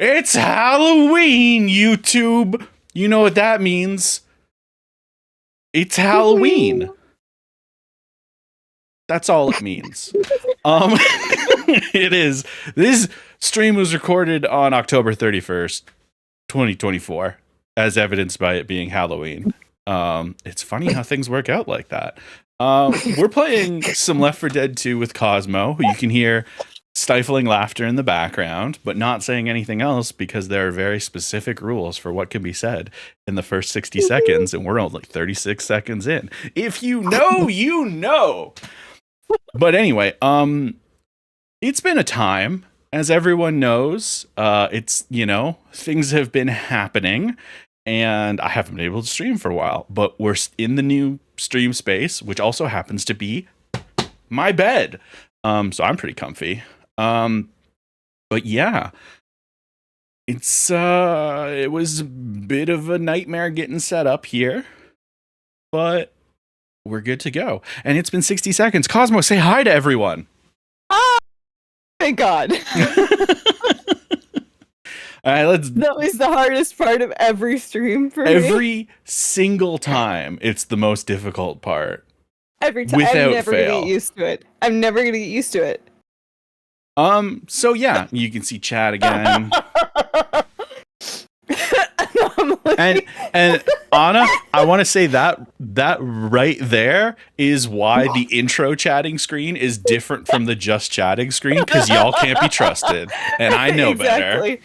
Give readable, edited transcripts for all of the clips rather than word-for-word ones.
It's Halloween, YouTube. You know what that means. It's Halloween. That's all it means. It is. This stream was recorded on October 31st, 2024, as evidenced by it being Halloween. It's funny how things work out like that. We're playing some Left 4 Dead 2 with Cosmo, who you can hear stifling laughter in the background, but not saying anything else because there are very specific rules for what can be said in the first 60 seconds, and we're only 36 seconds in. If you know, you know. But anyway, it's been a time, as everyone knows. It's, things have been happening, and I haven't been able to stream for a while, but we're in the new stream space, which also happens to be my bed. So I'm pretty comfy. But yeah, it was a bit of a nightmare getting set up here, but we're good to go. And it's been 60 seconds. Cosmo, say hi to everyone. Oh, thank God. All right, that was the hardest part of every stream for me. Every single time, it's the most difficult part. Every time. I'm never going to get used to it. I'm never going to get used to it. So yeah, you can see chat again. and Anna, I want to say that right there is why the intro chatting screen is different from the just chatting screen, because y'all can't be trusted, and I know better.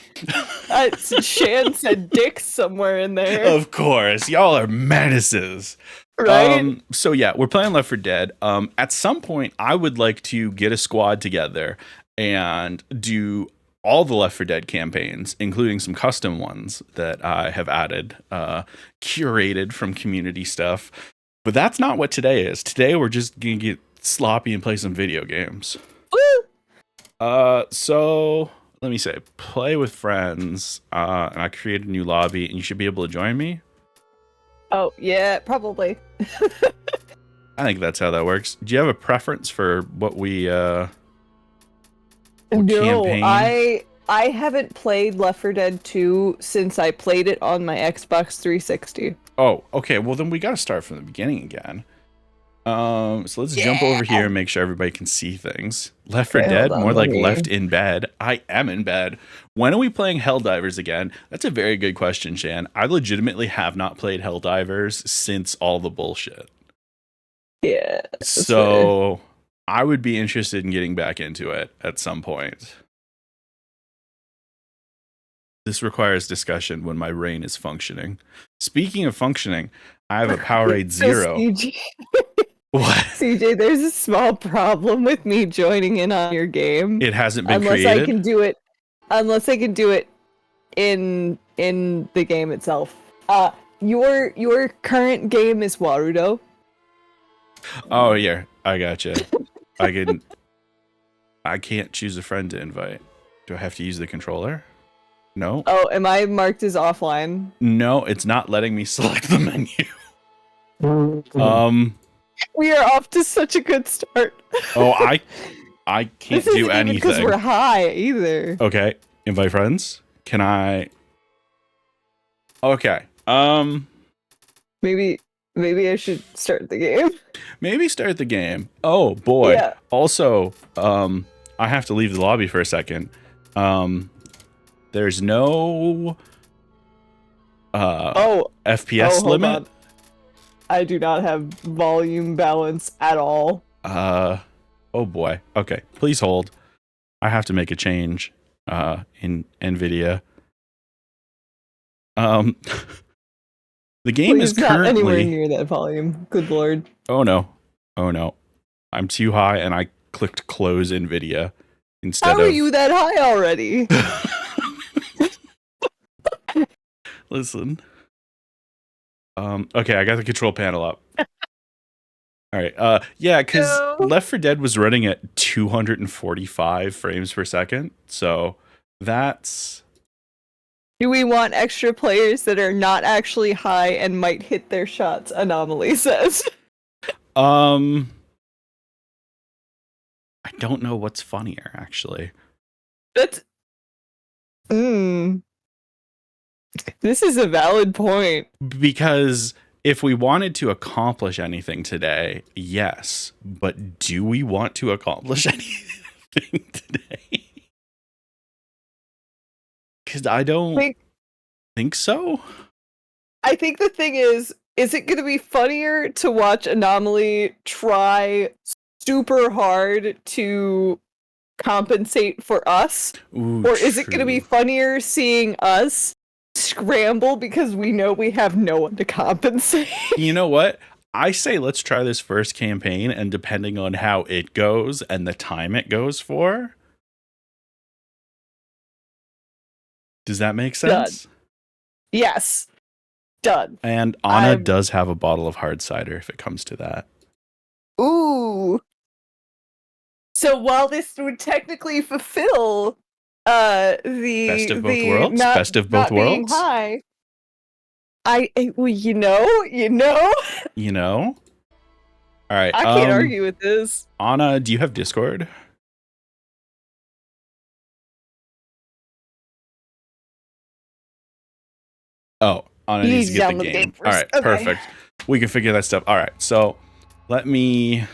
Shan said dick somewhere in there. Of course, y'all are menaces. Right? So yeah, we're playing Left 4 Dead. At some point, I would like to get a squad together and do all the Left 4 Dead campaigns, including some custom ones that I have added, curated from community stuff. But that's not what today is. Today, we're just going to get sloppy and play some video games. Woo! So let me say, play with friends, and I created a new lobby, and you should be able to join me. Oh, yeah, probably. I think that's how that works. Do you have a preference for what we campaign? I haven't played Left 4 Dead 2 since I played it on my Xbox 360. Oh, okay. Well, then we got to start from the beginning again. So let's jump over here and make sure everybody can see things. Left 4 Dead, more like left in bed. I am in bed. When are we playing Helldivers again? That's a very good question, Shan. I legitimately have not played Helldivers since all the bullshit. Yeah. So I would be interested in getting back into it at some point. This requires discussion when my brain is functioning. Speaking of functioning, I have a Powerade Zero. What? CJ, there's a small problem with me joining in on your game. It hasn't been created? Unless I can do it in the game itself. Your current game is Warudo. Oh yeah, I gotcha. I can't choose a friend to invite. Do I have to use the controller? No. Oh, am I marked as offline? No, it's not letting me select the menu. We are off to such a good start. Oh, I can't do anything because we're high either. Okay, invite friends. Can I? Okay. Maybe I should start the game. Maybe start the game. Oh boy. Yeah. Also, I have to leave the lobby for a second. There's no FPS limit. On. I do not have volume balance at all. Oh boy. Okay, please hold. I have to make a change in NVIDIA. The game is currently not anywhere near that volume. Good lord. Oh no. I'm too high and I clicked close NVIDIA instead of... How are you that high already? Listen. Okay, I got the control panel up. All right. Yeah, because Left 4 Dead was running at 245 frames per second. So that's... Do we want extra players that are not actually high and might hit their shots? Anomaly says. I don't know what's funnier, actually. That's... This is a valid point. Because if we wanted to accomplish anything today, yes. But do we want to accomplish anything today? Because I don't think so. I think the thing is it going to be funnier to watch Anomaly try super hard to compensate for us? Ooh, or is it going to be true. funnier seeing us scramble because we know we have no one to compensate? You know what? I say let's try this first campaign, and depending on how it goes and the time it goes for. Does that make sense? Done. Yes. Done. And Anna does have a bottle of hard cider if it comes to that. Ooh. So while this would technically fulfill the Best of both worlds? Best of both worlds? High, well, you know. You know? All right. I can't argue with this. Anna, do you have Discord? Oh, Anna needs to get the game. All right, okay. Perfect. We can figure that stuff. All right, so let me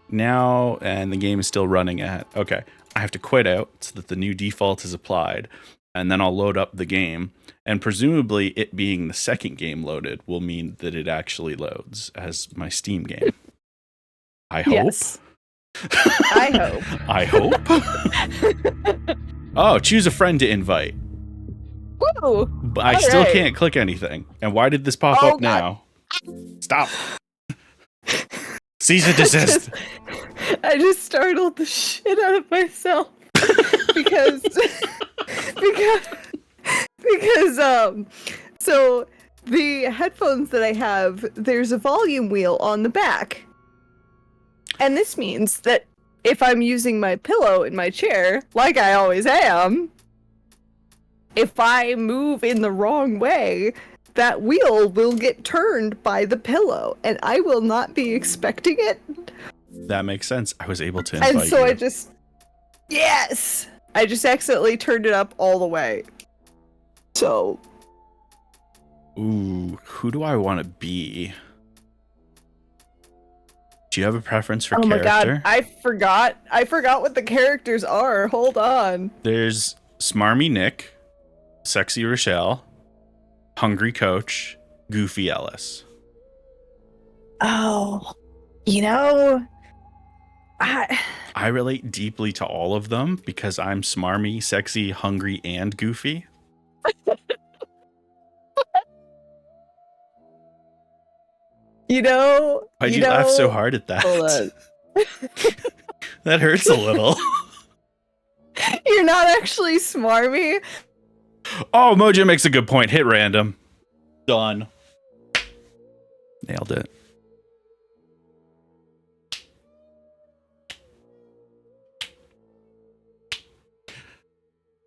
now, and the game is still running at. Okay, I have to quit out so that the new default is applied, and then I'll load up the game. And presumably, it being the second game loaded will mean that it actually loads as my Steam game. I hope. Yes. I hope. I hope. Oh, choose a friend to invite. Woo! But I still can't click anything. And why did this pop up now? Stop. Cease and desist. I just startled the shit out of myself because so the headphones that I have, there's a volume wheel on the back. And this means that if I'm using my pillow in my chair, like I always am, if I move in the wrong way, that wheel will get turned by the pillow, and I will not be expecting it. That makes sense. I was able to invite and so you. I just accidentally turned it up all the way. So. Ooh, who do I want to be? Do you have a preference for character? Oh my god, I forgot what the characters are. Hold on. There's Smarmy Nick, Sexy Rochelle, Hungry Coach, Goofy Ellis. Oh, I relate deeply to all of them because I'm smarmy, sexy, hungry, and goofy. Why'd you laugh so hard at that? Hold on. That hurts a little. You're not actually smarmy. Oh, Mojo makes a good point. Hit random. Done. Nailed it.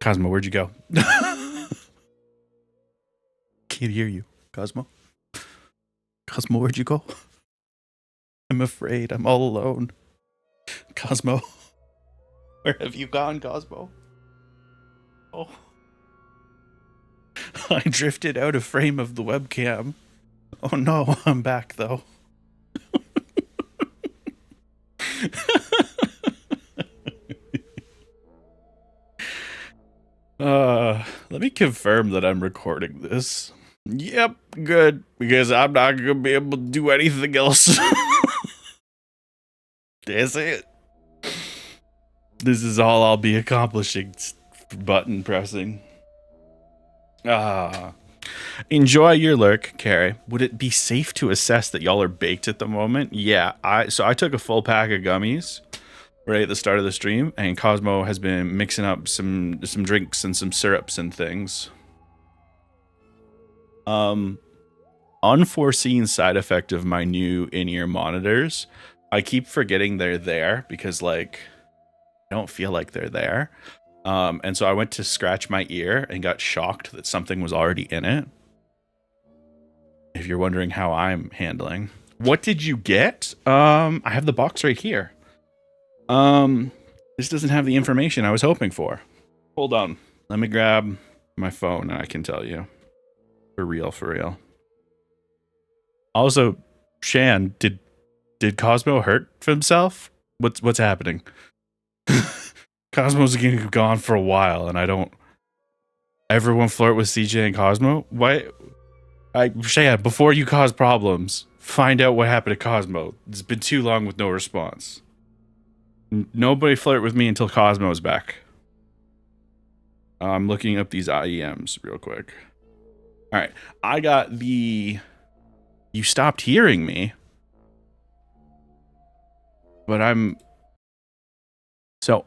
Cosmo, where'd you go? Can't hear you, Cosmo. Cosmo, where'd you go? I'm afraid I'm all alone. Cosmo. Where have you gone, Cosmo? Oh. I drifted out of frame of the webcam. Oh no, I'm back though. Let me confirm that I'm recording this. Yep, good, because I'm not gonna be able to do anything else. That's it. This is all I'll be accomplishing. Button pressing. Enjoy your lurk, Carrie. Would it be safe to assess that y'all are baked at the moment? Yeah, I took a full pack of gummies right at the start of the stream, and Cosmo has been mixing up some drinks and some syrups and things. Unforeseen side effect of my new in-ear monitors. I keep forgetting they're there because I don't feel like they're there. And so I went to scratch my ear and got shocked that something was already in it. If you're wondering how I'm handling. What did you get? I have the box right here. This doesn't have the information I was hoping for. Hold on. Let me grab my phone and I can tell you. For real, for real. Also, Shan, did Cosmo hurt himself? What's happening? Cosmo's getting gone for a while, and I don't. Everyone flirt with CJ and Cosmo. Why? Shan, before you cause problems, find out what happened to Cosmo. It's been too long with no response. Nobody flirt with me until Cosmo's back. I'm looking up these IEMs real quick. All right, I got the. You stopped hearing me, but I'm. So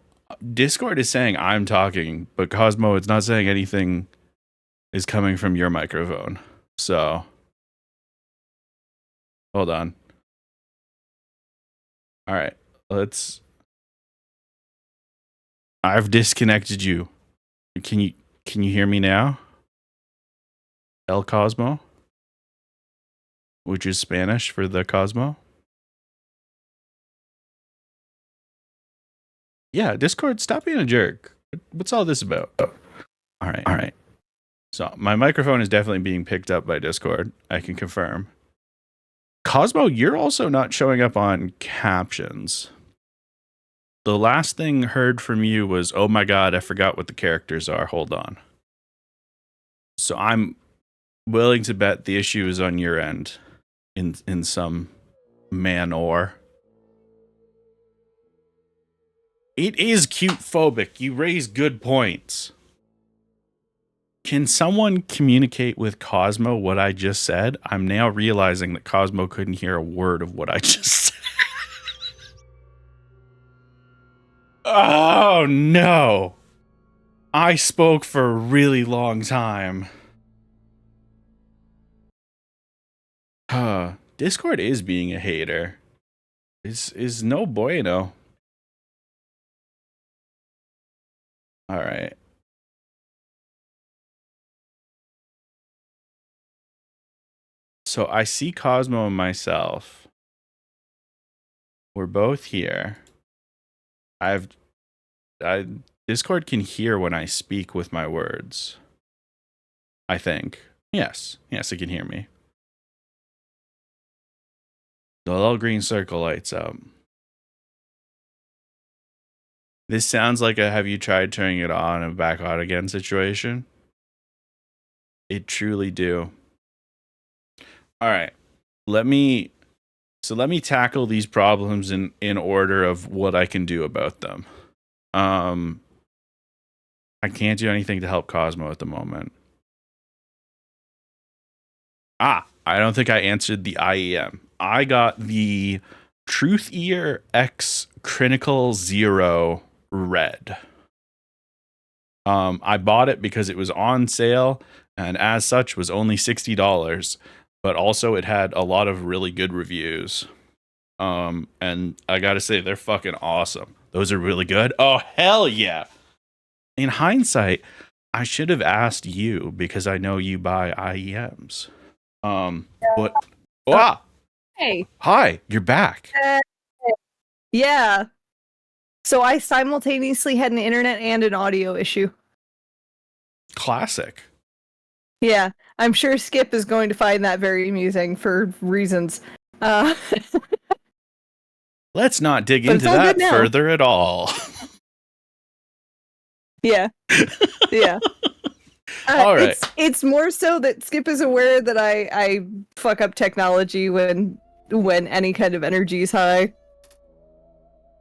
Discord is saying I'm talking, but Cosmo, it's not saying anything is coming from your microphone. So hold on. All right, let's. I've disconnected you. Can you hear me now? El Cosmo, which is Spanish for the Cosmo. Yeah, Discord, stop being a jerk. What's all this about? All right. So my microphone is definitely being picked up by Discord. I can confirm. Cosmo, you're also not showing up on captions. The last thing heard from you was, "Oh my god, I forgot what the characters are. Hold on." So I'm willing to bet the issue is on your end in some manner. It is cute phobic. You raise good points. Can someone communicate with Cosmo what I just said? I'm now realizing that Cosmo couldn't hear a word of what I just said. Oh no. I spoke for a really long time. Discord is being a hater. Is no bueno. All right. So I see Cosmo and myself. We're both here. Discord can hear when I speak with my words. I think. Yes, it can hear me. The little green circle lights up. This sounds like a have you tried turning it on and back on again situation. It truly do. All right. Let me tackle these problems in order of what I can do about them. I can't do anything to help Cosmo at the moment. I don't think I answered the IEM. I got the Truth Ear X Critical Zero Red. I bought it because it was on sale and as such was only $60, but also it had a lot of really good reviews. And I gotta say, they're fucking awesome. Those are really good. Oh, hell yeah. In hindsight, I should have asked you because I know you buy IEMs. But Hey. Hi, you're back. Yeah. So I simultaneously had an internet and an audio issue. Classic. Yeah, I'm sure Skip is going to find that very amusing for reasons. Let's not dig into that further at all. Yeah. Yeah. All right. It's more so that Skip is aware that I fuck up technology when any kind of energy is high.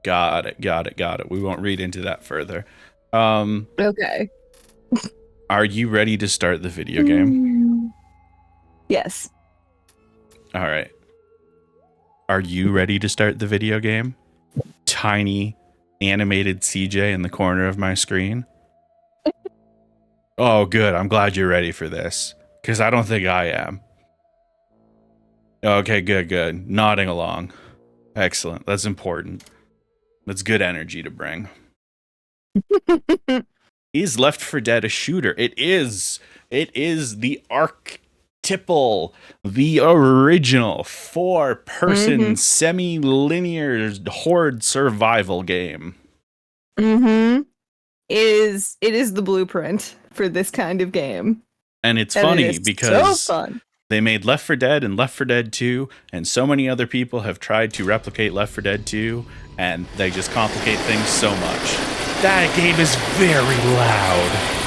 Got it. We won't read into that further. Okay. Are you ready to start the video game? Yes. All right. Are you ready to start the video game? Tiny animated CJ in the corner of my screen. Oh, good. I'm glad you're ready for this because I don't think I am. Okay, good. Nodding along. Excellent. That's important. That's good energy to bring. Is Left 4 Dead a shooter? It is. It is the archetypal, the original 4-person semi-linear horde survival game. It is the blueprint for this kind of game. And it's And funny it is because so fun. they made Left 4 Dead and Left 4 Dead 2, and so many other people have tried to replicate Left 4 Dead 2, and they just complicate things so much. That game is very loud.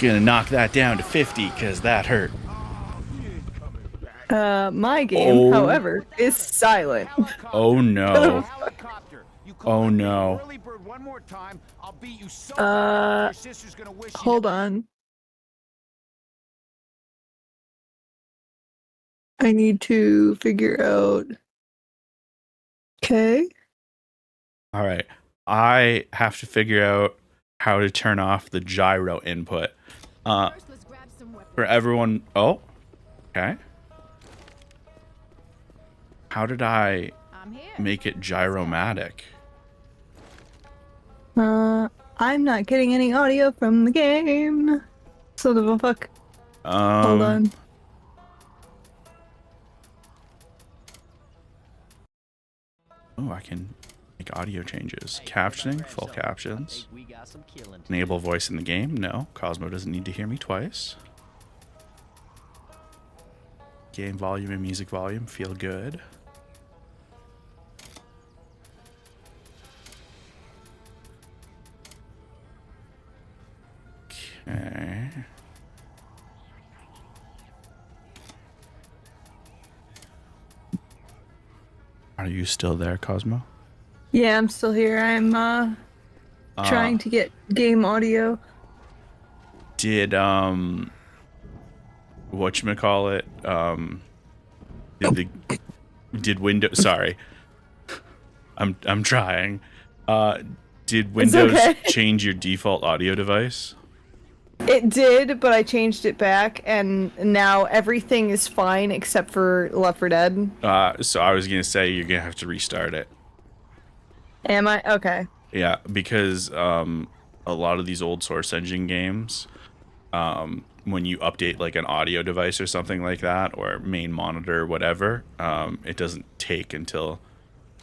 Gonna knock that down to 50 because that hurt. My game, however, is silent. Oh no. Oh no. Hold on. I need to figure out. Okay. All right. I have to figure out how to turn off the gyro input. For everyone. Oh, okay. How did I make it gyromatic? I'm not getting any audio from the game. Son of a fuck. Hold on. Oh, I can make audio changes. Captioning, full captions. Enable voice in the game. No, Cosmo doesn't need to hear me twice. Game volume and music volume feel good. Okay. Are you still there, Cosmo? Yeah, I'm still here. I'm trying to get game audio. Did whatchamacallit, did Windows, sorry. I'm trying. Did Windows change your default audio device? It did, but I changed it back, and now everything is fine except for Left 4 Dead. So I was gonna say you're gonna have to restart it. Am I? Okay. Yeah, because a lot of these old Source Engine games, when you update like an audio device or something like that, or main monitor or whatever, it doesn't take until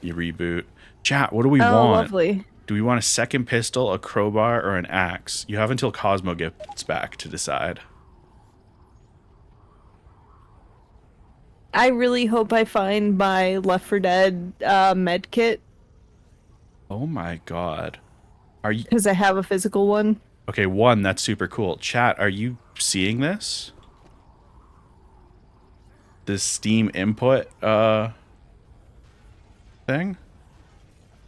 you reboot. Chat, what do we want? Lovely. Do we want a second pistol, a crowbar, or an axe? You have until Cosmo gets back to decide. I really hope I find my Left 4 Dead med kit. Oh my god. Are you... Because I have a physical one. Okay, one, that's super cool. Chat, are you seeing this? This Steam input thing?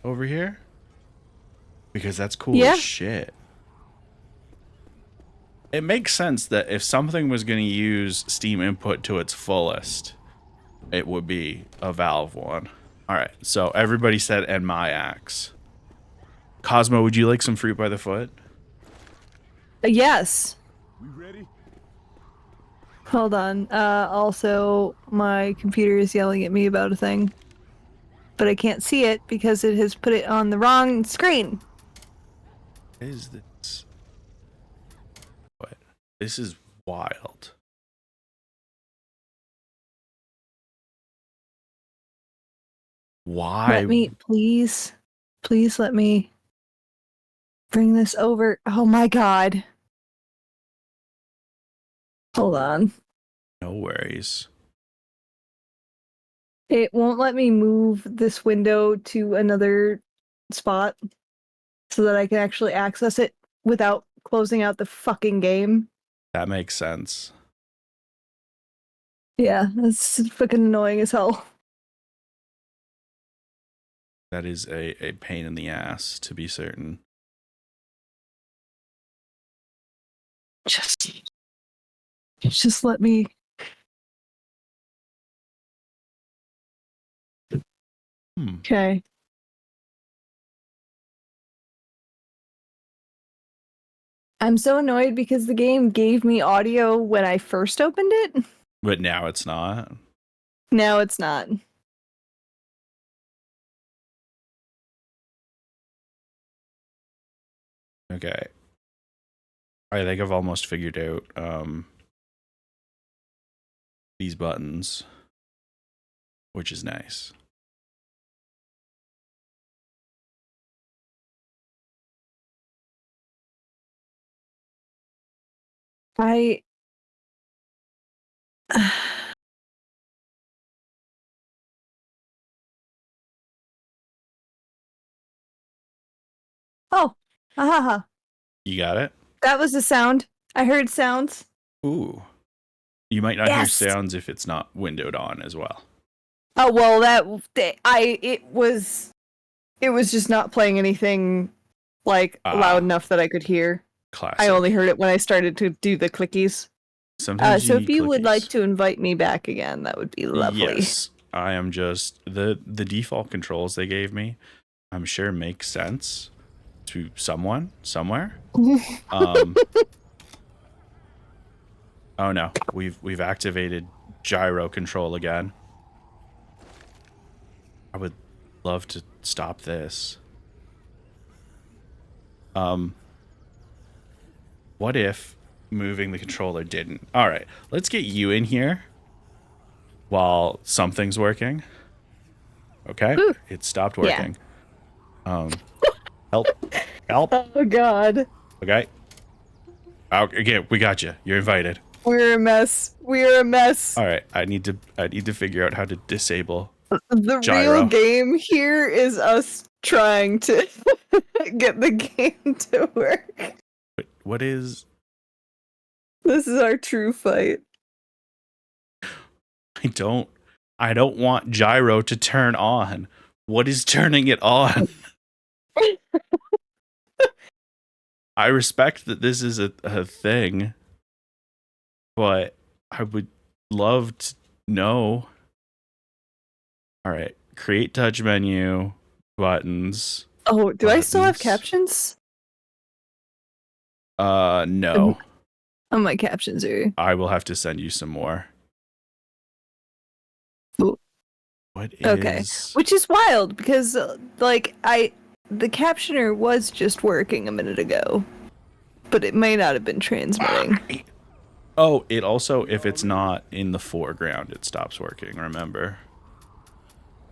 Over here? Because that's cool as shit. It makes sense that if something was going to use Steam input to its fullest, it would be a Valve one. Alright, so everybody said, and my axe. Cosmo, would you like some fruit by the foot? Yes. We ready? Hold on. Also, my computer is yelling at me about a thing. But I can't see it because it has put it on the wrong screen. What is this? What? This is wild. Why? Let me, please let me bring this over. Oh my god. Hold on. No worries. It won't let me move this window to another spot so that I can actually access it without closing out the fucking game. That makes sense. Yeah, that's fucking annoying as hell. That is a pain in the ass, to be certain. Just let me. Okay. I'm so annoyed because the game gave me audio when I first opened it. But now it's not. Now it's not. Okay. I think I've almost figured out these buttons, which is nice. I. Oh, ahaha. You got it? That was the sound. I heard sounds. Ooh. You might not hear Yes. sounds if it's not windowed on as well. Oh well, it was just not playing anything like loud enough that I could hear. Classic. I only heard it when I started to do the clickies. Sometimes so you if need you would clickies. like to invite me back again, that would be lovely. Yes, I am just the default controls they gave me. I'm sure makes sense to someone somewhere. Oh no, we've activated gyro control again. I would love to stop this. What if moving the controller didn't? All right, let's get you in here while something's working. Okay, Ooh. it stopped working. Help. Oh god. Okay. Again, we got you. You're invited. We're a mess. We're a mess. All right, I need to figure out how to disable The gyro. real game here is us trying to get the game to work. Wait, what is? This is our true fight. I don't want gyro to turn on. What is turning it on? I respect that this is a thing, but I would love to know. All right, create touch menu, buttons. Oh, do I still have Buttons. captions? No. Oh, my captions are. I will have to send you some more. Ooh. What is? Okay, which is wild because the captioner was just working a minute ago, but it may not have been transmitting. Oh, it also, if it's not in the foreground, it stops working. Remember?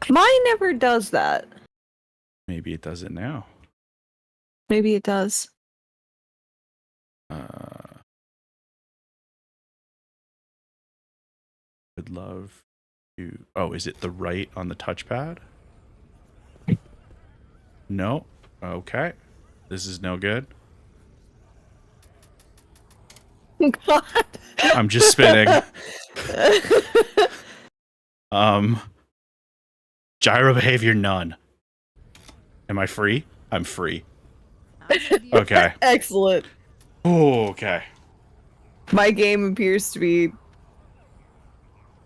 Mine never does that. Maybe it does it now. Maybe it does. Would love to. Oh, is it the right on the touchpad? No. Okay. This is no good. God. I'm just spinning. Gyro behavior none. Am I free? I'm free. Okay. Excellent. Oh, okay. My game appears to be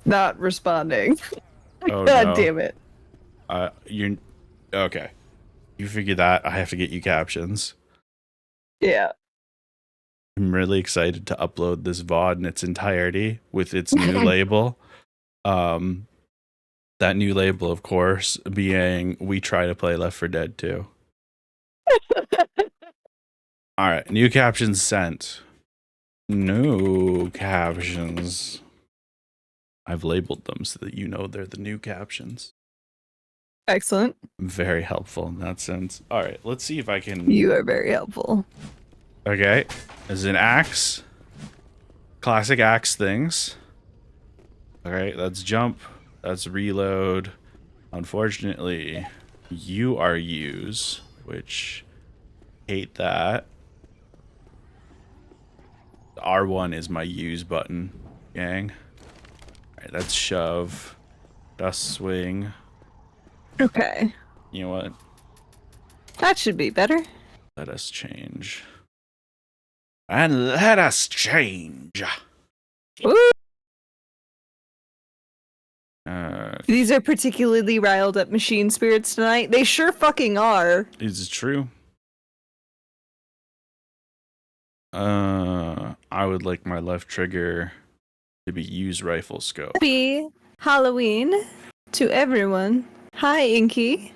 not responding. Oh, God no. damn it. You're okay. You figure that. I have to get you captions. Yeah. I'm really excited to upload this VOD in its entirety with its new label. That new label, of course, being "We Try to Play Left 4 Dead 2." All right, new captions sent. New captions. I've labeled them so that you know they're the new captions. Excellent. Very helpful in that sense. All right, let's see if I can. You are very helpful. Okay, this is an axe. Classic axe things. All right, that's jump. That's reload. Unfortunately, you are use, which hate that. R1 is my use button, gang. All right, that's shove. Dust swing. Okay. You know what? That should be better. Let us change. And let us change. Woo! These are particularly riled up machine spirits tonight. They sure fucking are. Is it true? I would like my left trigger to be use rifle scope. Happy Halloween to everyone. Hi, Inky.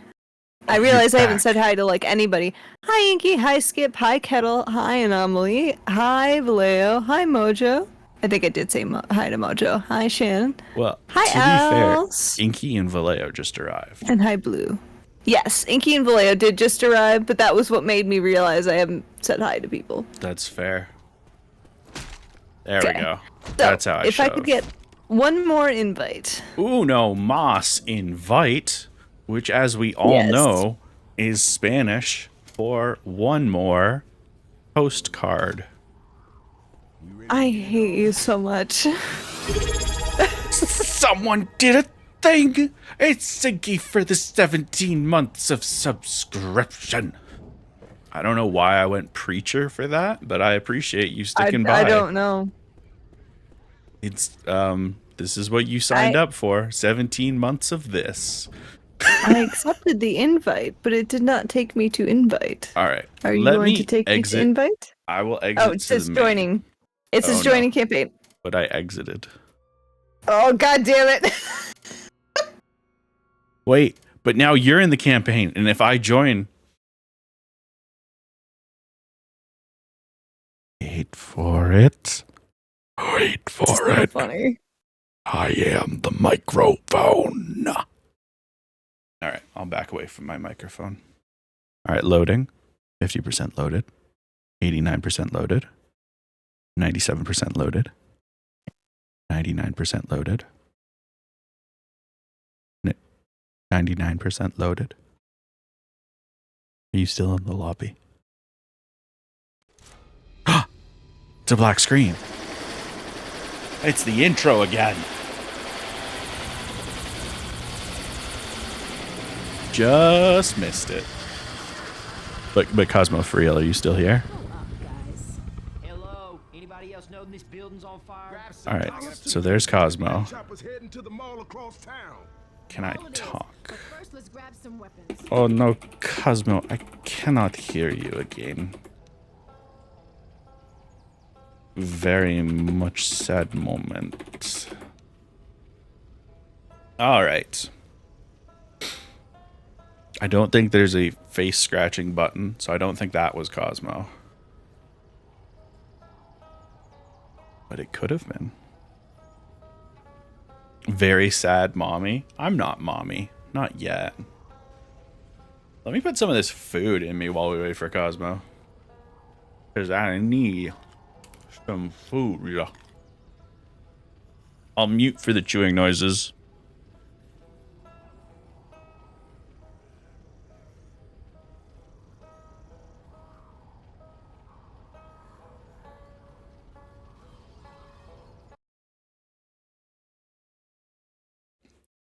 I realize I haven't said hi to like anybody. Hi, Inky. Hi, Skip. Hi, Kettle. Hi, Anomaly. Hi, Vallejo. Hi, Mojo. I think I did say hi to Mojo. Hi, Shannon. Well, hi, to Als. be fair, Inky and Vallejo just arrived. And hi, Blue. Yes, Inky and Vallejo did just arrive, but that was what made me realize I haven't said hi to people. That's fair. There we go. So, That's how I if shove. I could get one more invite. Uno mas invite, which, as we all Yes. know, is Spanish for one more postcard. I hate you so much. Someone did a thing! It's a gift for the 17 months of subscription. I don't know why I went preacher for that, but I appreciate you sticking by. I don't know. It's this is what you signed up for. 17 months of this. I accepted the invite, but it did not take me to invite. All right. Are you going to take me to invite? I will exit. Oh, it says to the main. joining. It says joining campaign. But I exited. Oh, god damn it. Wait, but now you're in the campaign, and if I join... Wait for it. Wait for it. Funny. I am the microphone. All right, I'll back away from my microphone. All right, loading. 50% loaded. 89% loaded. 97% loaded. 99% loaded. 99% loaded. Are you still in the lobby? It's a black screen. It's the intro again. Just missed it. But Cosmo, for real, are you still here? Hello. Anybody else know this building's on fire? All right, so there's Cosmo. Can I talk? First, let's grab some weapons. Oh no, Cosmo, I cannot hear you again. Very much sad moment. All right. I don't think there's a face scratching button, so I don't think that was Cosmo. But it could have been. Very sad mommy. I'm not mommy. Not yet. Let me put some of this food in me while we wait for Cosmo. Because I need some food. Yeah. I'll mute for the chewing noises.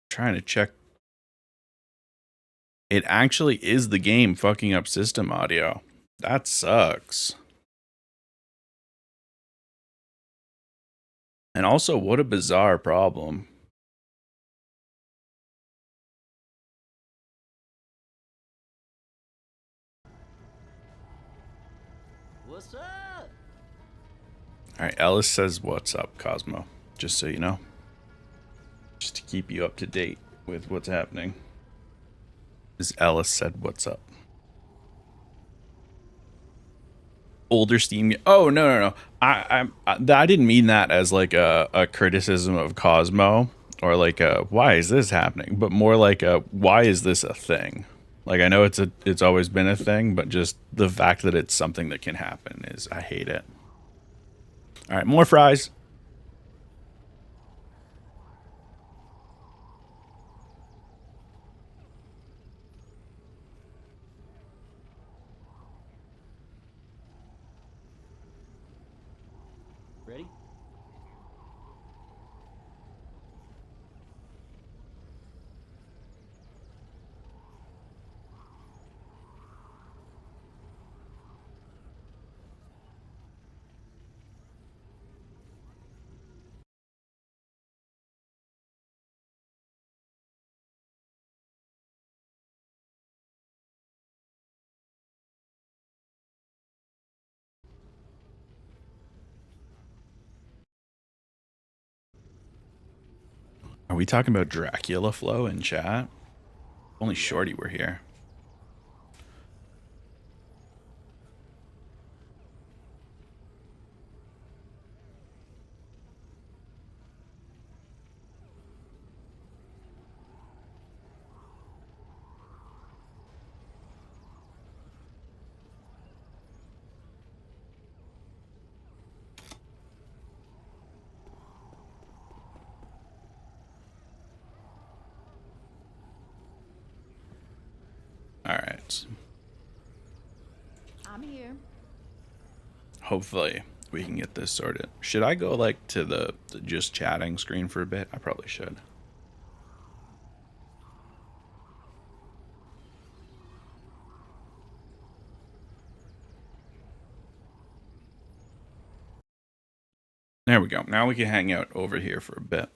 Trying to check. It actually is the game fucking up system audio. That sucks. And also, what a bizarre problem. What's up? All right, Ellis says, "What's up, Cosmo?" Just so you know. Just to keep you up to date with what's happening. As Ellis said, "What's up?" Older Steam. Oh no. I didn't mean that as like a criticism of Cosmo or like a why is this happening, but more like a why is this a thing? Like I know it's always been a thing, but just the fact that it's something that can happen is I hate it. All right, more fries. Ready? Are we talking about Dracula flow in chat? Only Shorty were here. All right. I'm here. Hopefully we can get this sorted. Should I go like to the just chatting screen for a bit? I probably should. There we go. Now we can hang out over here for a bit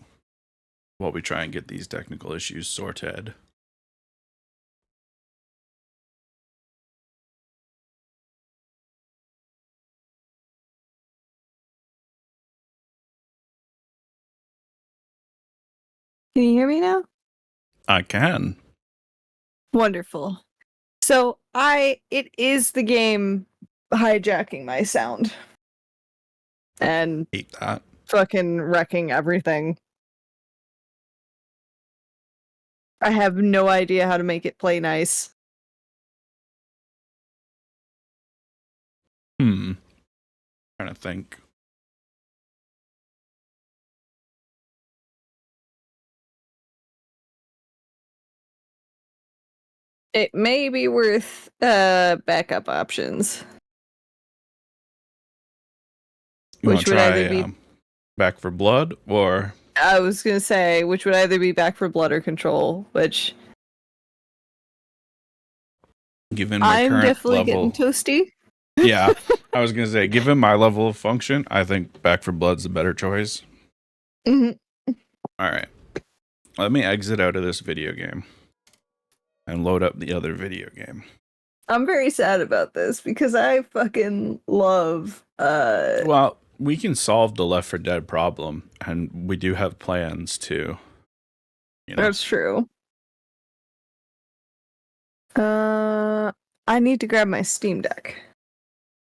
while we try and get these technical issues sorted. Can you hear me now? I can. Wonderful. So it is the game hijacking my sound and Hate that. fucking wrecking everything. I have no idea how to make it play nice. Trying to think. It may be worth backup options. You want Which to would try either be Back for Blood or I was gonna say, which would either be Back for Blood or Control, which given my I'm current definitely level? getting toasty. Yeah, I was gonna say, given my level of function, I think Back for Blood's the better choice. Mhm. All right, let me exit out of this video game and load up the other video game. I'm very sad about this because I fucking love Well, we can solve the Left 4 Dead problem, and we do have plans to, you know. That's true. I need to grab my Steam Deck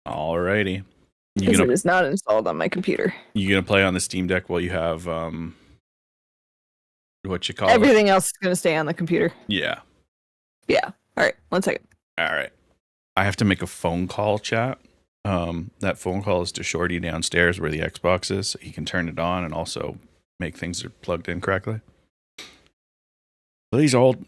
Alrighty, you because it gonna is not installed on my computer. play on the Steam Deck while you have what you call it? Everything else is gonna stay on the computer. Yeah. Yeah. All right. 1 second. All right. I have to make a phone call, chat. That phone call is to Shorty downstairs where the Xbox is, so he can turn it on and also make things are plugged in correctly. Please hold.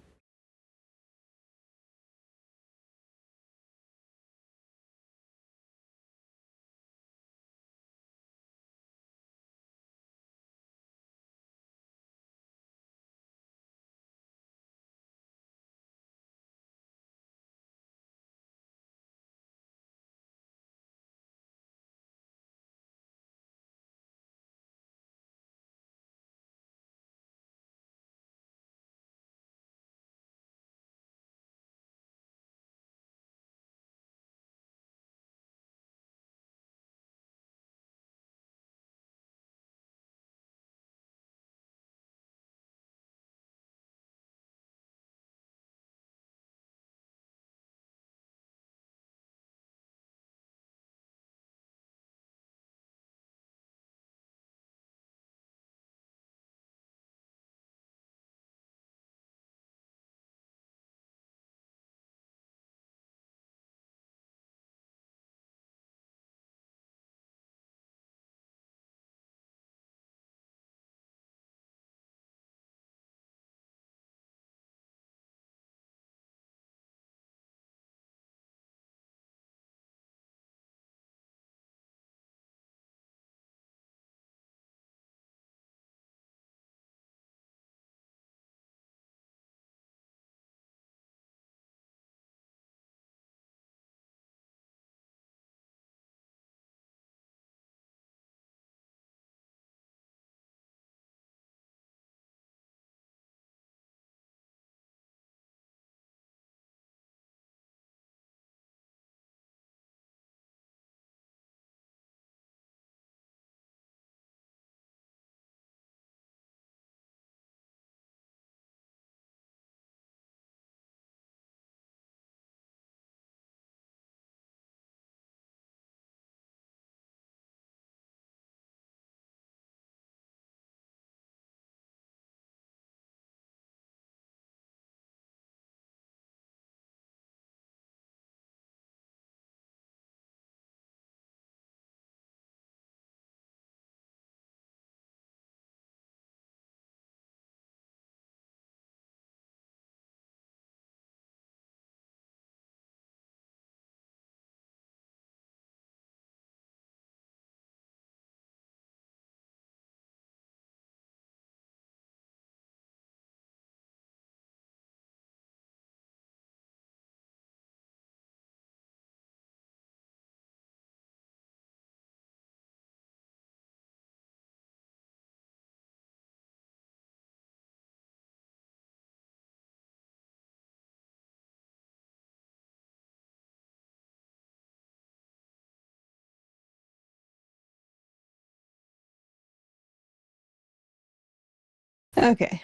Okay.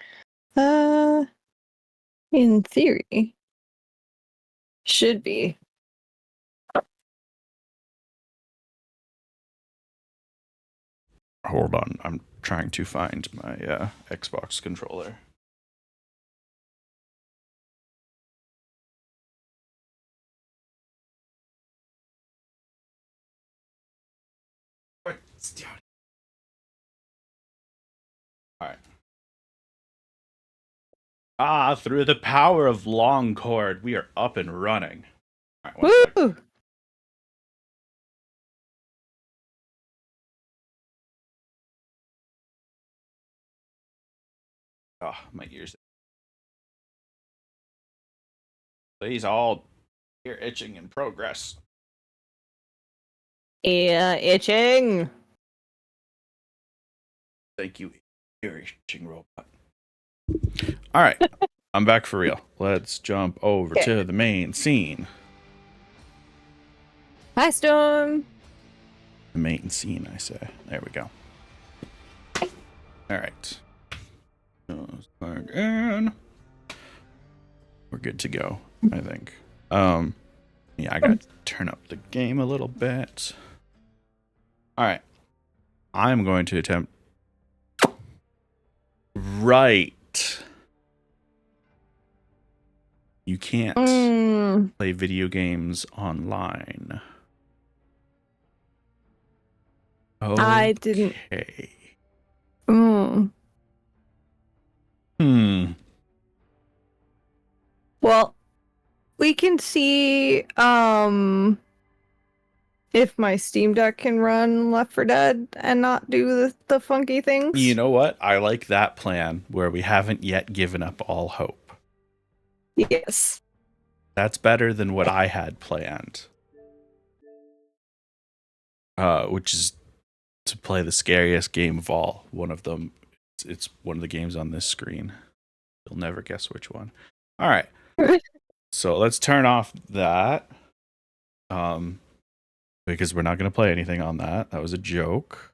In theory, should be. Hold on, I'm trying to find my Xbox controller. Alright. Ah, through the power of long cord, we are up and running. Alright, one sec. Woo! Oh, my ears. These all ear itching in progress. Yeah, itching. Thank you, ear itching robot. Alright, I'm back for real. Let's jump over to the main scene. Hi, Storm. The main scene, I say. There we go. Alright. And we're good to go, I think. Yeah, I gotta turn up the game a little bit. Alright. I'm going to attempt. Right. You can't play video games online. Okay. I didn't. Well, we can see if my Steam Deck can run Left 4 Dead and not do the funky things. You know what? I like that plan where we haven't yet given up all hope. Yes. That's better than what I had planned. Which is to play the scariest game of all. One of them. It's one of the games on this screen. You'll never guess which one. All right. So let's turn off that. Because we're not going to play anything on that. That was a joke.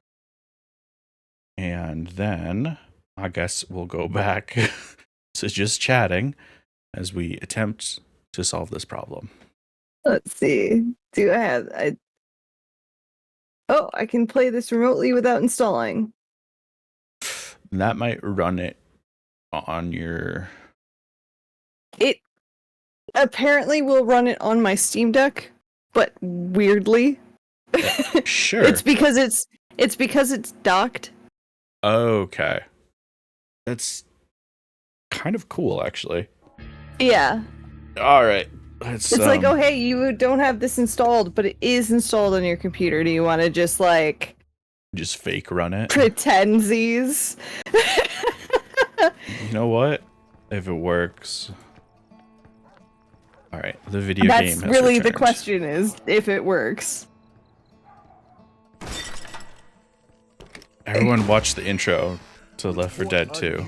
And then I guess we'll go back to just chatting as we attempt to solve this problem. Let's see. Do I have... Oh, I can play this remotely without installing. That might run it on your... It apparently will run it on my Steam Deck, but weirdly. Sure. It's because it's docked. Okay. That's kind of cool, actually. Yeah. All right. It's like, oh, hey, you don't have this installed, but it is installed on your computer. Do you want to just fake run it? Pretensies. You know what? If it works. All right. The video game has That's really returned. the question, is if it works. Everyone watch the intro to Left 4 Dead 2.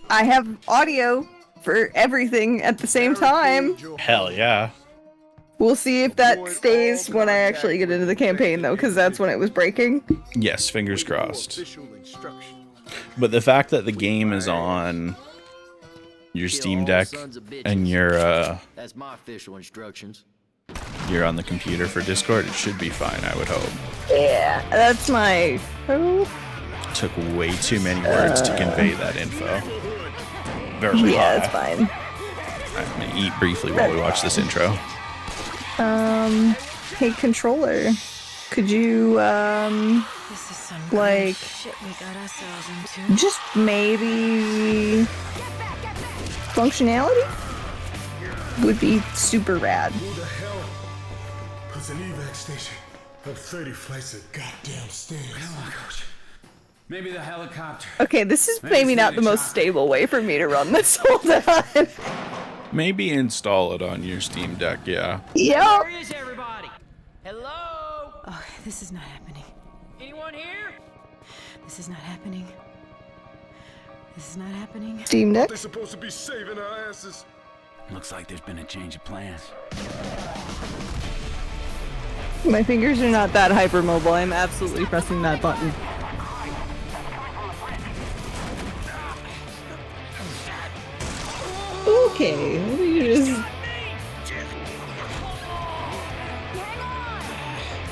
I have audio for everything at the same time. Hell yeah. We'll see if that stays when I actually get into the campaign, though, because that's when it was breaking. Yes, fingers crossed. But the fact that the game is on your Steam Deck and That's my official instructions. You're on the computer for Discord, it should be fine, I would hope. Yeah, that's my... Took way too many words to convey that info. Very yeah, high. it's fine. I'm gonna eat briefly while we watch this intro. Hey, controller, could you, This is some like, shit we got ourselves into. just maybe functionality would be super rad. Who the hell puts an evac station up 30 flights of goddamn stairs? Come on, coach. Maybe the helicopter. Okay, this is maybe not the most stable way for me to run this whole time. Maybe install it on your Steam Deck, yeah. Yep. Where is everybody? Hello? Oh, this is not happening. Anyone here? This is not happening. This is not happening. Steam Deck. They're supposed to be saving our asses. Looks like there's been a change of plans. My fingers are not that hypermobile. I'm absolutely pressing that button.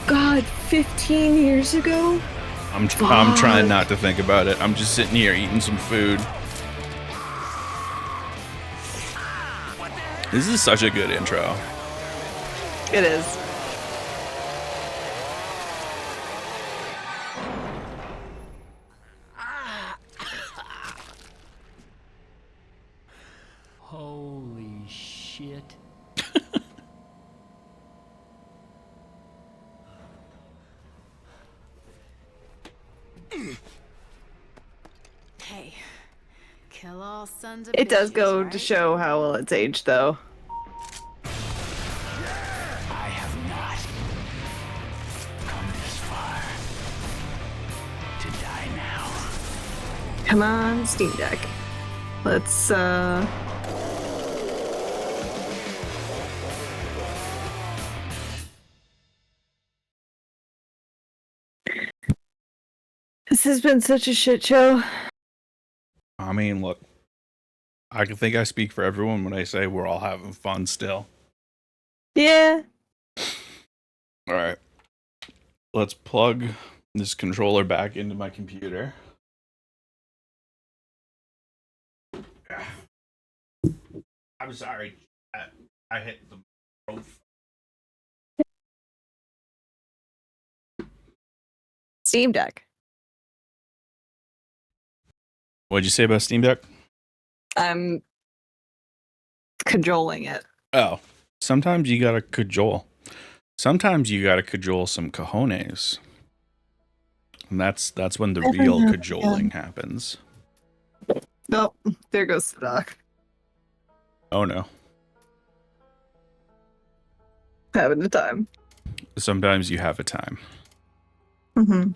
God, 15 years ago? I'm trying not to think about it. I'm just sitting here eating some food. This is such a good intro. It is. Holy shit. Hey, kill all sons of It does bitches, go right? to show how well it's aged, though. I have not come this far to die now. Come on, Steam Deck. Let's, This has been such a shit show. I mean, look, I can think I speak for everyone when I say we're all having fun still. Yeah. All right. Let's plug this controller back into my computer. I'm sorry. I hit the microphone. Steam Deck. What'd you say about Steam Deck? I'm cajoling it. Oh, sometimes you gotta cajole. Sometimes you gotta cajole some cojones. And that's when the real cajoling happens. Nope. There goes the dock. Oh no. Having a time. Sometimes you have a time. Mm-hmm.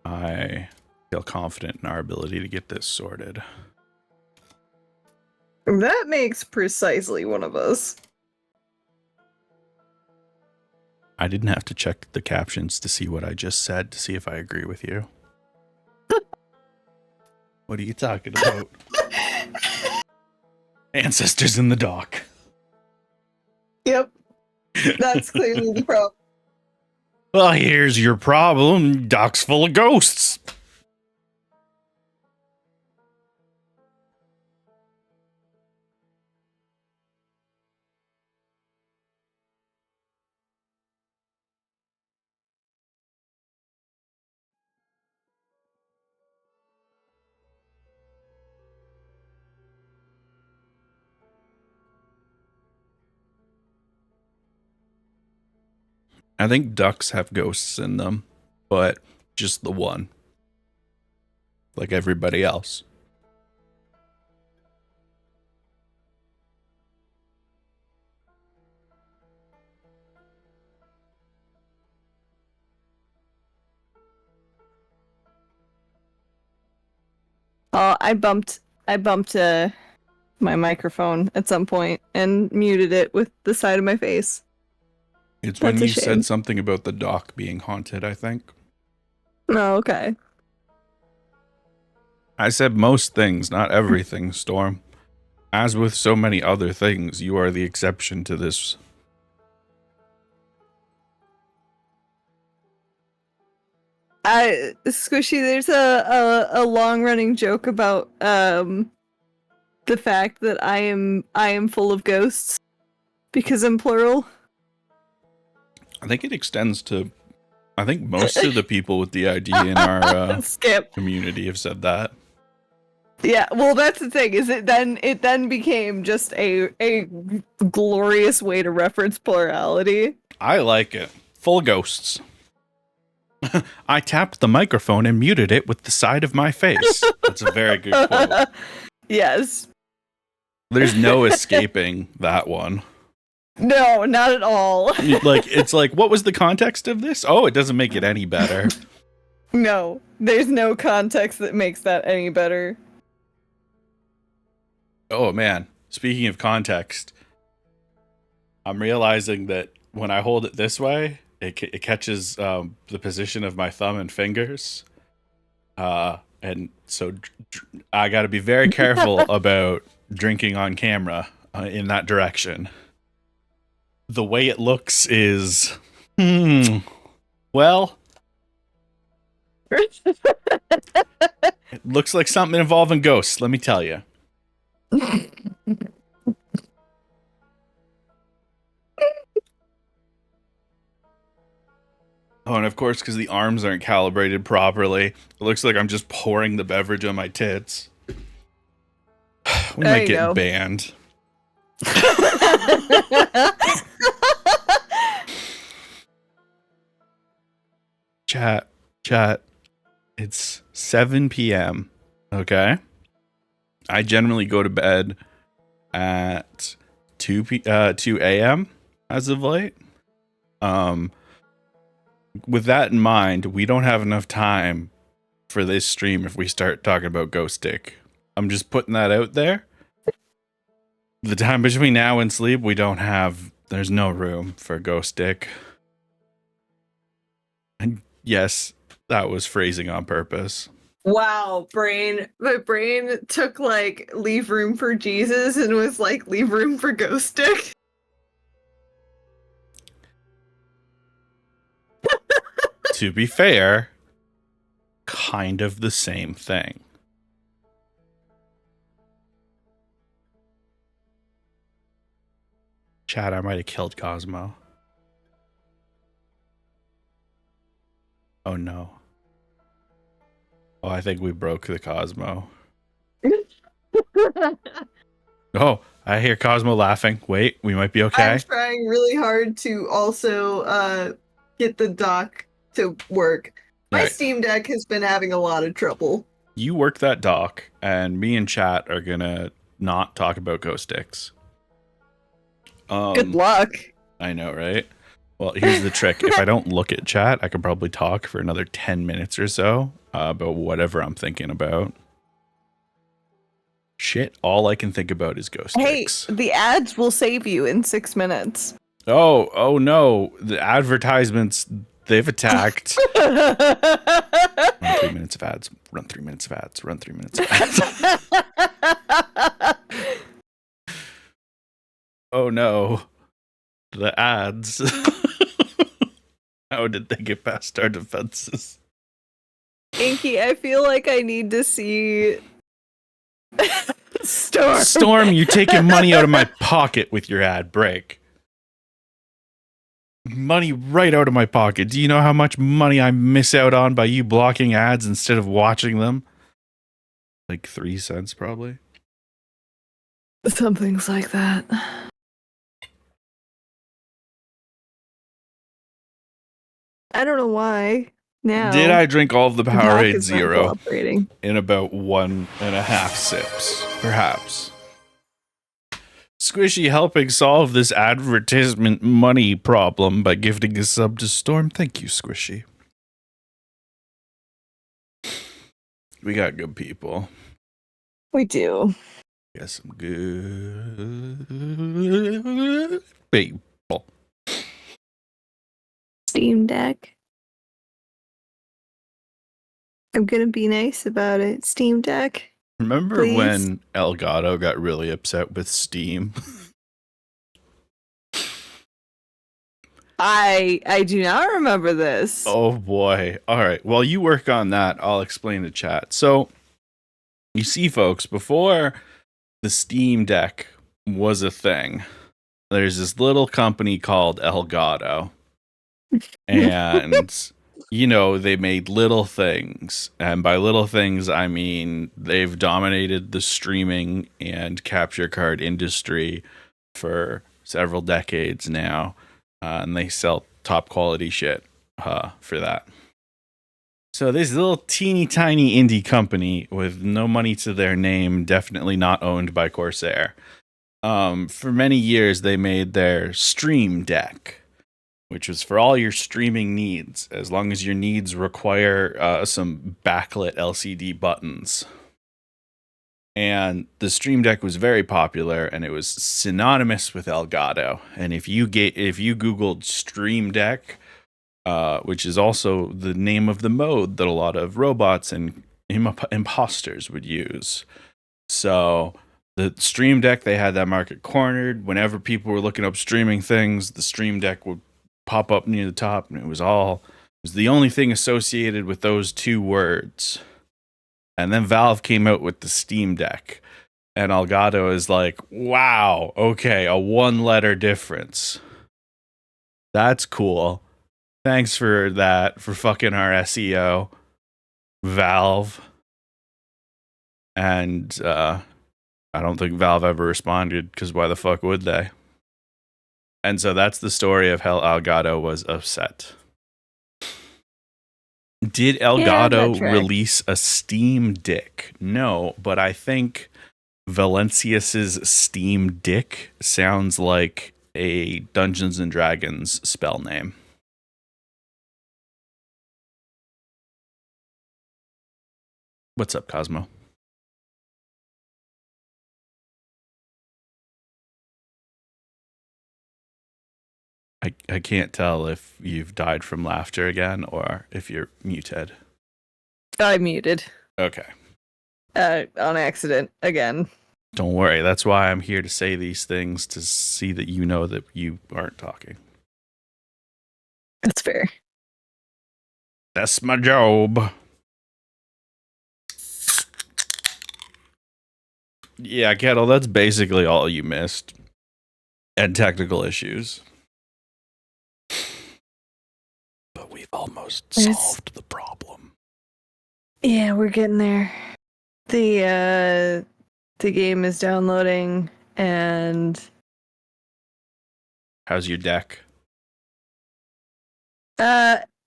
I feel confident in our ability to get this sorted. That makes precisely one of us. I didn't have to check the captions to see what I just said to see if I agree with you. What are you talking about? Ancestors in the dock. Yep. That's clearly the problem. Well, here's your problem. Dock's full of ghosts. I think ducks have ghosts in them, but just the one. Like everybody else. Oh, I bumped my microphone at some point and muted it with the side of my face. It's That's when a you shame. said something about the dock being haunted, I think. Oh, okay. I said most things, not everything, Storm. As with so many other things, you are the exception to this. Squishy, there's a long running joke about the fact that I am full of ghosts because I'm plural. I think it extends to. I think most of the people with the ID in our Skip. community have said that. Yeah, well, that's the thing. Is it then became just a glorious way to reference plurality. I like it. Full of ghosts. I tapped the microphone and muted it with the side of my face. That's a very good quote. Yes. There's no escaping that one. No, not at all. Like, it's like, what was the context of this? Oh, it doesn't make it any better. No, there's no context that makes that any better. Oh, man. Speaking of context, I'm realizing that when I hold it this way, it catches the position of my thumb and fingers. And so I got to be very careful about drinking on camera in that direction. The way it looks is Well, it looks like something involving ghosts, let me tell you. Oh, and of course, because the arms aren't calibrated properly, it looks like I'm just pouring the beverage on my tits. We There might you get go. banned. Chat. It's 7 p.m. Okay. I generally go to bed at 2 a.m. as of late. With that in mind, we don't have enough time for this stream if we start talking about Ghost Dick. I'm just putting that out there. The time between now and sleep, there's no room for Ghost Dick. And yes, that was phrasing on purpose. Wow, brain. My brain took like leave room for Jesus and was like leave room for Ghost Stick. To be fair, kind of the same thing. Chad, I might have killed Cosmo. Oh no. Oh, I think we broke the Cosmo. Oh, I hear Cosmo laughing. Wait, we might be okay. I'm trying really hard to also get the dock to work. My Right. Steam Deck has been having a lot of trouble. You work that dock, and me and chat are gonna not talk about ghost sticks. Good luck. I know, right? Well, here's the trick. If I don't look at chat, I could probably talk for another 10 minutes or so about whatever I'm thinking about. Shit, all I can think about is ghost Hey, sticks. the ads will save you in 6 minutes. Oh no. The advertisements, they've attacked. Run 3 minutes of ads. Run 3 minutes of ads. Run 3 minutes of ads. Oh no. The ads. How did they get past our defenses? Inky, I feel like I need to see Storm. Storm, you're taking money out of my pocket with your ad break. Money right out of my pocket. Do you know how much money I miss out on by you blocking ads instead of watching them? Like 3 cents, probably. Some things like that. I don't know why. Now Did I drink all of the Doc Powerade is not Zero cooperating. in about 1.5 sips? Perhaps. Squishy helping solve this advertisement money problem by gifting a sub to Storm. Thank you, Squishy. We got good people. We do. Got some good people. Steam Deck. I'm gonna be nice about it. Steam Deck. Remember Please? when Elgato got really upset with Steam? I do not remember this. Oh boy. All right. While you work on that, I'll explain the chat. So, you see, folks, before the Steam Deck was a thing, there's this little company called Elgato. And, you know, they made little things. And by little things, I mean they've dominated the streaming and capture card industry for several decades now. And they sell top quality shit for that. So this little teeny tiny indie company with no money to their name, definitely not owned by Corsair. For many years, they made their Stream Deck, which was for all your streaming needs, as long as your needs require some backlit LCD buttons. And the Stream Deck was very popular, and it was synonymous with Elgato. And if you Googled Stream Deck, which is also the name of the mode that a lot of robots and imposters would use. So the Stream Deck, they had that market cornered. Whenever people were looking up streaming things, the Stream Deck would pop up near the top, and it was the only thing associated with those two words. And then Valve came out with the Steam Deck, and Elgato is like, wow, okay, a 1-letter difference. That's cool. Thanks for that, for fucking our SEO, Valve. And I don't think Valve ever responded, because why the fuck would they? And so that's the story of how Elgato was upset. Did Elgato release a Steam Dick? No, but I think Valencius's Steam Dick sounds like a Dungeons and Dragons spell name. What's up, Cosmo? I can't tell if you've died from laughter again or if you're muted. I muted. Okay. On accident again. Don't worry. That's why I'm here to say these things, to see that you know that you aren't talking. That's fair. That's my job. Yeah, Kettle, that's basically all you missed. And technical issues. But we've almost solved the problem. Yeah, we're getting there. The game is downloading, and how's your deck?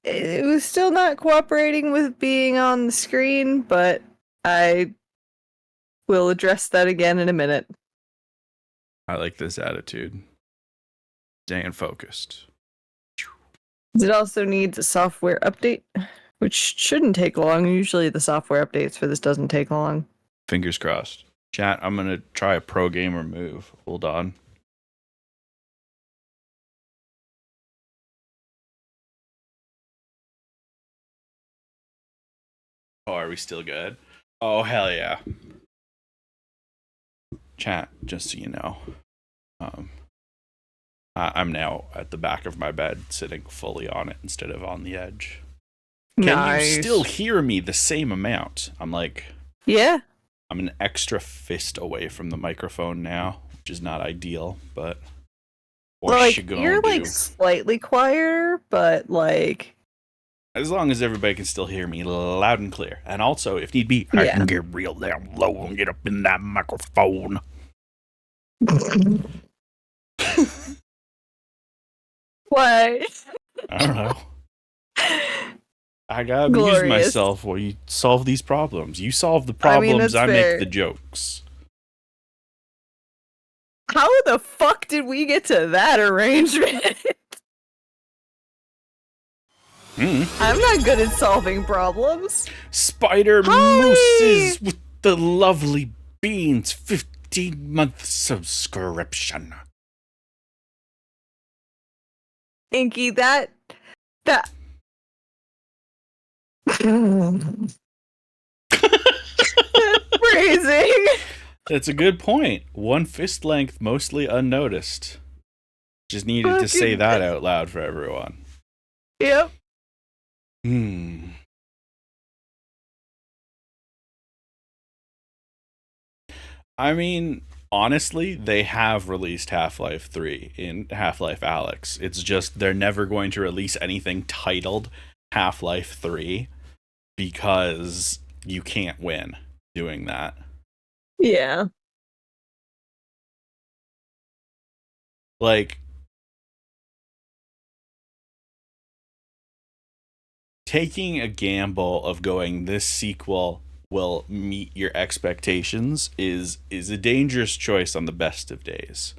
it was still not cooperating with being on the screen, but I will address that again in a minute. I like this attitude. Staying focused. It also needs a software update, which shouldn't take long. Usually the software updates for this doesn't take long. Fingers crossed. Chat, I'm going to try a pro gamer move. Hold on. Oh, are we still good? Oh, hell yeah. Chat, just so you know. I'm now at the back of my bed, sitting fully on it instead of on the edge. Can you still hear me the same amount? I'm like... Yeah. I'm an extra fist away from the microphone now, which is not ideal, but... You're, like, slightly quieter, but, like... As long as everybody can still hear me loud and clear. And also, if need be, I can get real damn low and get up in that microphone. What? I don't know. I gotta amuse myself while you solve these problems. You solve the problems, I make the jokes. How the fuck did we get to that arrangement? I'm not good at solving problems. Spider Mooses with the lovely beans, 15-month subscription. Inky, that phrasing. That's a good point. One fist length, mostly unnoticed. Just needed to say that out loud for everyone. Yep. I mean, honestly, they have released Half-Life 3 in Half-Life Alyx. It's just they're never going to release anything titled Half-Life 3 because you can't win doing that. Yeah. Like, taking a gamble of going, this sequel will meet your expectations is a dangerous choice on the best of days.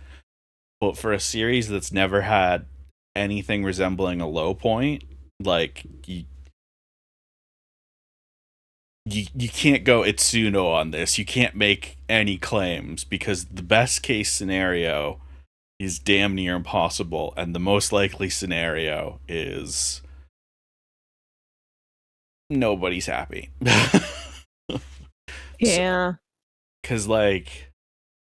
But for a series that's never had anything resembling a low point, like, you can't go Itsuno on this. You can't make any claims because the best case scenario is damn near impossible, and the most likely scenario is nobody's happy. Yeah. Because, like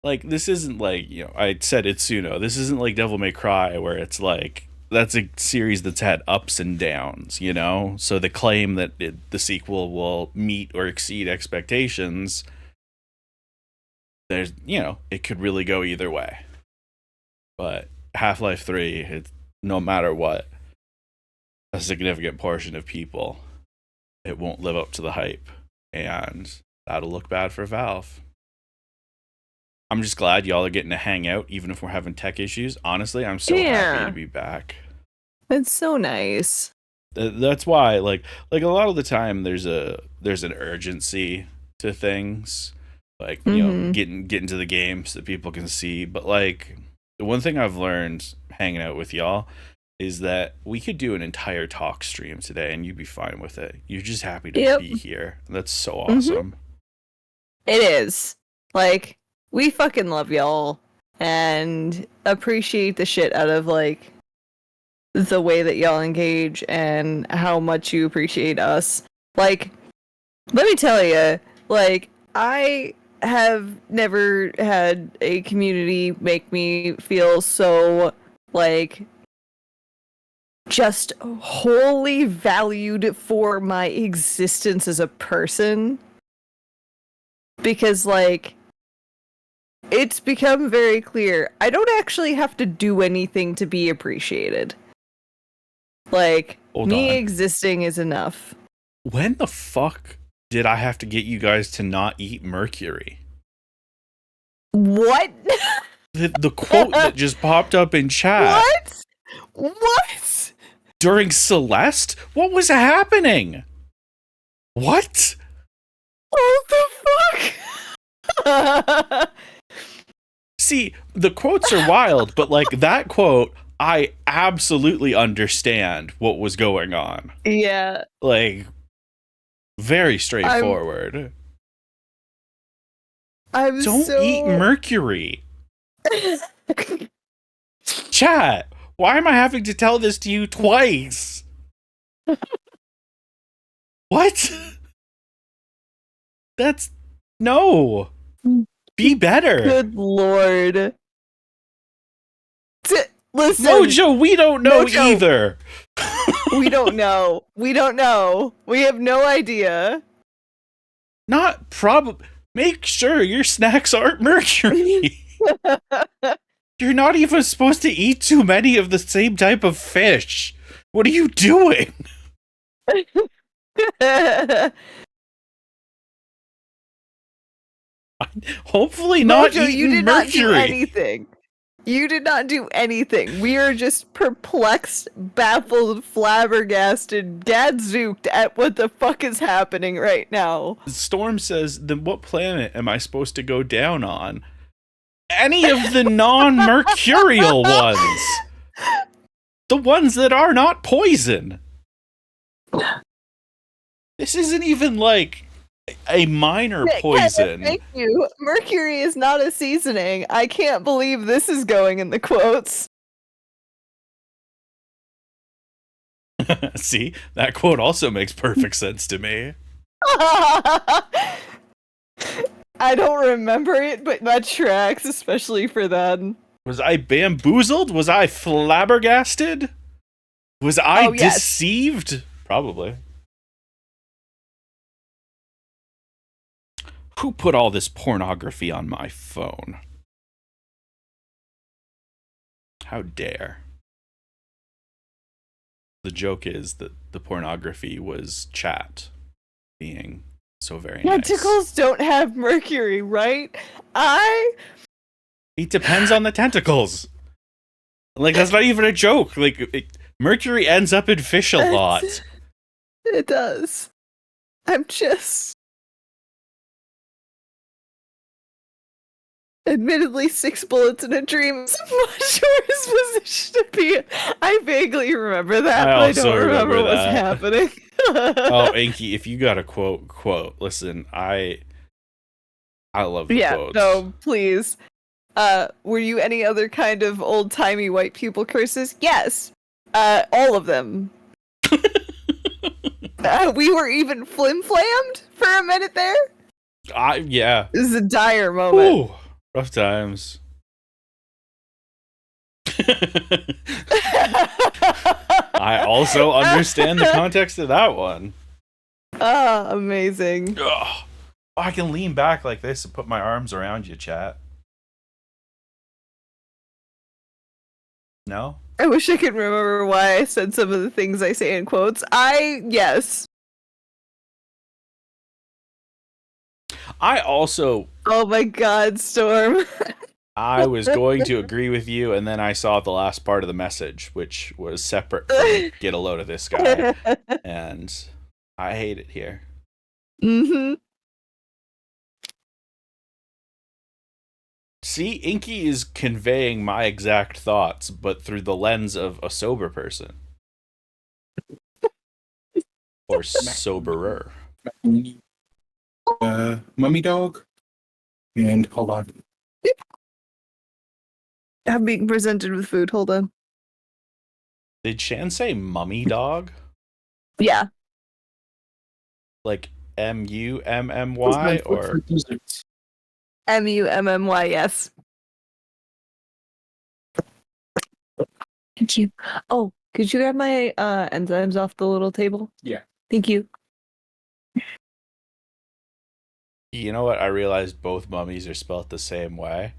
this isn't like, you know, I said Itsuno. This isn't like Devil May Cry where it's like that's a series that's had ups and downs, you know? So the claim that the sequel will meet or exceed expectations, there's, you know, it could really go either way. But Half-Life 3, it's, no matter what, a significant portion of people, it won't live up to the hype. And that'll look bad for Valve. I'm just glad y'all are getting to hang out, even if we're having tech issues. Honestly, I'm so happy to be back. It's so nice. That's why, like a lot of the time, there's an urgency to things, like you know, getting to the game so that people can see. But like the one thing I've learned hanging out with y'all is that we could do an entire talk stream today, and you'd be fine with it. You're just happy to be here. That's so awesome. It is. Like, we fucking love y'all and appreciate the shit out of like the way that y'all engage and how much you appreciate us. Like, let me tell you, like, I have never had a community make me feel so like just wholly valued for my existence as a person. Because like it's become very clear I don't actually have to do anything to be appreciated. Like, Hold me on. existing is enough. When the fuck did I have to get you guys to not eat mercury? What? The quote that just popped up in chat. What? During Celeste? What was happening? What? What the fuck? See, the quotes are wild, but like that quote, I absolutely understand what was going on. Yeah. Like, very straightforward. I'm Don't so... eat mercury. Chat, why am I having to tell this to you twice? What? That's... No. Be better. Good lord. Listen. Mojo, we don't know Mojo. either. We don't know. We don't know. We have no idea. Not probably. Make sure your snacks aren't mercury. You're not even supposed to eat too many of the same type of fish. What are you doing? Hopefully not Mojo, eating you did mercury. not do anything. You did not do anything. We are just perplexed, baffled, flabbergasted, gadzooked at what the fuck is happening right now. Storm says, then what planet am I supposed to go down on? Any of the non-mercurial ones. The ones that are not poison. This isn't even like a minor poison. Thank you. Mercury is not a seasoning. I can't believe this is going in the quotes. See, that quote also makes perfect sense to me. I don't remember it, but that tracks, especially for that. Was I bamboozled? Was I flabbergasted? Was I deceived? Probably. Who put all this pornography on my phone? How dare. The joke is that the pornography was chat being so very nice. Tentacles don't have mercury, right? It depends on the tentacles. Like, that's not even a joke. Like, mercury ends up in fish a lot. It does. I'm just... Admittedly, 6 bullets in a dream is a much worse position to be in. I vaguely remember that, but I don't remember what's happening. Oh, Inky, if you got a quote. Listen, I love the quotes. Yeah, no, please. Were you any other kind of old-timey white people curses? Yes. All of them. We were even flim-flammed for a minute there. Yeah. This is a dire moment. Ooh, rough also understand the context of that one. Ah, amazing. Ugh. I can lean back like this and put my arms around you, chat. No? I wish I could remember why I said some of the things I say in quotes. Yes. I also Oh my god, Storm. I was going to agree with you, and then I saw the last part of the message, which was separate from get a load of this guy. And I hate it here. Mm-hmm. See, Inky is conveying my exact thoughts, but through the lens of a sober person. Or soberer. Mummy dog. And hold on. I'm being presented with food. Hold on. Did Shan say mummy dog? Yeah. Like MUMMY or MUMMY, yes. Thank you. Oh, could you grab my enzymes off the little table? Yeah. Thank you. You know what? I realized both mummies are spelled the same way.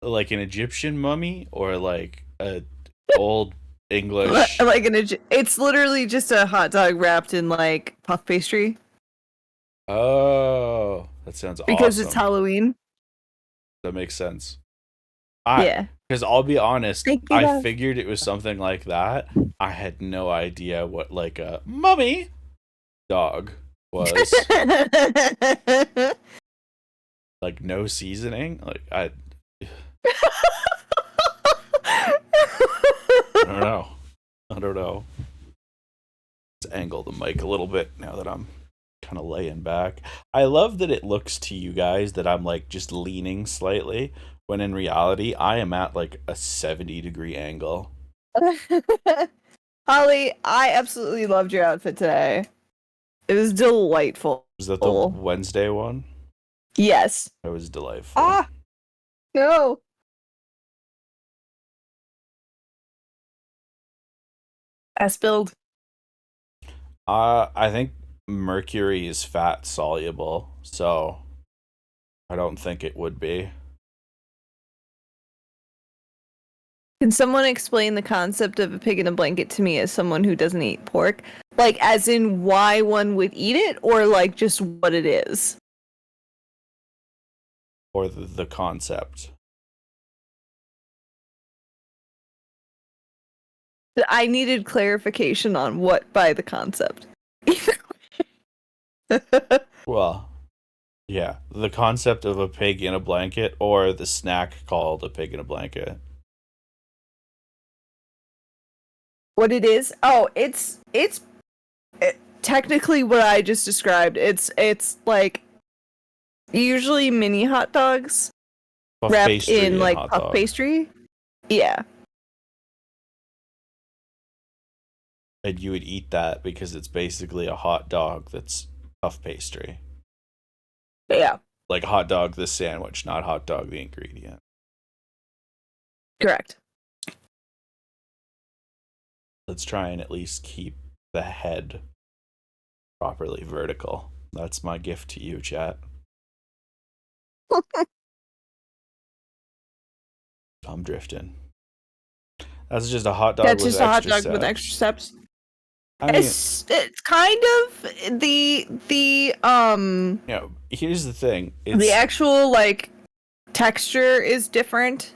Like an Egyptian mummy or like a old English. Like it's literally just a hot dog wrapped in like puff pastry. Oh, that sounds Because awesome. it's Halloween. That makes sense. Yeah. Because I'll be honest, Thank you, I love. figured it was something like that. I had no idea what like a mummy dog was. Like no seasoning. Like I don't know. I don't know. Let's angle the mic a little bit now that I'm kind of laying back. I love that it looks to you guys that I'm like just leaning slightly, when in reality I am at like a 70-degree angle. Holly, I absolutely loved your outfit today. It was delightful. Was that the Wednesday one? Yes. It was delightful. Ah! No. I spilled. I think mercury is fat soluble, so I don't think it would be. Can someone explain the concept of a pig in a blanket to me as someone who doesn't eat pork? Like, as in why one would eat it, or like just what it is? Or the concept. I needed clarification on what by the concept. Well, yeah, the concept of a pig in a blanket or the snack called a pig in a blanket. What it is? Oh, it's technically what I just described. It's like usually mini hot dogs Puff wrapped pastry in and like hot puff dog. pastry. Yeah. And you would eat that because it's basically a hot dog that's puff pastry. Yeah. Like hot dog the sandwich, not hot dog the ingredient. Correct. Let's try and at least keep the head properly vertical. That's my gift to you, chat. I'm drifting. That's just a hot dog That's with just a hot extra dog with steps. extra steps. I mean, It's kind of the you know, here's the thing. It's the actual like texture is different.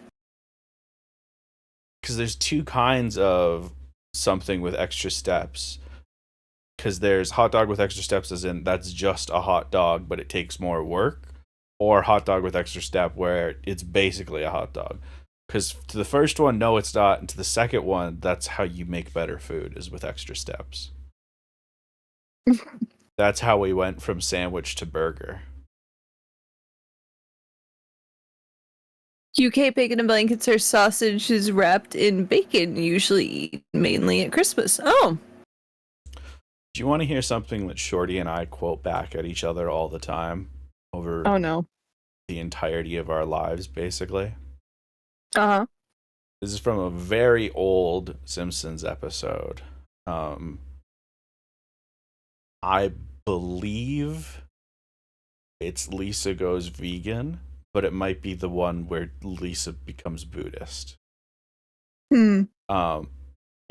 because there's two kinds of something with extra steps. Because there's hot dog with extra steps, as in that's just a hot dog, but it takes more work, or hot dog with extra step where it's basically a hot dog. Because to the first one, no, it's not, and to the second one, that's how you make better food is with extra steps. That's how we went from sandwich to burger. UK bacon and blankets are sausages wrapped in bacon, usually eaten mainly at Christmas. Oh. Do you want to hear something that Shorty and I quote back at each other all the time over Oh no. the entirety of our lives, basically? Uh-huh. This is from a very old Simpsons episode. Um, I believe it's Lisa goes vegan, but it might be the one where Lisa becomes Buddhist. Hmm. Can't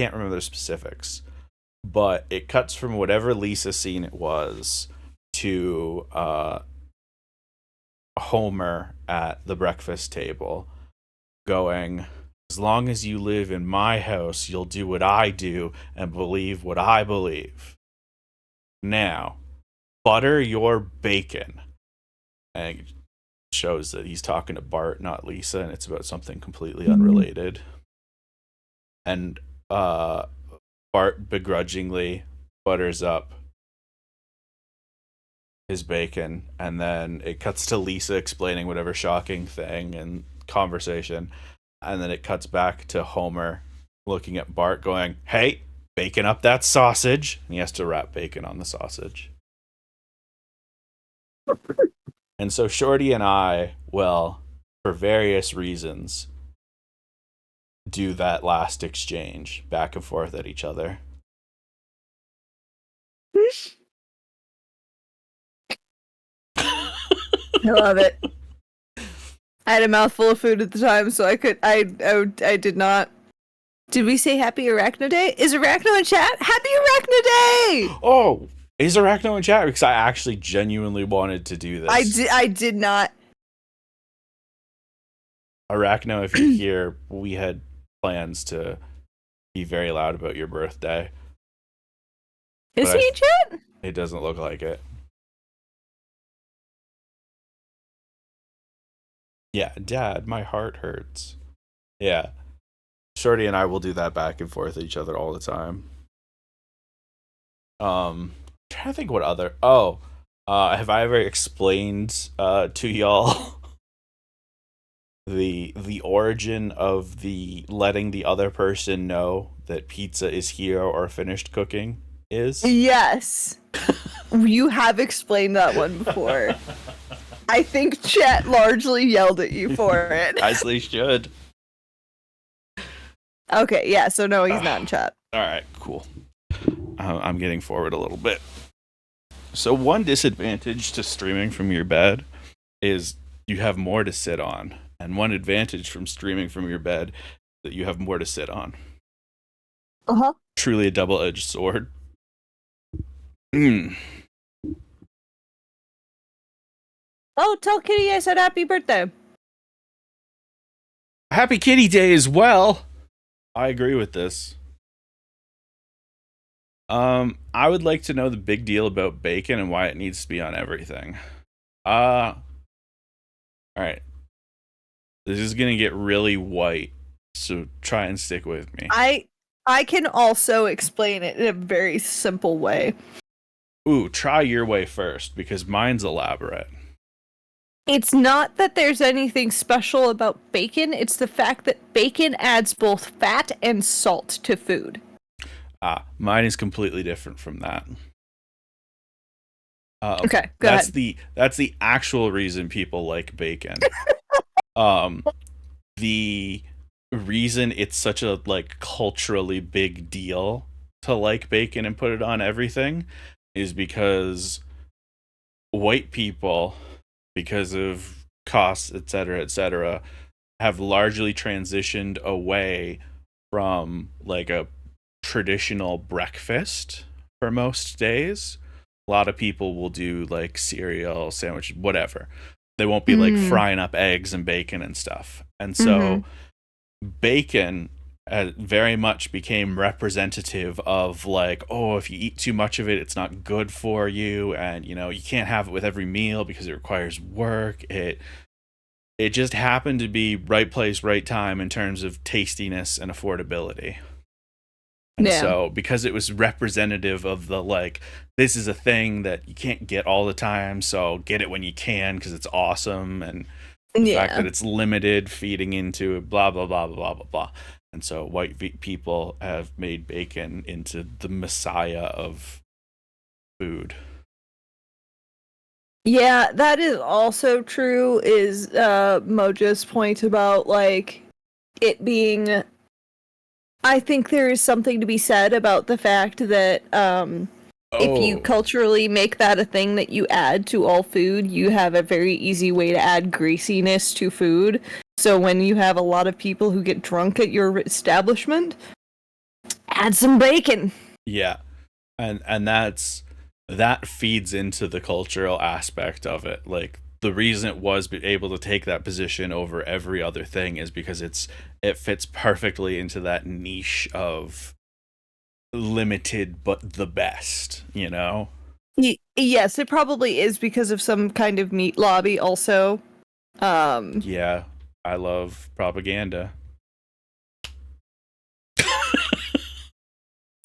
remember the specifics, but it cuts from whatever Lisa scene it was to Homer at the breakfast table going, as long as you live in my house, you'll do what I do and believe what I believe. Now, butter your bacon. And it shows that he's talking to Bart, not Lisa, and it's about something completely unrelated. And Bart begrudgingly butters up his bacon, and then it cuts to Lisa explaining whatever shocking thing and conversation, and then it cuts back to Homer looking at Bart going, hey, bacon up that sausage. And he has to wrap bacon on the sausage. And so Shorty and I, well, for various reasons, do that last exchange back and forth at each other. I love it. I had a mouthful of food at the time, so I did not. Did we say Happy Arachno Day? Is Arachno in chat? Happy Arachno Day! Oh, is Arachno in chat? Because I actually genuinely wanted to do this. I did not. Arachno, if you're here, we had plans to be very loud about your birthday. Is But he in chat? It doesn't look like it. Yeah, Dad, my heart hurts. Yeah. Shorty and I will do that back and forth at each other all the time. I'm trying to think what other. Have I ever explained to y'all the origin of the letting the other person know that pizza is here or finished cooking is? Yes. You have explained that one before. I think chat largely yelled at you for it. As they should. Okay, yeah, so no, he's not in chat. All right, cool. I'm getting forward a little bit. So one disadvantage to streaming from your bed is you have more to sit on. And one advantage from streaming from your bed is that you have more to sit on. Uh-huh. Truly a double-edged sword. Oh, tell Kitty I said happy birthday. Happy Kitty Day as well. I agree with this. I would like to know the big deal about bacon and why it needs to be on everything. All right. This is gonna get really white, so try and stick with me. I can also explain it in a very simple way. Ooh, try your way first, because mine's elaborate. It's not that there's anything special about bacon, it's the fact that bacon adds both fat and salt to food. Mine is completely different from that. Okay, go ahead. That's the actual reason people like bacon. The reason it's such a like culturally big deal to like bacon and put it on everything is because white people, because of costs, etc., have largely transitioned away from like a traditional breakfast for most days. A lot of people will do like cereal, sandwich, whatever. They won't be like frying up eggs and bacon and stuff. And so bacon very much became representative of like, oh, if you eat too much of it, it's not good for you, and you know you can't have it with every meal because it requires work. It just happened to be right place, right time in terms of tastiness and affordability. And so because it was representative of the like, this is a thing that you can't get all the time, so get it when you can because it's awesome, and the fact that it's limited, feeding into blah blah blah blah blah blah. And so white people have made bacon into the messiah of food. Yeah, that is also true, is Moja's point about like it being I think there is something to be said about the fact that if you culturally make that a thing that you add to all food, you have a very easy way to add greasiness to food. So when you have a lot of people who get drunk at your establishment, add some bacon. Yeah. And that feeds into the cultural aspect of it. Like, the reason it was able to take that position over every other thing is because it fits perfectly into that niche of limited but the best, you know? Yes, it probably is because of some kind of meat lobby also. Yeah, I love propaganda.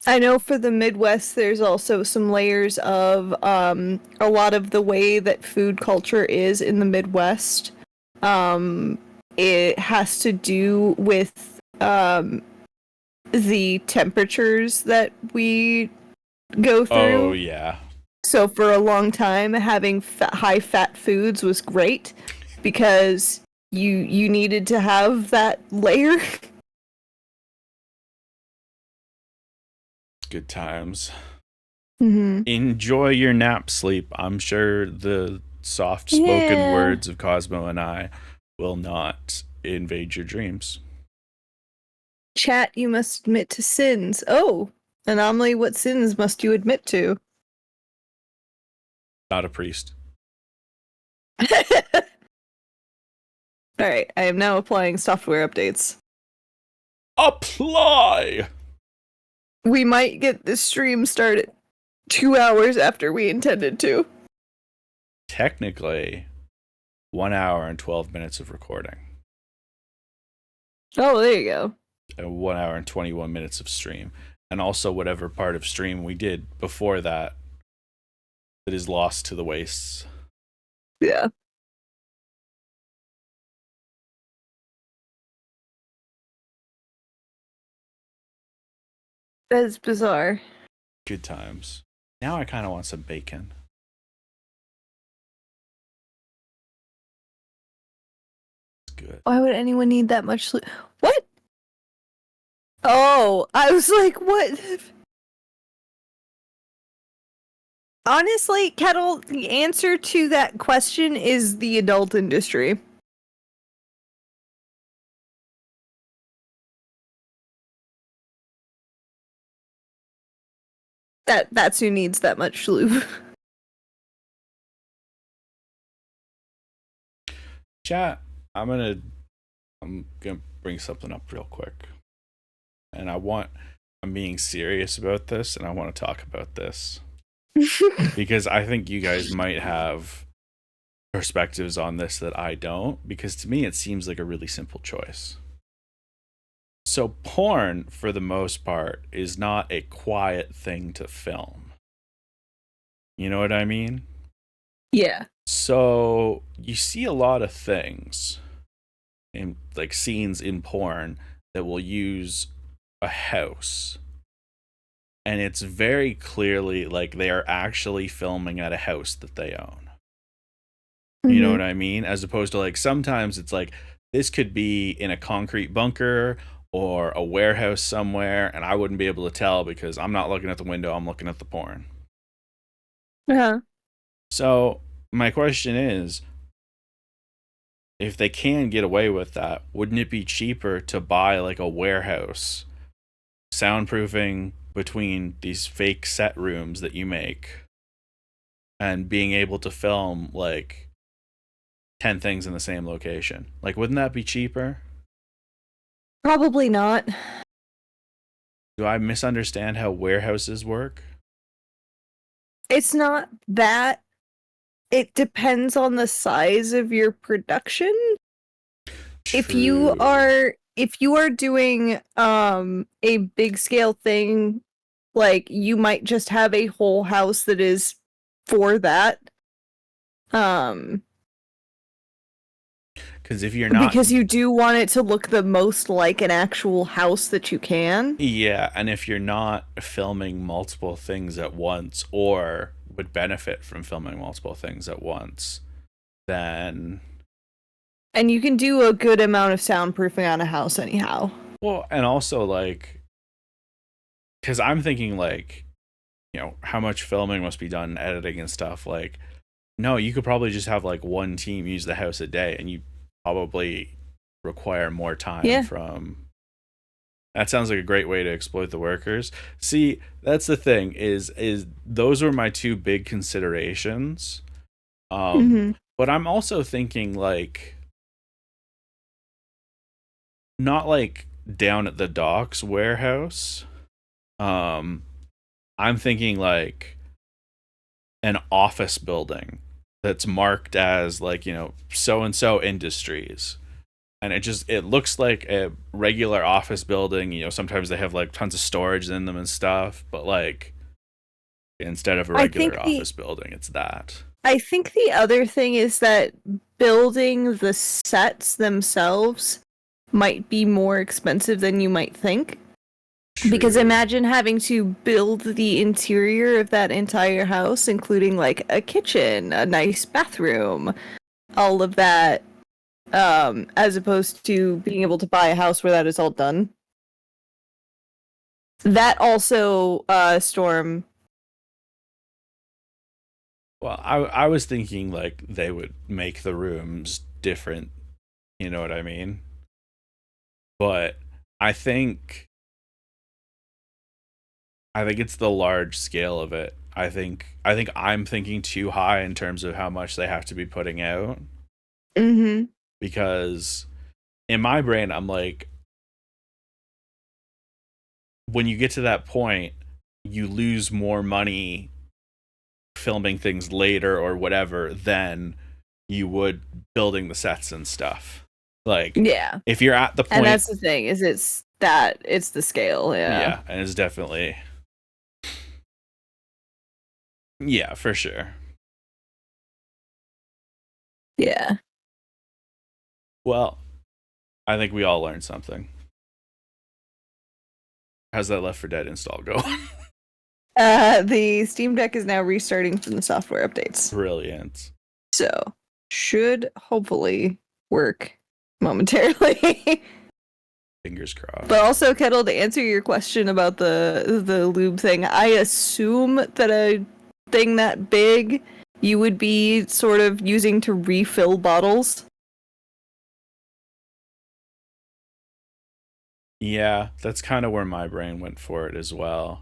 I know for the Midwest, there's also some layers of a lot of the way that food culture is in the Midwest. It has to do with the temperatures that we go through. Oh, yeah. So for a long time, having high fat foods was great because you needed to have that layer. Good times. Mm-hmm. Enjoy your nap sleep. I'm sure the soft spoken words of Cosmo and I will not invade your dreams. Chat, you must admit to sins. Oh, anomaly, what sins must you admit to? Not a priest. Alright, I am now applying software updates. Apply! We might get this stream started 2 hours after we intended to. Technically, 1 hour and 12 minutes of recording. Oh, there you go. And 1 hour and 21 minutes of stream. And also whatever part of stream we did before that is lost to the wastes. Yeah. That is bizarre. Good times. Now I kind of want some bacon. It's good. Why would anyone need that much sleep? What? Oh, I was like, what? Honestly, Kettle, the answer to that question is the adult industry. That's who needs that much sleep. Chat, I'm gonna bring something up real quick. And I'm being serious about this, and I want to talk about this. Because I think you guys might have perspectives on this that I don't, because to me it seems like a really simple choice. So porn, for the most part, is not a quiet thing to film. You know what I mean? Yeah. So you see a lot of things in like scenes in porn that will use a house. And it's very clearly like they are actually filming at a house that they own. You know what I mean? As opposed to like sometimes it's like this could be in a concrete bunker or a warehouse somewhere, and I wouldn't be able to tell because I'm not looking at the window, I'm looking at the porn. Uh-huh. So my question is, if they can get away with that, wouldn't it be cheaper to buy like a warehouse, soundproofing between these fake set rooms that you make, and being able to film like 10 things in the same location? Like, wouldn't that be cheaper? Probably not. Do I misunderstand how warehouses work? It's not that. It depends on the size of your production. If you are doing a big scale thing, like you might just have a whole house that is for that. Because if you're not, because you do want it to look the most like an actual house that you can. yeah, and if you're not filming multiple things at once, or would benefit from filming multiple things at once, then... And you can do a good amount of soundproofing on a house anyhow. Well, and also, like, because I'm thinking like, how much filming must be done, editing and stuff. Like, no, you could probably just have like one team use the house a day, and you probably require more time from. That sounds like a great way to exploit the workers. See, that's the thing is those were my two big considerations. But I'm also thinking like not like down at the docks warehouse. I'm thinking like an office building that's marked as like, so and so industries. And it looks like a regular office building. Sometimes they have like tons of storage in them and stuff, but like instead of a regular office building, it's that. I think the other thing is that building the sets themselves might be more expensive than you might think. True. Because imagine having to build the interior of that entire house, including like a kitchen, a nice bathroom, all of that, as opposed to being able to buy a house where that is all done. That also, Storm. Well, I was thinking like they would make the rooms different, you know what I mean? But I think it's the large scale of it. I think I'm thinking too high in terms of how much they have to be putting out. Mm-hmm. Because in my brain, I'm like, when you get to that point, you lose more money filming things later or whatever than you would building the sets and stuff. Like, yeah, if you're at the point, and that's the thing is it's the scale. Yeah, and it's definitely, yeah, for sure. Yeah. Well, I think we all learned something. How's that Left 4 Dead install go? The Steam Deck is now restarting from the software updates. Brilliant. So, should hopefully work momentarily. Fingers crossed. But also, Kettle, to answer your question about the lube thing, I assume that a thing that big you would be sort of using to refill bottles. Yeah, that's kind of where my brain went for it as well.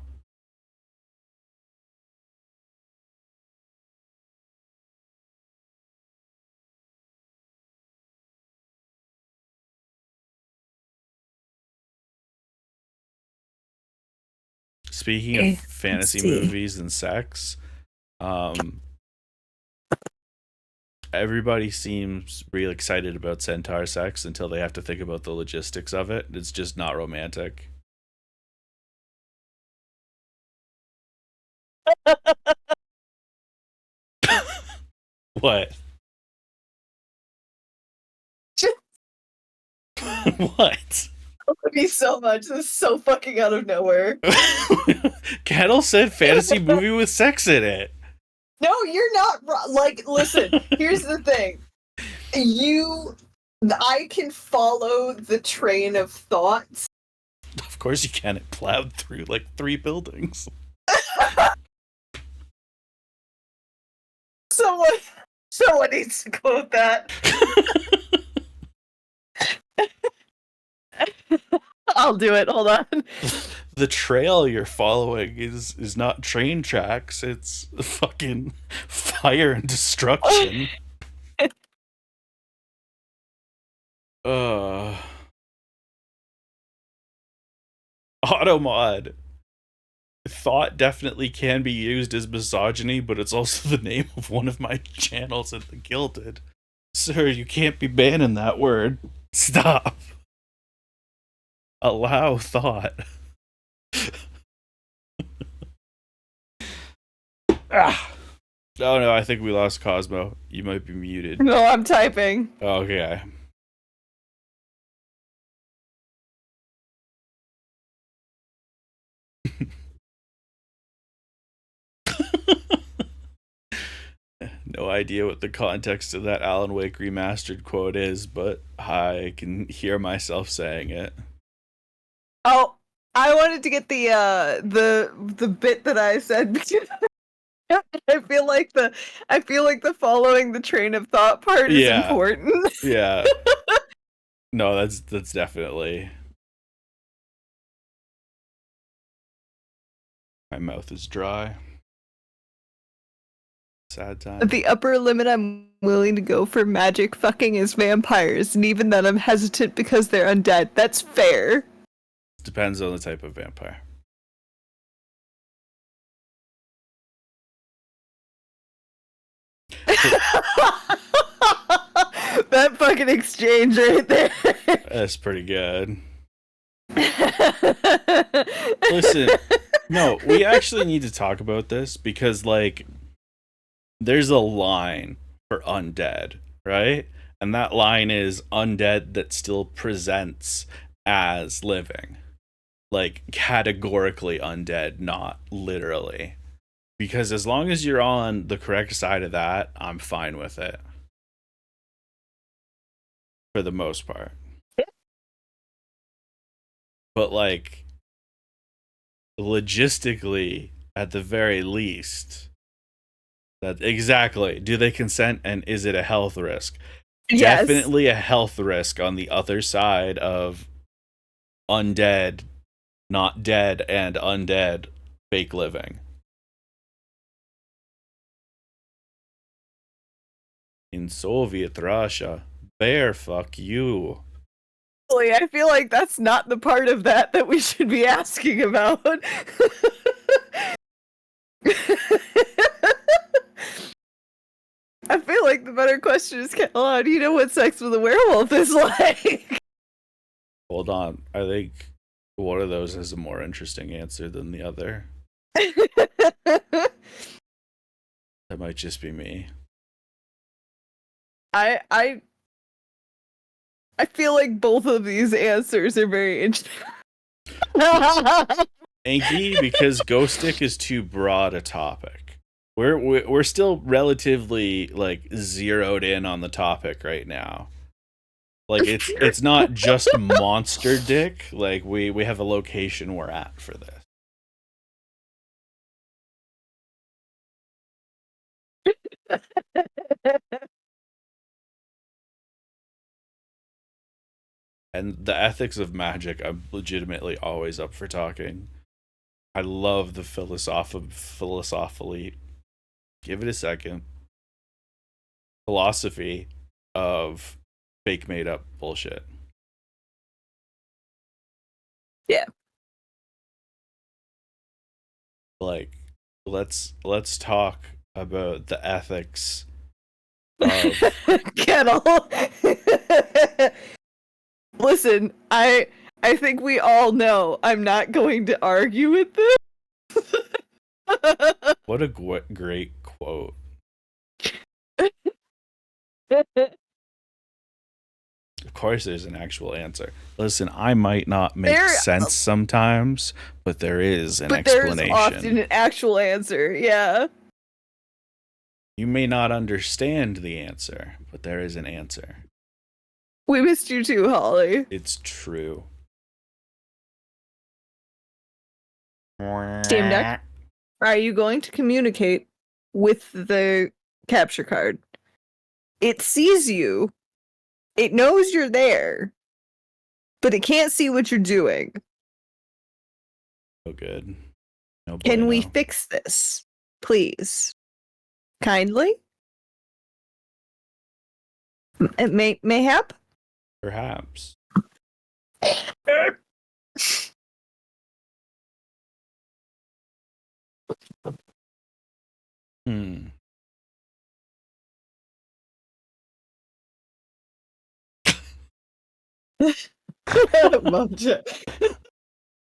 Speaking of fantasy movies and sex, everybody seems really excited about centaur sex until they have to think about the logistics of it. It's just not romantic. What? What? That would be so much. This is so fucking out of nowhere. Kettle said fantasy movie with sex in it. No, you're not. Like, listen, here's the thing. I can follow the train of thoughts. Of course you can. It plowed through like 3 buildings. Someone needs to quote that. I'll do it. Hold on. The trail you're following is not train tracks. It's fucking fire and destruction. Automod. Thought definitely can be used as misogyny, but it's also the name of one of my channels in the Gilded. Sir, you can't be banning that word. Stop. Allow thought. Ah. Oh no, I think we lost Cosmo. You might be muted. No, I'm typing. Okay. No idea what the context of that Alan Wake remastered quote is, but I can hear myself saying it. Oh, I wanted to get the bit that I said because I feel like the following the train of thought part is Yeah. important. Yeah. No, that's definitely. My mouth is dry. Sad time. The upper limit I'm willing to go for magic fucking is vampires, and even then I'm hesitant because they're undead. That's fair. Depends on the type of vampire. That fucking exchange right there. That's pretty good. Listen, no, we actually need to talk about this because, like, there's a line for undead, right? And that line is undead that still presents as living. Like, categorically undead, not literally. Because as long as you're on the correct side of that, I'm fine with it. For the most part. But, like, logistically, at the very least, that exactly, do they consent and is it a health risk? Yes. Definitely a health risk on the other side of undead, not dead, and undead fake living. In Soviet Russia, bear fuck you. I feel like that's not the part of that we should be asking about. I feel like the better question is, how do you know what sex with a werewolf is like? Hold on. I think one of those has a more interesting answer than the other. That might just be me. I feel like both of these answers are very interesting. Anky, because ghost stick is too broad a topic. We're still relatively, like, zeroed in on the topic right now. Like, it's not just monster dick. Like, we have a location we're at for this. And the ethics of magic, I'm legitimately always up for talking. I love the philosophically, give it a second, philosophy of fake made up bullshit. Yeah. Like, let's talk about the ethics of Kettle. Listen, I think we all know I'm not going to argue with this. what a great quote. Of course there's an actual answer. Listen, I might not make sense sometimes, but there is an explanation. There's often an actual answer, yeah. You may not understand the answer, but there is an answer. We missed you too, Holly. It's true. Steam Deck, are you going to communicate with the capture card? It sees you. It knows you're there, but it can't see what you're doing. Oh, good. No Can we bueno. fix this, please? Kindly? Mayhap? Perhaps. Hmm.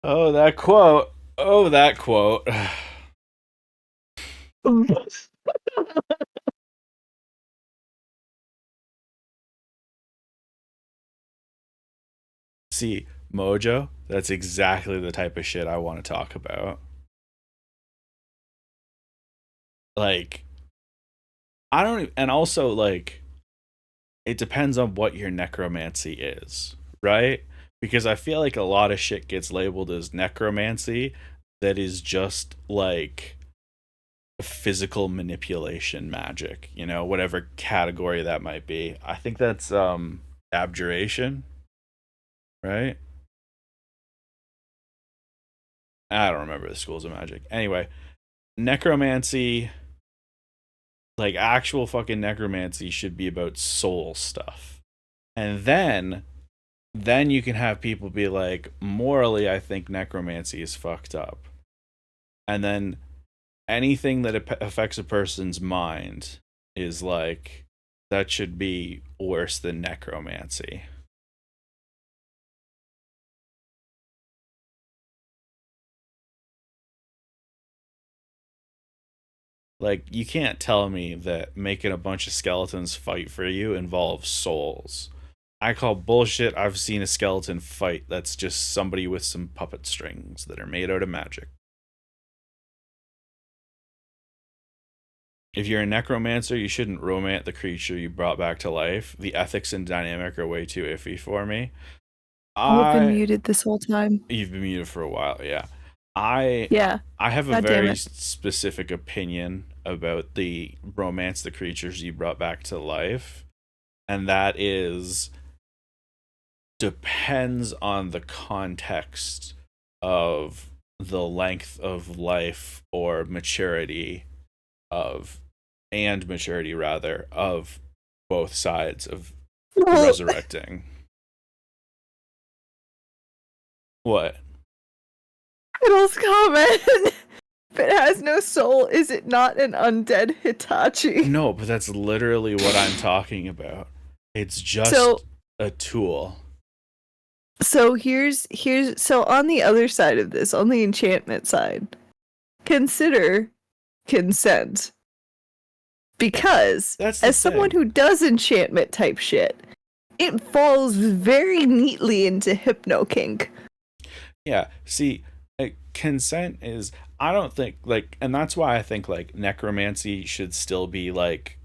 Oh, that quote. Oh, that quote. See, Mojo, that's exactly the type of shit I want to talk about. Like, I don't, and also, like, it depends on what your necromancy is, right? because I feel like a lot of shit gets labeled as necromancy that is just like physical manipulation magic, you know, whatever category that might be. I think that's abjuration, right? I don't remember the schools of magic. Anyway, necromancy, like actual fucking necromancy, should be about soul stuff. And then you can have people be like, morally, I think necromancy is fucked up. And then anything that affects a person's mind is like, that should be worse than necromancy. Like, you can't tell me that making a bunch of skeletons fight for you involves souls. I call bullshit. I've seen a skeleton fight that's just somebody with some puppet strings that are made out of magic. If you're a necromancer, you shouldn't romance the creature you brought back to life. The ethics and dynamic are way too iffy for me. I've been muted this whole time. You've been muted for a while, yeah. Yeah. I have a God damn very it. specific opinion about the romance the creatures you brought back to life, and that is depends on the context of the length of life or maturity of maturity rather of both sides of resurrecting. What? Riddle's comment. If it has no soul, is it not an undead Hitachi? No, but that's literally what I'm talking about. It's just a tool. So here's so on the other side of this, on the enchantment side, consider consent. Because as someone who does enchantment type shit, it falls very neatly into hypno kink. Yeah, see, consent is, I don't think, like, and that's why I think like necromancy should still be like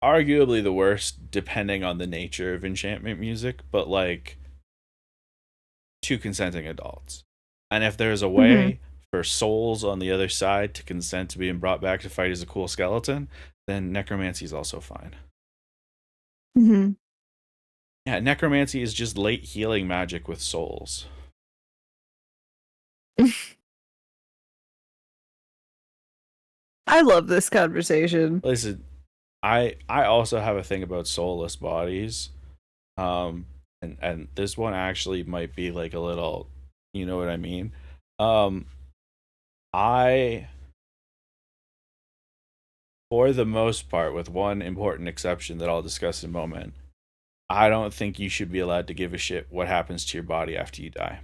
arguably the worst depending on the nature of enchantment music, but like to consenting adults. And if there's a way for souls on the other side to consent to being brought back to fight as a cool skeleton, then necromancy is also fine. Mm-hmm. Yeah, necromancy is just late healing magic with souls. I love this conversation. Listen, I also have a thing about soulless bodies. And this one actually might be like a little, you know what I mean? I, for the most part, with one important exception that I'll discuss in a moment, I don't think you should be allowed to give a shit what happens to your body after you die.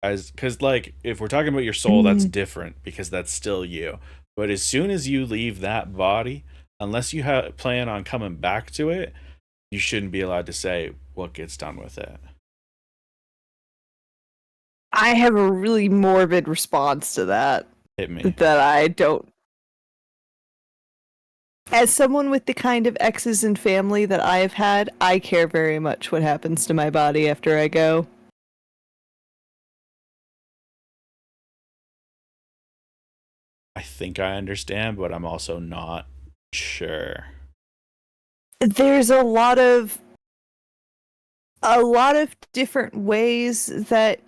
Because like, if we're talking about your soul, that's different because that's still you. But as soon as you leave that body, unless you plan on coming back to it, you shouldn't be allowed to say what gets done with it. I have a really morbid response to that. Hit me. That I don't. As someone with the kind of exes and family that I have had, I care very much what happens to my body after I go. I think I understand, but I'm also not sure. There's a lot of different ways that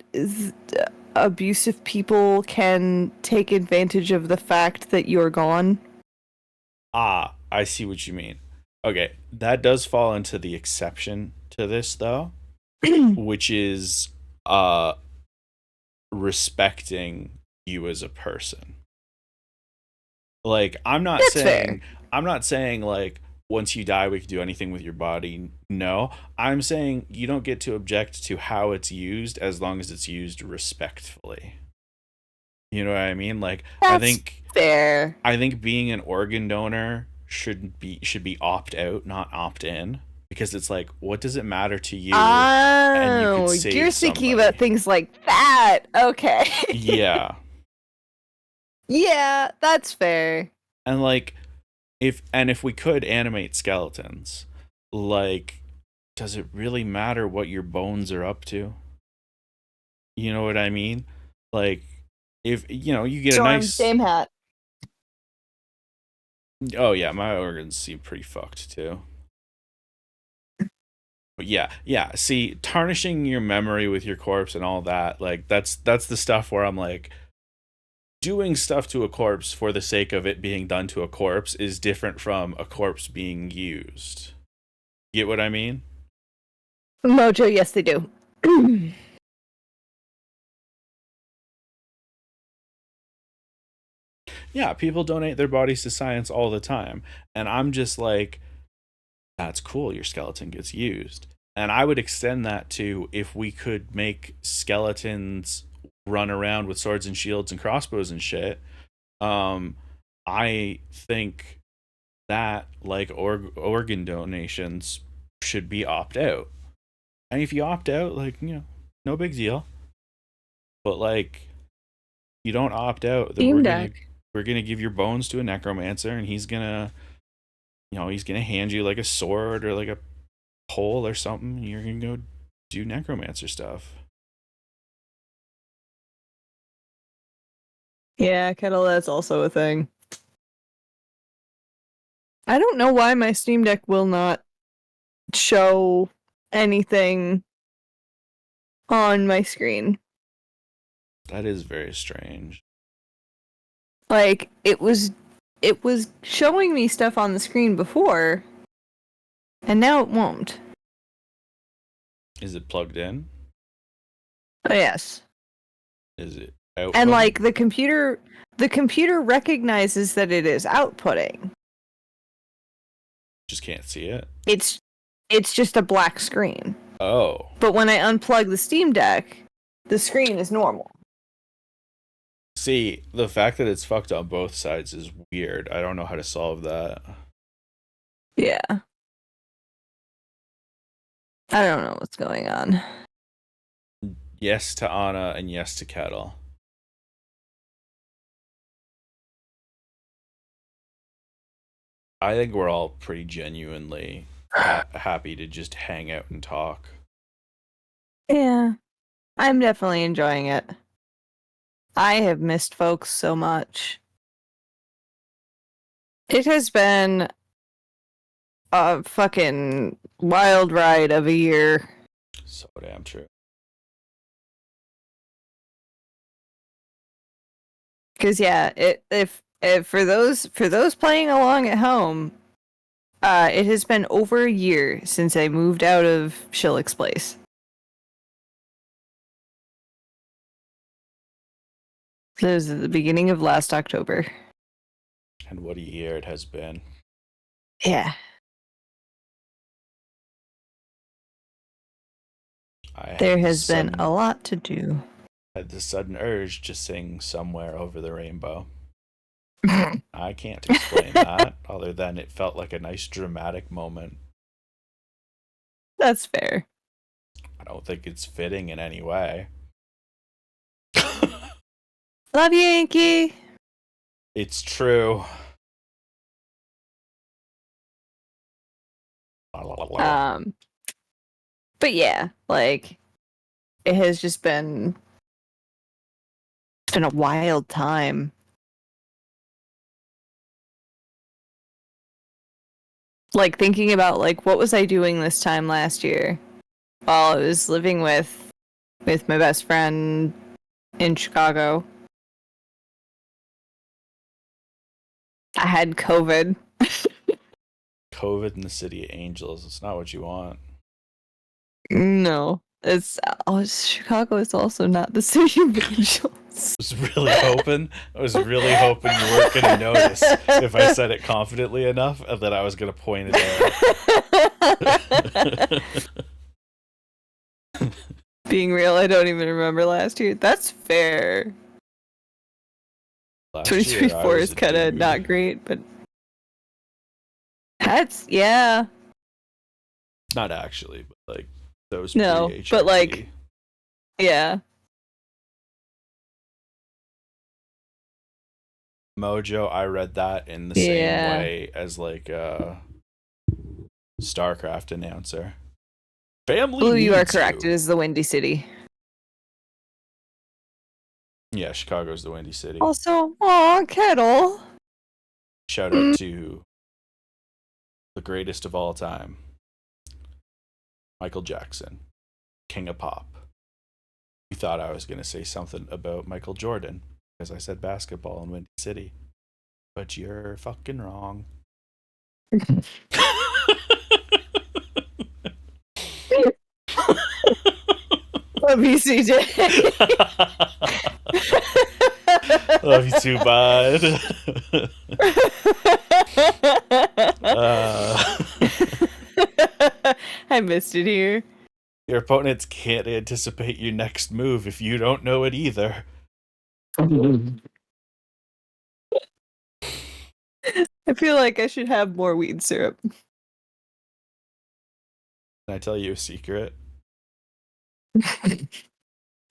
abusive people can take advantage of the fact that you're gone. Ah, I see what you mean. Okay, that does fall into the exception to this though, which is respecting you as a person. Like, I'm not saying like once you die we can do anything with your body. No, I'm saying you don't get to object to how it's used as long as it's used respectfully. You know what I mean? Like, That's I think fair. I think being an organ donor should be opt out, not opt in, because it's like, what does it matter to you? And you could save you're thinking somebody. about things like that. Okay. Yeah. Yeah, that's fair. And like, if we could animate skeletons, like, does it really matter what your bones are up to? You know what I mean? Like, if you get a Storm, nice. same hat. Oh yeah, my organs seem pretty fucked too. But yeah. See, tarnishing your memory with your corpse and all that, like that's the stuff where I'm like, doing stuff to a corpse for the sake of it being done to a corpse is different from a corpse being used. Get what I mean? Mojo, yes, they do. Yeah, people donate their bodies to science all the time. And I'm just like, that's cool, your skeleton gets used. And I would extend that to if we could make skeletons run around with swords and shields and crossbows and shit. I think that, like organ donations, should be opt out. And if you opt out, like, no big deal. But like, you don't opt out, then we're gonna give your bones to a necromancer, and he's gonna hand you like a sword or like a pole or something, and you're gonna go do necromancer stuff. Yeah, Kettle, that's also a thing. I don't know why my Steam Deck will not show anything on my screen. That is very strange. Like, it was showing me stuff on the screen before, and now it won't. Is it plugged in? Oh, yes. Is it out? And like the computer recognizes that it is outputting. Just can't see it. It's just a black screen. Oh. But when I unplug the Steam Deck, the screen is normal. See, the fact that it's fucked on both sides is weird. I don't know how to solve that. Yeah. I don't know what's going on. Yes to Anna and yes to Kettle. I think we're all pretty genuinely happy to just hang out and talk. Yeah. I'm definitely enjoying it. I have missed folks so much. It has been a fucking wild ride of a year. So damn true. Because yeah, if for those playing along at home, it has been over a year since I moved out of Shillick's place. So it was at the beginning of last October. And what a year it has been. Yeah. There has been a lot to do. I had the sudden urge to sing Somewhere Over the Rainbow. I can't explain that, other than it felt like a nice dramatic moment. That's fair. I don't think it's fitting in any way. Love you, Yankee. It's true. But yeah, like, it has just been, it's been a wild time. Like, thinking about, like, what was I doing this time last year? While I was living with my best friend in Chicago. I had COVID. COVID in the City of Angels. It's not what you want. No. Chicago is also not the city of angels. I was really hoping you weren't going to notice if I said it confidently enough and that I was going to point it out. Being real, I don't even remember last year. That's fair. 2024 is kind of not great, but yeah. Not actually, but like those. No, but like, yeah. Mojo, I read that in the same way as like a StarCraft announcer. Family Blue, you are needs correct. It is the Windy City. Yeah, Chicago's the Windy City. Also, aw, Kettle. Shout out to the greatest of all time, Michael Jackson, King of Pop. You thought I was going to say something about Michael Jordan because I said basketball in Windy City, but you're fucking wrong. Love you, CJ. Love you too, bud. I missed it here. Your opponents can't anticipate your next move if you don't know it either. I feel like I should have more weed syrup. Can I tell you a secret?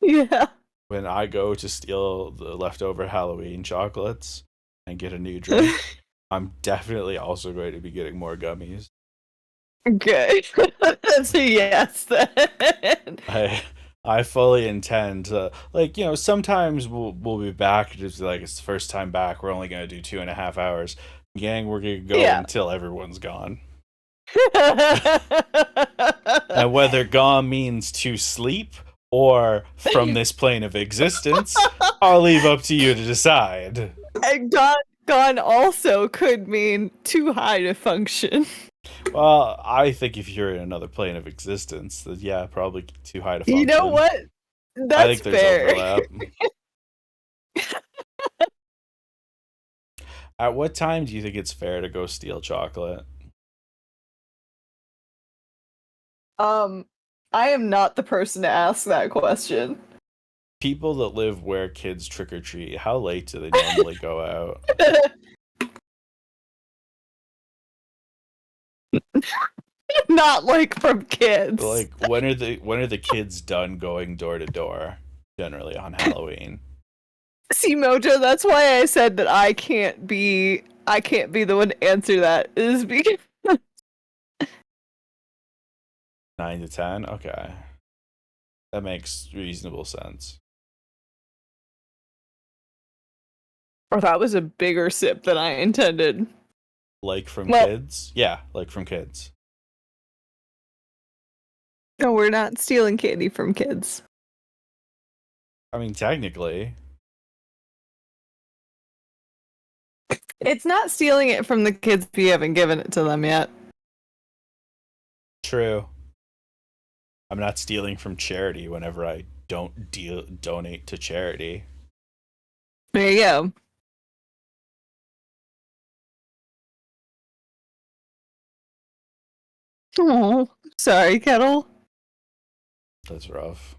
Yeah. When I go to steal the leftover Halloween chocolates and get a new drink, I'm definitely also going to be getting more gummies. Good. That's a yes then. I fully intend to, like, you know, sometimes we'll be back, just like it's the first time back, we're only gonna do 2.5 hours. Gang, we're gonna go until everyone's gone. And whether gone means to sleep or from this plane of existence, I'll leave up to you to decide. And gone also could mean too high to function. Well, I think if you're in another plane of existence, then yeah, probably too high to function. You know what? That's I think there's fair. overlap. At what time do you think it's fair to go steal chocolate? I am not the person to ask that question. People that live where kids trick or treat, how late do they normally go out? Not like from kids. Like when are the kids done going door to door generally on Halloween? See, Mojo, that's why I said that I can't be the one to answer that, is because 9 to 10? Okay. That makes reasonable sense. or that was a bigger sip than I intended. Like from kids? Yeah, like from kids. No, we're not stealing candy from kids. I mean, technically. It's not stealing it from the kids if you haven't given it to them yet. True. I'm not stealing from charity whenever I don't donate to charity. There you go. Oh, sorry, Kettle. That's rough.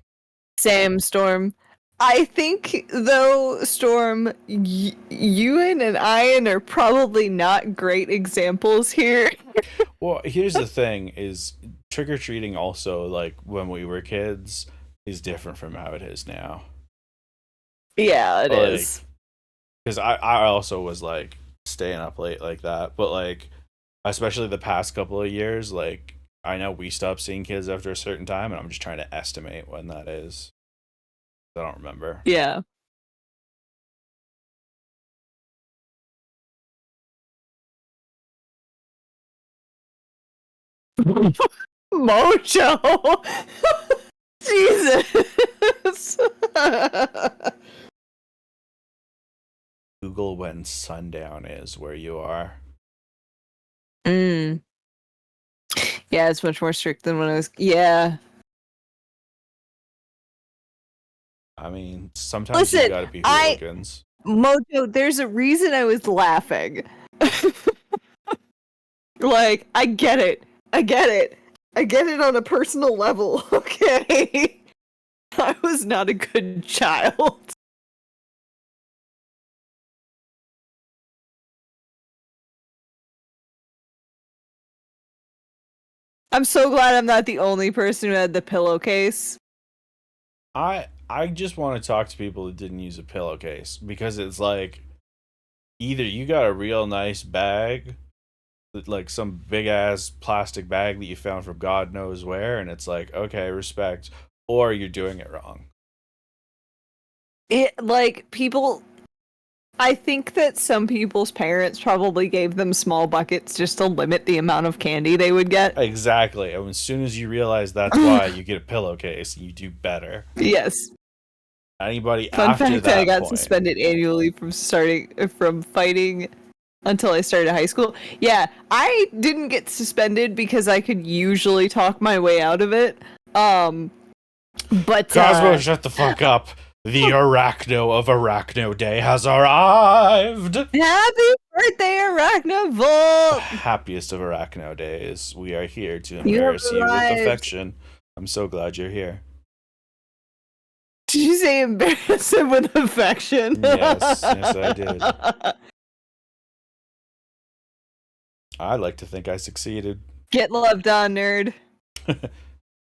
Same, Storm. I think, though, Storm, Ewan and Ian are probably not great examples here. Well, here's the thing: is trick or treating also, like when we were kids, is different from how it is now. Yeah, it is. Because I also was like staying up late like that, but like especially the past couple of years, like I know we stopped seeing kids after a certain time, and I'm just trying to estimate when that is. I don't remember. Yeah. Mojo! Jesus! Google when sundown is where you are. Yeah, it's much more strict than when I was. Yeah. I mean, sometimes you gotta be hooligans. Mojo, there's a reason I was laughing. Like, I get it. I get it on a personal level, okay? I was not a good child. I'm so glad I'm not the only person who had the pillowcase. I just want to talk to people that didn't use a pillowcase, because it's like either you got a real nice bag like some big ass plastic bag that you found from God knows where, and it's like, okay, respect, or you're doing it wrong. It like people. I think that some people's parents probably gave them small buckets just to limit the amount of candy they would get. Exactly. And as soon as you realize that's why, you get a pillowcase, you do better. Yes. Anybody Fun after fact: that I got point, suspended annually from fighting until I started high school. Yeah, I didn't get suspended because I could usually talk my way out of it. But Cosmo, shut the fuck up. The Arachno of Arachno Day has arrived. Happy birthday, Arachnovolt! Happiest of Arachno Days. We are here to You have embarrass you with arrived. affection. I'm so glad you're here. Did you say embarrass him with affection? Yes, I did. I'd like to think I succeeded. Get loved on, nerd.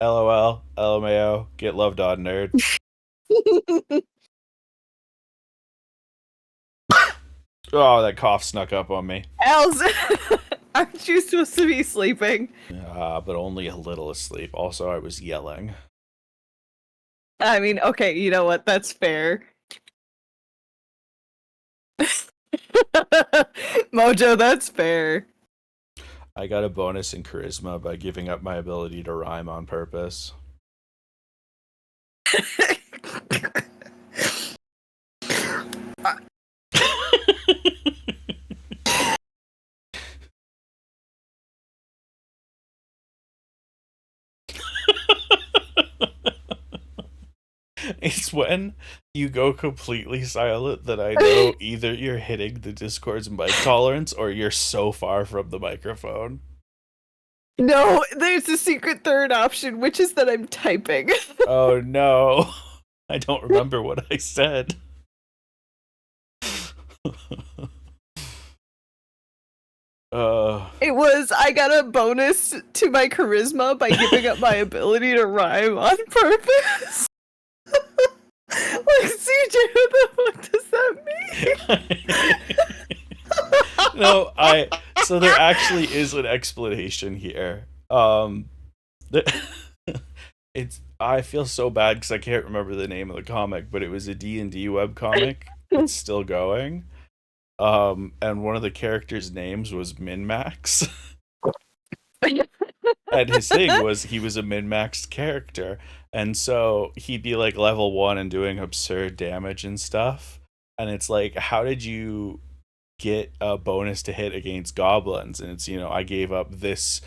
LOL, LMAO, get loved on, nerd. Oh, that cough snuck up on me. Els, aren't you supposed to be sleeping? But only a little asleep. Also, I was yelling. I mean, okay, you know what? That's fair. Mojo, that's fair. I got a bonus in charisma by giving up my ability to rhyme on purpose. It's when you go completely silent that I know either you're hitting the Discord's mic tolerance or you're so far from the microphone. No, there's a secret third option, which is that I'm typing. Oh no. I don't remember what I said. It was, I got a bonus to my charisma by giving up my ability to rhyme on purpose. Like, CJ, what the fuck does that mean? No, so there actually is an explanation here. It's I feel so bad because I can't remember the name of the comic, but it was a D&D webcomic. It's still going. And one of the characters' names was Min-Max. And his thing was he was a min-maxed character. And so he'd be like level 1 and doing absurd damage and stuff. And it's like, how did you get a bonus to hit against goblins? And it's, I gave up this,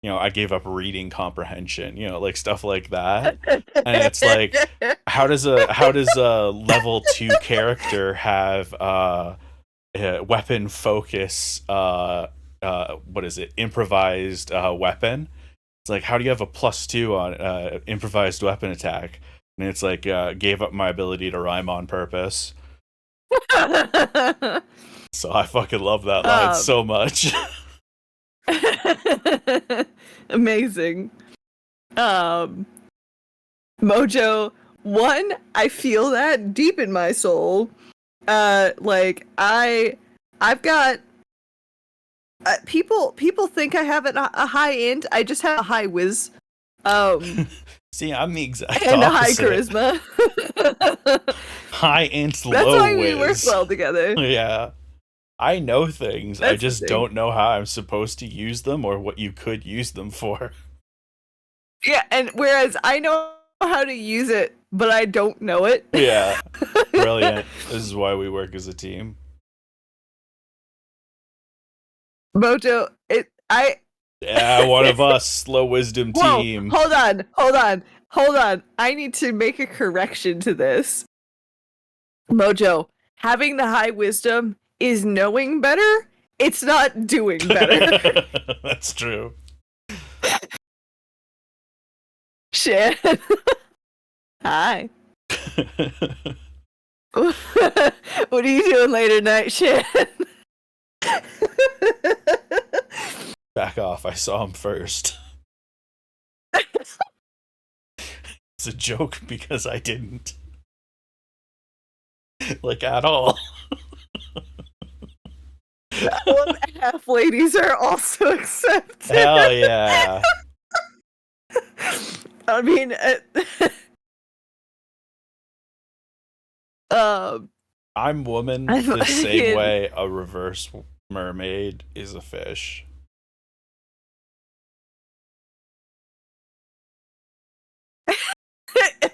I gave up reading comprehension, like stuff like that. And it's like, how does a level 2 character have weapon focus, what is it, improvised weapon? It's like, how do you have a +2 on improvised weapon attack? And it's like, gave up my ability to rhyme on purpose. So I fucking love that line so much. Amazing. Mojo, one, I feel that deep in my soul. Like I've got people think I have a high int. I just have a high whiz. See, I'm the exact and opposite. a high charisma. High int, low That's why whiz. we work well together. Yeah. I know things. That's I just don't know how I'm supposed to use them or what you could use them for. Yeah, and whereas I know how to use it, but I don't know it. Yeah. Brilliant. This is why we work as a team. Mojo, Yeah, one of us, slow wisdom team. Whoa, hold on. I need to make a correction to this. Mojo, having the high wisdom is knowing better. It's not doing better. That's true. Shit. Hi. What are you doing later tonight, shit? Back off, I saw him first. It's a joke because I didn't. Like, at all. Well, half ladies are also accepted. Hell yeah. I mean, I'm woman I the same fucking- way a reverse mermaid is a fish.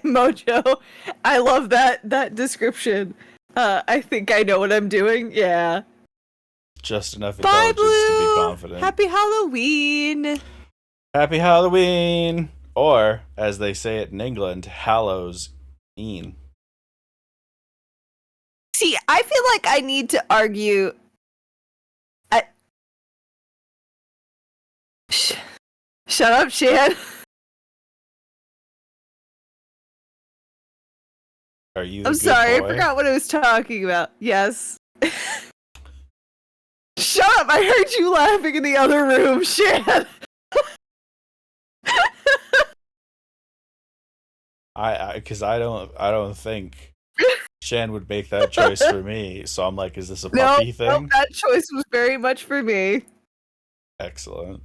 Mojo, I love that description. I think I know what I'm doing. Yeah. Just enough Bye, intelligence to be Blue. confident. Happy Halloween. Happy Halloween! Or, as they say it in England, Hallows E'en. See, I feel like I need to argue. Shut up, Shan. Are you the I'm good sorry, boy? I forgot what I was talking about. Yes. Shut up! I heard you laughing in the other room, Shan. Because I don't think Shan would make that choice for me. So I'm like, is this a No, puppy thing? that choice was very much for me. Excellent.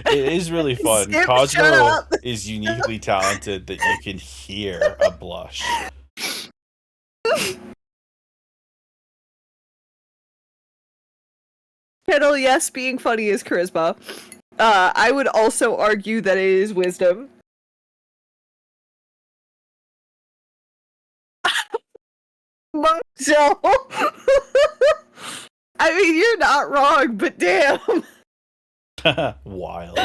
It is really fun. Skip, shut Cosmo up. is uniquely talented that you can hear a blush. Kettle, yes, being funny is charisma. I would also argue that it is wisdom. Mojo! I mean, you're not wrong, but damn. Wild.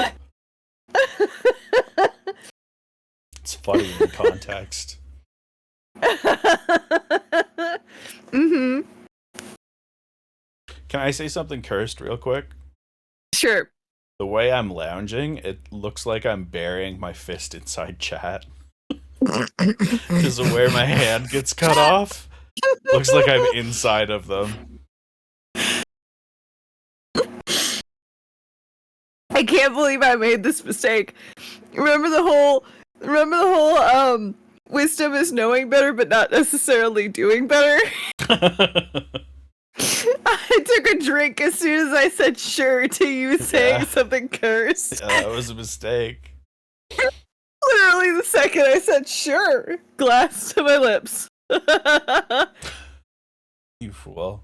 It's funny in context. Mm-hmm. Can I say something cursed real quick? Sure. The way I'm lounging, it looks like I'm burying my fist inside chat. Because of where my hand gets cut off. Looks like I'm inside of them. I can't believe I made this mistake. Remember the whole wisdom is knowing better but not necessarily doing better? I took a drink as soon as I said sure to you saying Yeah. something cursed. Yeah, that was a mistake. Literally the second I said sure, glass to my lips. You fool.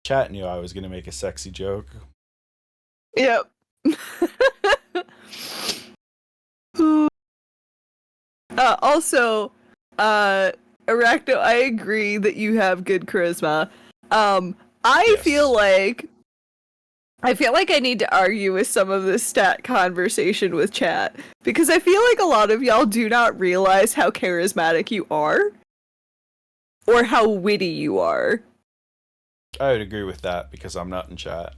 Chat knew I was gonna make a sexy joke. Yep. Also, Arachno, I agree that you have good charisma. I Yes. feel like I need to argue with some of this stat conversation with chat because I feel like a lot of y'all do not realize how charismatic you are or how witty you are. I would agree with that because I'm not in chat.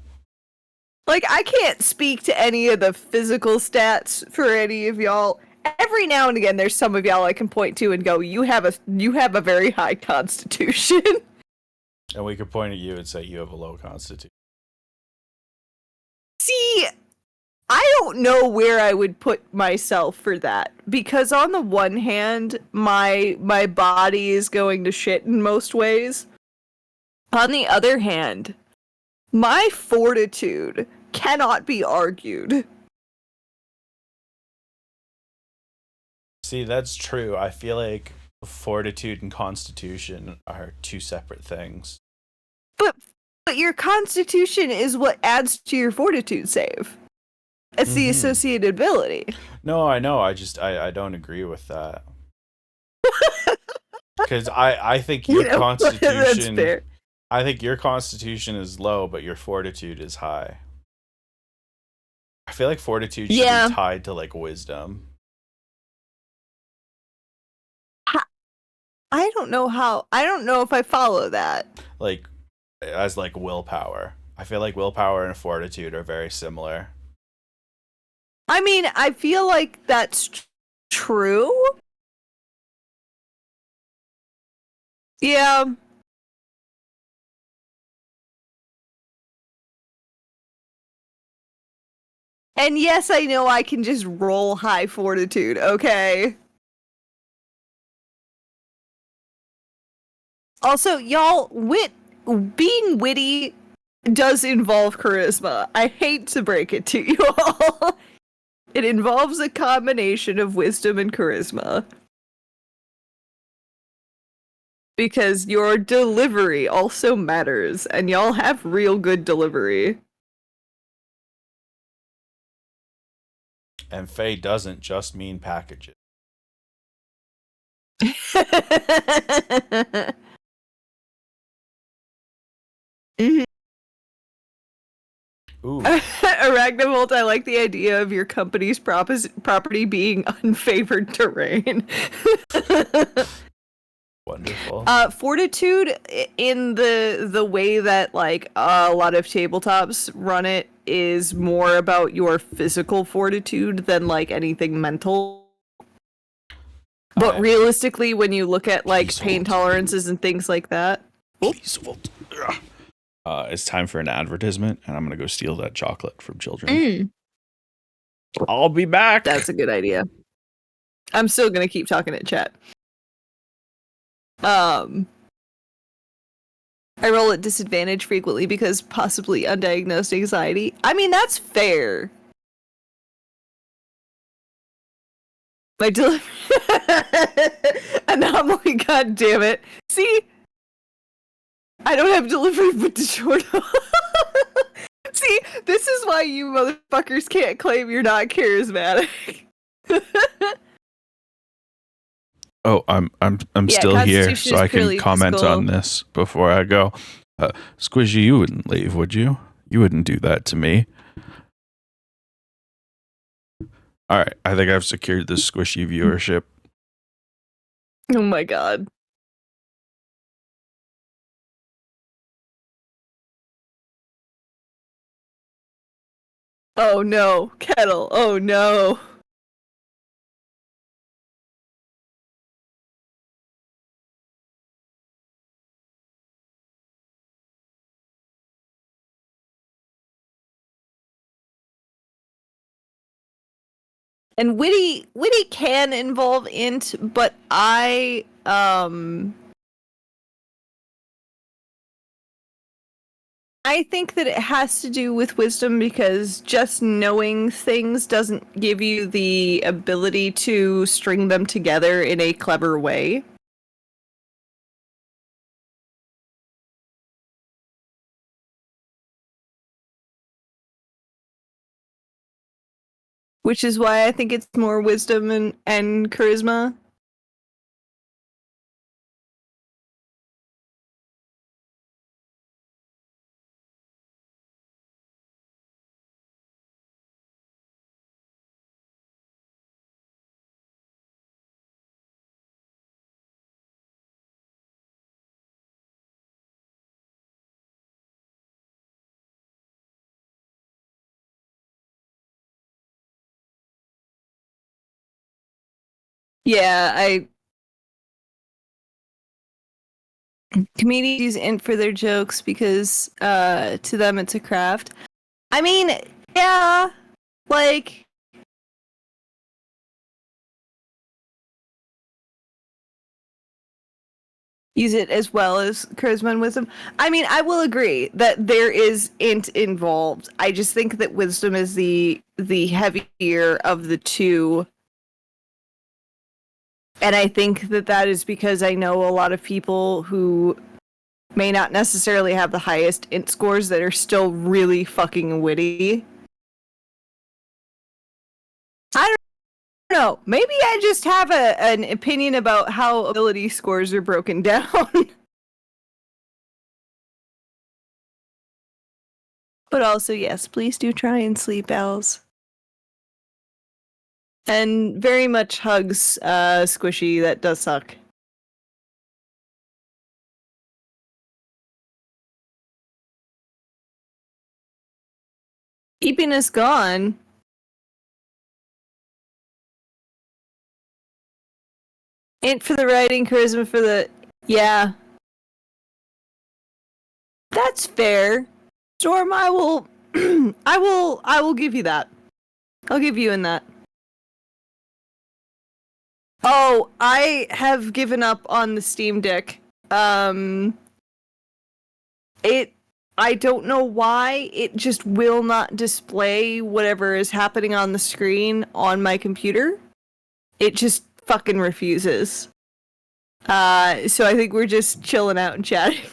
Like, I can't speak to any of the physical stats for any of y'all. Every now and again, there's some of y'all I can point to and go, you have a very high constitution. And we could point at you and say you have a low constitution. See, I don't know where I would put myself for that. Because on the one hand, my body is going to shit in most ways. On the other hand, my fortitude cannot be argued. See, that's true. I feel like fortitude and constitution are two separate things. But your constitution is what adds to your fortitude save. It's the Mhm. associated ability. No, I know. I don't agree with that. Because I think your That's constitution fair. I think your constitution is low, but your fortitude is high. I feel like fortitude should Yeah. be tied to like wisdom. I don't know if I follow that. Like as like willpower. I feel like willpower and fortitude are very similar. I mean, I feel like that's true. Yeah. And yes, I know I can just roll high fortitude, okay? Also, y'all, being witty does involve charisma. I hate to break it to you all. It involves a combination of wisdom and charisma. Because your delivery also matters, and y'all have real good delivery. And Faye doesn't just mean packages. Mhm. Ooh, Arachnovolt, I like the idea of your company's property being unfavored terrain. wonderful. Fortitude in the way that like a lot of tabletops run it is more about your physical fortitude than like anything mental. But realistically, when you look at like Please pain hold. tolerances and things like that, Please hold. It's time for an advertisement, and I'm gonna go steal that chocolate from children. I'll be back. that's a good idea. I'm still gonna keep talking in chat. I roll at disadvantage frequently because possibly undiagnosed anxiety. I mean, that's fair. My anomaly, god damn it. See? I don't have delivery but DiGiorno. See, this is why you motherfuckers can't claim you're not charismatic. Oh, I'm Yeah, still here, Constitution so is I can purely comment physical. on this before I go. Squishy, you wouldn't leave, would you? You wouldn't do that to me. All right, I think I've secured this squishy viewership. Oh my god. Oh no, Kettle. Oh no. And witty can involve int, but I think that it has to do with wisdom because just knowing things doesn't give you the ability to string them together in a clever way. Which is why I think it's more wisdom and charisma. Yeah, comedians use int for their jokes because to them it's a craft. I mean, yeah, like use it as well as charisma and wisdom. I mean, I will agree that there is int involved. I just think that wisdom is the heavier of the two. And I think that that is because I know a lot of people who may not necessarily have the highest int scores that are still really fucking witty. I don't know. Maybe I just have an opinion about how ability scores are broken down. But also, yes, please do try and sleep, owls. And very much hugs, Squishy. That does suck. Keeping us gone. Int for the writing, charisma for the... Yeah. That's fair. Storm, I will... I will give you that. I'll give you in that. Oh, I have given up on the Steam Deck It I don't know why it just will not display whatever is happening on the screen on my computer. It just fucking refuses. So I think we're just chilling out and chatting.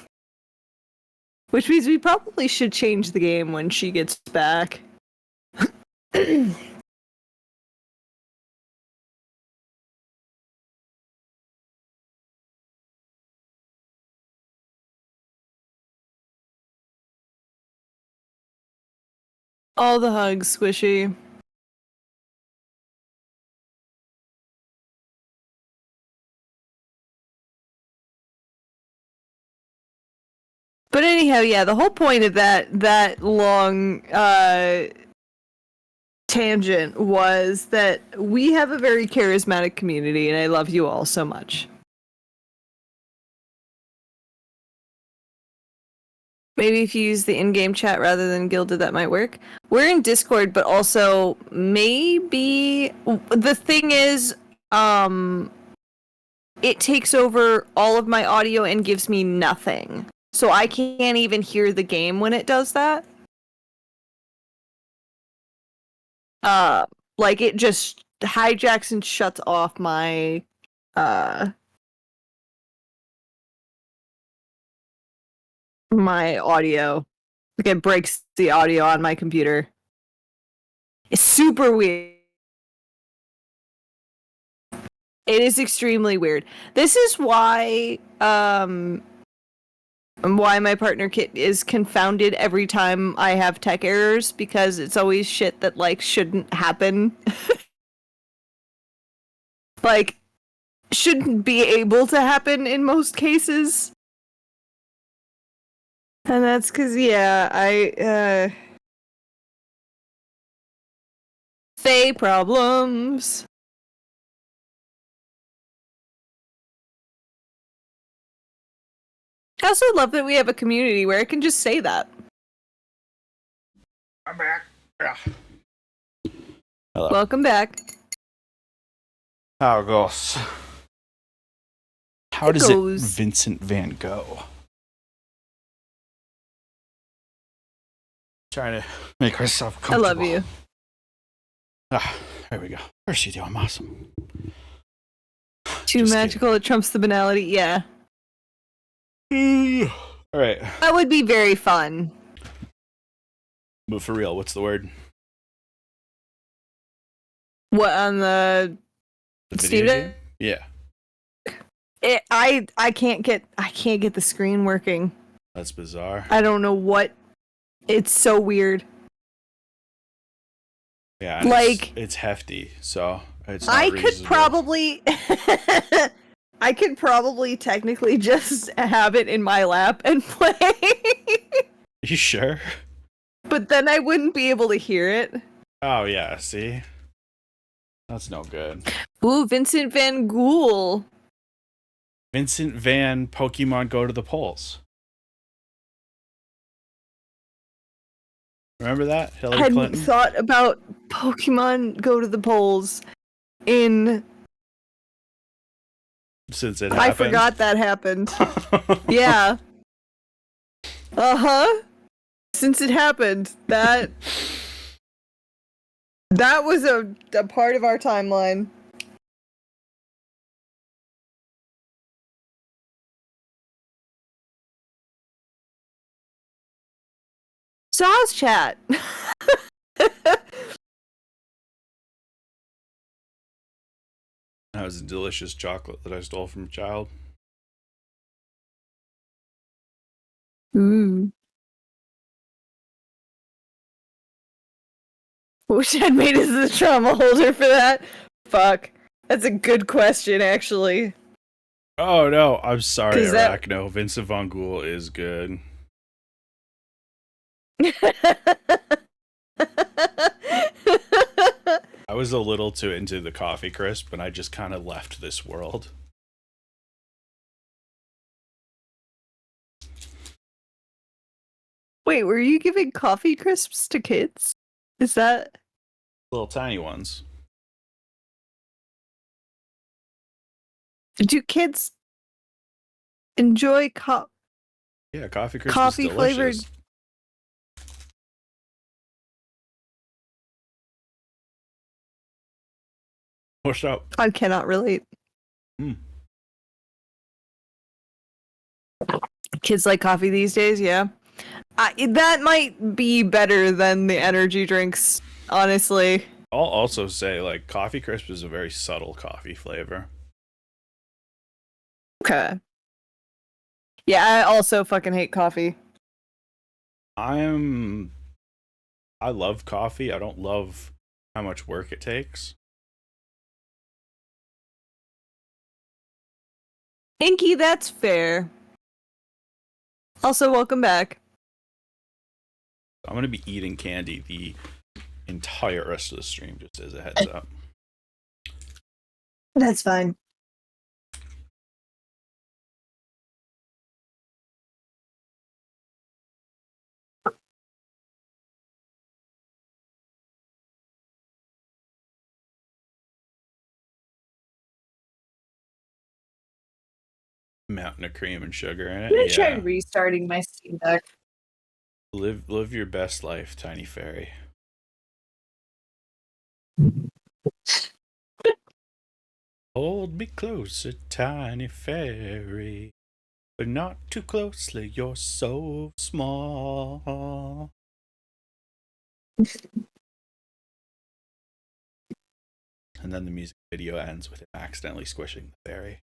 Which means we probably should change the game when she gets back. All the hugs, Squishy. But anyhow, yeah, the whole point of that long tangent was that we have a very charismatic community, and I love you all so much. Maybe if you use the in-game chat rather than Gilded, that might work. We're in Discord, but also maybe the thing is, it takes over all of my audio and gives me nothing. So I can't even hear the game when it does that. Like it just hijacks and shuts off my my audio. Like it breaks the audio on my computer. It's super weird. It is extremely weird. This is why my partner Kit is confounded every time I have tech errors, because it's always shit that like shouldn't happen. Like shouldn't be able to happen in most cases. And that's cuz Faye problems. I also love that we have a community where I can just say that. I'm back. Hello. Welcome back. How it goes? How does it Vincent Van Gogh? Trying to make myself comfortable. I love you. There we go. First you do, I'm awesome. Too Just magical, it trumps the banality. Yeah. All right. That would be very fun. But for real, what's the word? What, on the The Steam video Deck? game? Yeah. I can't get the screen working. That's bizarre. I don't know what. It's so weird. Yeah, and like it's hefty, so it's not I could reasonable. probably I could probably technically just have it in my lap and play. You sure? But then I wouldn't be able to hear it. Oh yeah, see? That's no good. Ooh, Vincent Van Gogh. Vincent Van Pokemon Go to the Polls. Remember that? Hillary I hadn't Clinton? thought about Pokemon Go to the Polls in... Since it I happened. forgot that happened. Yeah. Uh-huh. Since it happened. That was a part of our timeline. So how's chat? That was a delicious chocolate that I stole from a child. Ooh. Wish I'd made us the trauma holder for that. Fuck. That's a good question, actually. Oh no, I'm sorry, 'Cause that- Arachno. Vincent Von Ghoul is good. I was a little too into the coffee crisp, and I just kind of left this world. Wait, were you giving coffee crisps to kids? Is that... Little tiny ones. Do kids Enjoy Yeah, coffee crisp coffee is delicious. flavored. What's up? I cannot relate. Mm. Kids like coffee these days, yeah. That might be better than the energy drinks, honestly. I'll also say, like, coffee crisp is a very subtle coffee flavor. Okay. Yeah, I also fucking hate coffee. I love coffee. I don't love how much work it takes. Inky, that's fair. Also, welcome back. I'm gonna be eating candy the entire rest of the stream, just as a heads up. That's fine. Mountain of cream and sugar in I'm gonna it. try Yeah. restarting my Steam Deck. Live your best life, Tiny Fairy. Hold me closer, Tiny Fairy, but not too closely. You're so small. And then the music video ends with him accidentally squishing the fairy.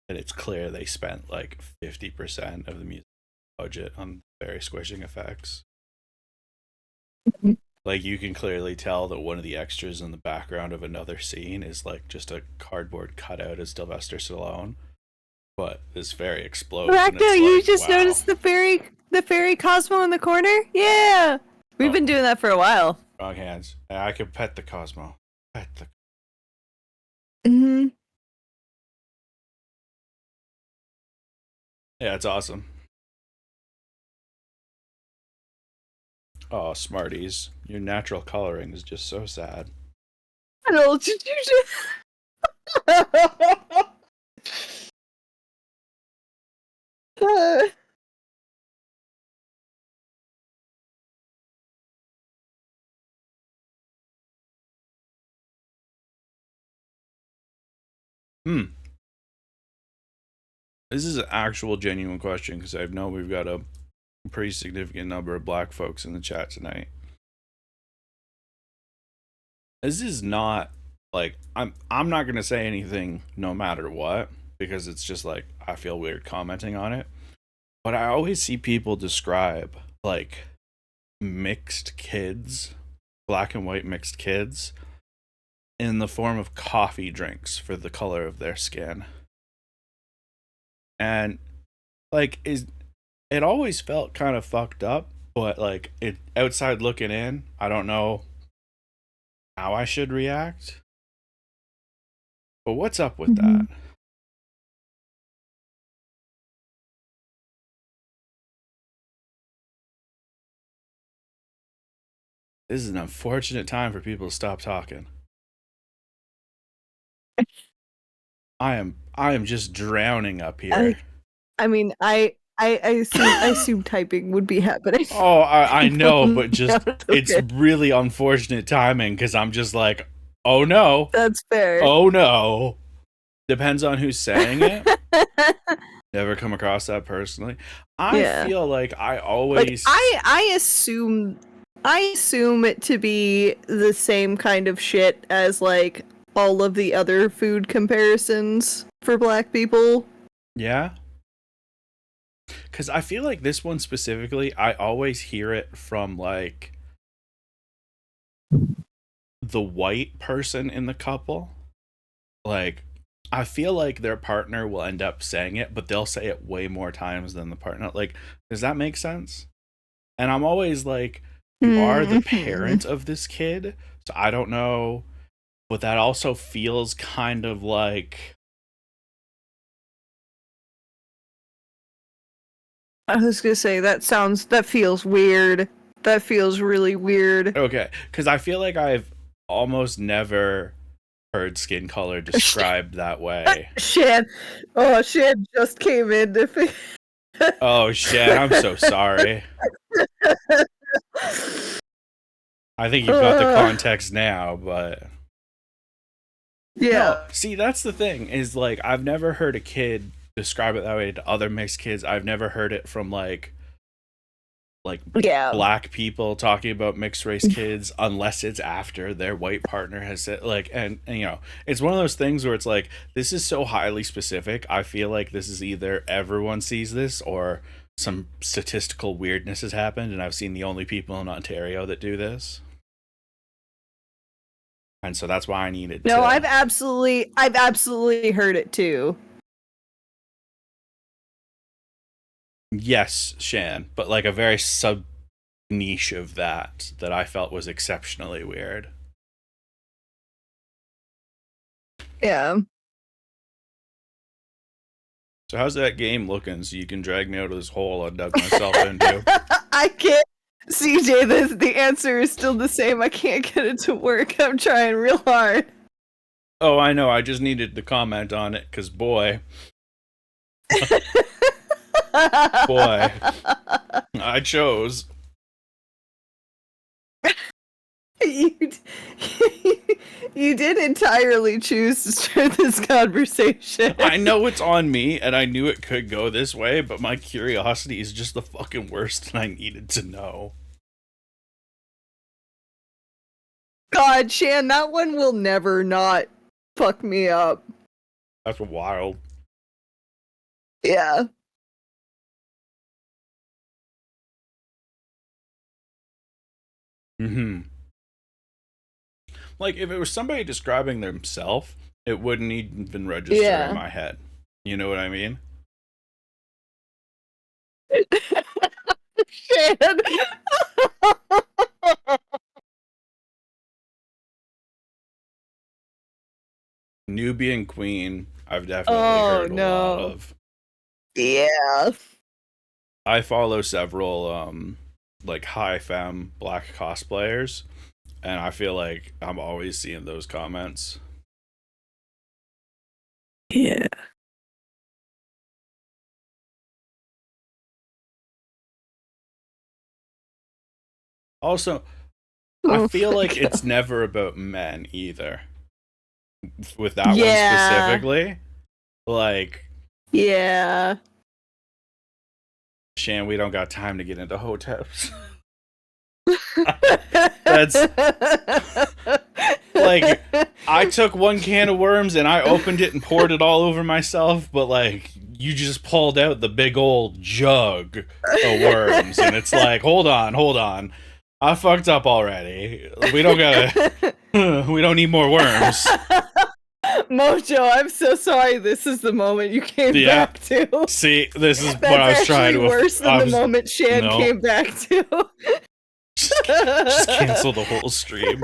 And it's clear they spent like 50% of the music budget on fairy squishing effects. Like, you can clearly tell that one of the extras in the background of another scene is like just a cardboard cutout of Sylvester Stallone. But this fairy explodes. And Racto, it's you like, just wow. noticed the fairy Cosmo in the corner? Yeah! We've been doing that for a while. Wrong hands. I could pet the Cosmo. Pet the. Mm-hmm. Yeah, it's awesome. Oh, Smarties. Your natural coloring is just so sad. I don't know, This is an actual genuine question because I know we've got a pretty significant number of black folks in the chat tonight. This is not like I'm not gonna say anything no matter what, because it's just like I feel weird commenting on it. But I always see people describe like mixed kids, black and white mixed kids, in the form of coffee drinks for the color of their skin. And like it always felt kind of fucked up, but like it outside looking in, I don't know how I should react. But what's up with that? This is an unfortunate time for people to stop talking. I am just drowning up here. I mean, I assume typing would be happening. Oh, I know, but just Yeah, okay. It's really unfortunate timing because I'm just like, oh no, That's fair. oh no. Depends on who's saying it. Never come across that personally. I feel like I always I assume it to be the same kind of shit as like all of the other food comparisons for black people. Yeah. Because I feel like this one specifically, I always hear it from like the white person in the couple. Like, I feel like their partner will end up saying it, but they'll say it way more times than the partner. Like, does that make sense? And I'm always like, you are the parent of this kid, so I don't know. But that also feels kind of like... I was gonna say that feels weird. That feels really weird. Okay, because I feel like I've almost never heard skin color described that way. Shan just came in to Oh shit, I'm so sorry. I think you've got the context now, but yeah. no, see, that's the thing, is like I've never heard a kid describe it that way to other mixed kids. I've never heard it from like Yeah. black people talking about mixed race kids unless it's after their white partner has said like, and you know, it's one of those things where it's like, this is so highly specific. I feel like this is either everyone sees this or some statistical weirdness has happened, and I've seen the only people in Ontario that do this. And so that's why I needed No, to... I've absolutely heard it too. Yes, Shan, but like a very sub niche of that I felt was exceptionally weird. Yeah. So how's that game looking so you can drag me out of this hole I dug myself into? I can't, CJ, the answer is still the same. I can't get it to work. I'm trying real hard. Oh, I know. I just needed to comment on it because boy, I chose. You did entirely choose to start this conversation. I know it's on me, and I knew it could go this way, but my curiosity is just the fucking worst, and I needed to know. God, Shan, that one will never not fuck me up. That's wild. Yeah. Mm-hmm. Like, if it was somebody describing themselves, it wouldn't even register in my head. You know what I mean? Shan. Nubian Queen, I've definitely heard a lot of. Yeah. I follow several, like, high femme black cosplayers, and I feel like I'm always seeing those comments. Yeah. Also, I feel like it's never about men either. With that one specifically. Like, yeah. Shan, we don't got time to get into hotels. That's like, I took one can of worms and I opened it and poured it all over myself, but like, you just pulled out the big old jug of worms, and it's like, hold on. I fucked up already. We don't need more worms. Mojo, I'm so sorry. This is the moment you came back to. See, this is what I was trying to... worse than the moment Shan came back to. Just cancel the whole stream.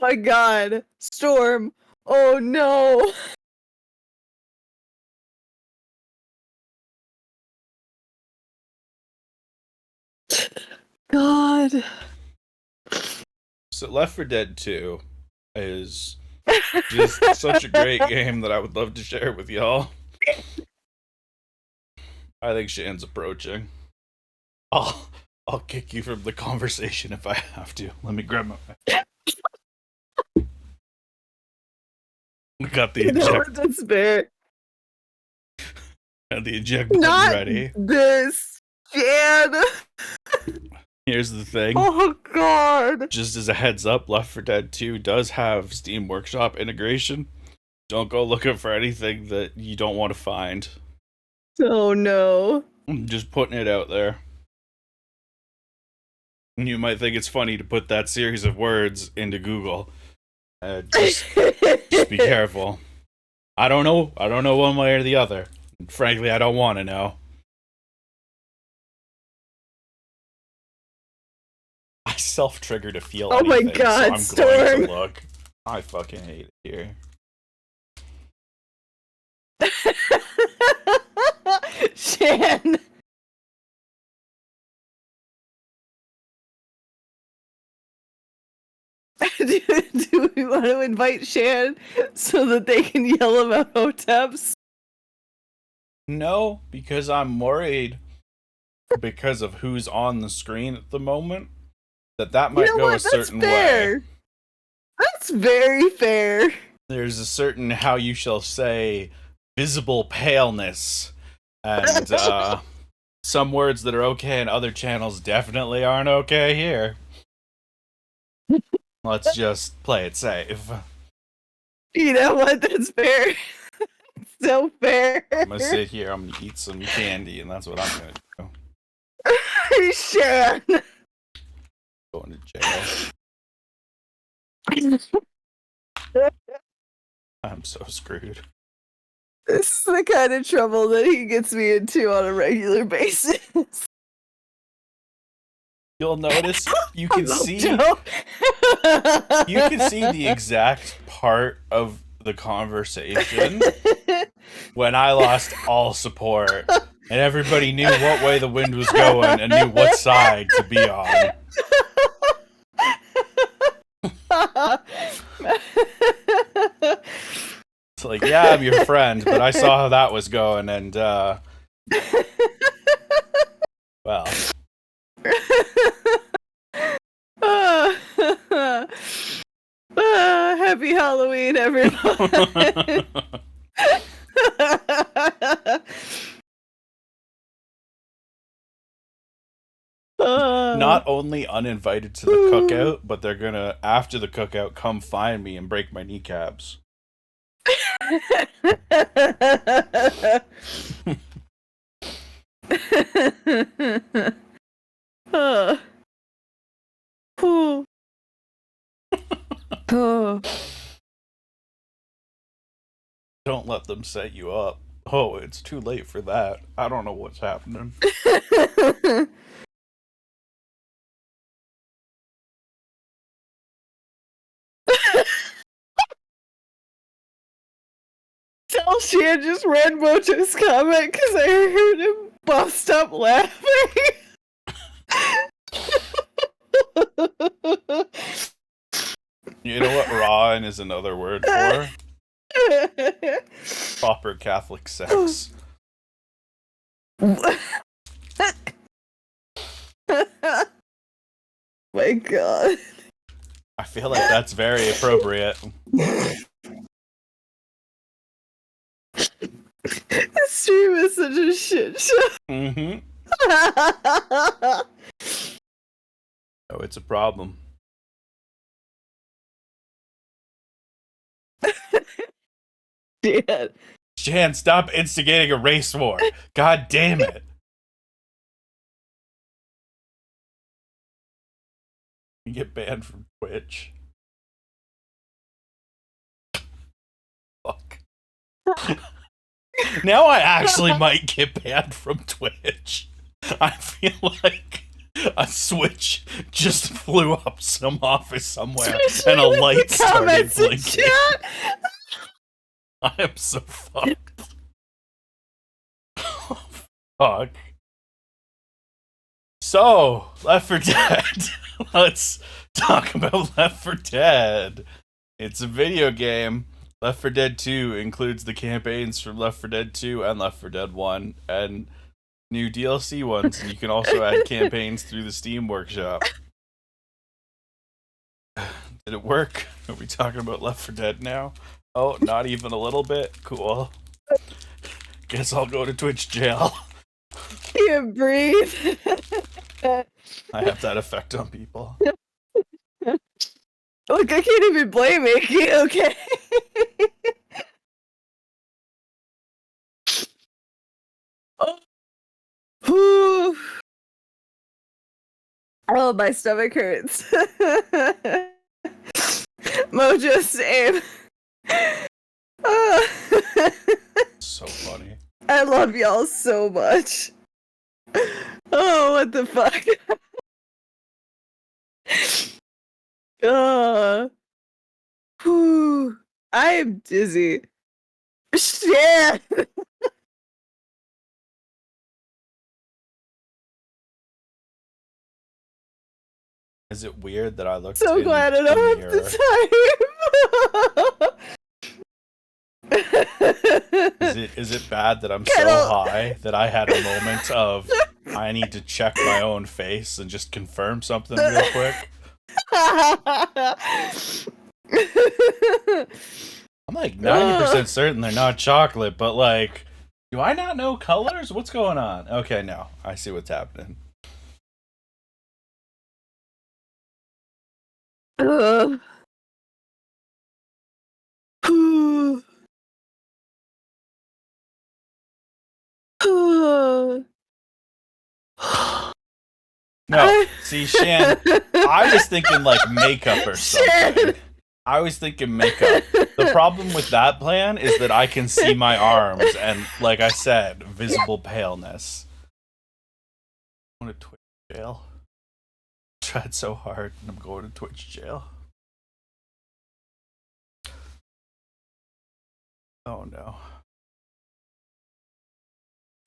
My God. Storm. Oh no. God. So Left 4 Dead 2 is just such a great game that I would love to share with y'all. I think Shan's approaching. I'll kick you from the conversation if I have to. Let me grab my... We got the eject... despair. Got the eject button ready. This, Shan. Here's the thing. Oh God. Just as a heads up, Left 4 Dead 2 does have Steam Workshop integration. Don't go looking for anything that you don't want to find. Oh no. I'm just putting it out there. You might think it's funny to put that series of words into Google. Just be careful. I don't know one way or the other. Frankly, I don't want to know. I self-trigger to feel anything, my God, so I'm going to look. I fucking hate it here. Shan. you want to invite Shan so that they can yell about Hoteps? No, because I'm worried because of who's on the screen at the moment that might go a certain way. That's very fair. There's a certain, how you shall say, visible paleness, and some words that are okay in other channels definitely aren't okay here. Let's just play it safe. You know what? That's fair. So fair. I'm gonna sit here, I'm gonna eat some candy, and that's what I'm gonna do. Shan. Going to jail. I'm so screwed. This is the kind of trouble that he gets me into on a regular basis. You'll notice you can see Joe. you can see the exact part of the conversation when I lost all support and everybody knew what way the wind was going and knew what side to be on. It's like, yeah, I'm your friend, but I saw how that was going, and well. Happy Halloween, everyone. Not only uninvited to the cookout, but they're gonna, after the cookout, come find me and break my kneecaps. Don't let them set you up. Oh, it's too late for that. I don't know what's happening. Tell Shan just read Mojo's comment because I heard him bust up laughing. You know what rawin is another word for? Proper Catholic sex. My God. I feel like that's very appropriate. This stream is such a shit show. Mm-hmm. Oh, it's a problem. Shit. Shan, stop instigating a race war. God damn it. You get banned from Twitch. Fuck. Now I actually might get banned from Twitch. I feel like a switch just flew up some office somewhere and a light started blinking. I am so fucked. Oh, fuck. So, Left 4 Dead. Let's talk about Left 4 Dead. It's a video game. Left 4 Dead 2 includes the campaigns from Left 4 Dead 2 and Left 4 Dead 1 and new DLC ones. And you can also add campaigns through the Steam Workshop. Did it work? Are we talking about Left 4 Dead now? Oh, not even a little bit? Cool. Guess I'll go to Twitch jail. Can't breathe. I have that effect on people. Look, I can't even blame Icky, okay? Oh. Oh, my stomach hurts. Mojo, same. So funny. I love y'all so much. Oh, what the fuck? Whew. I am dizzy. Shit. Is it weird that I look So in glad I the don't have mirror? the time. Is it bad that I'm Kettle. so high that I had a moment of I need to check my own face and just confirm something real quick? I'm like 90% certain they're not chocolate, but like, do I not know colors? What's going on? Okay, no, I see what's happening. Ugh. No, see, Shan, I was thinking like makeup or something. I was thinking makeup. The problem with that plan is that I can see my arms and, like I said, visible paleness. I'm going to Twitch jail. Tried so hard and I'm going to Twitch jail. Oh no.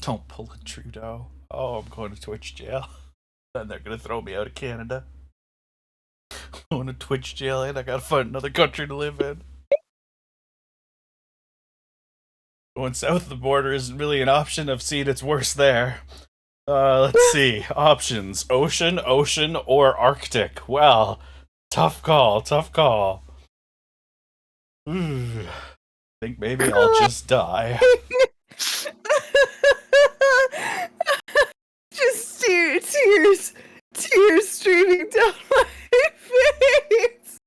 Don't pull a Trudeau. Oh, I'm going to Twitch jail. Then they're going to throw me out of Canada. I'm going to Twitch jail and I gotta find another country to live in. Going south of the border isn't really an option. I've seen it's worse there. Let's see. Options. Ocean, or Arctic. Well, tough call. I think maybe I'll just die. Just tears streaming down my face.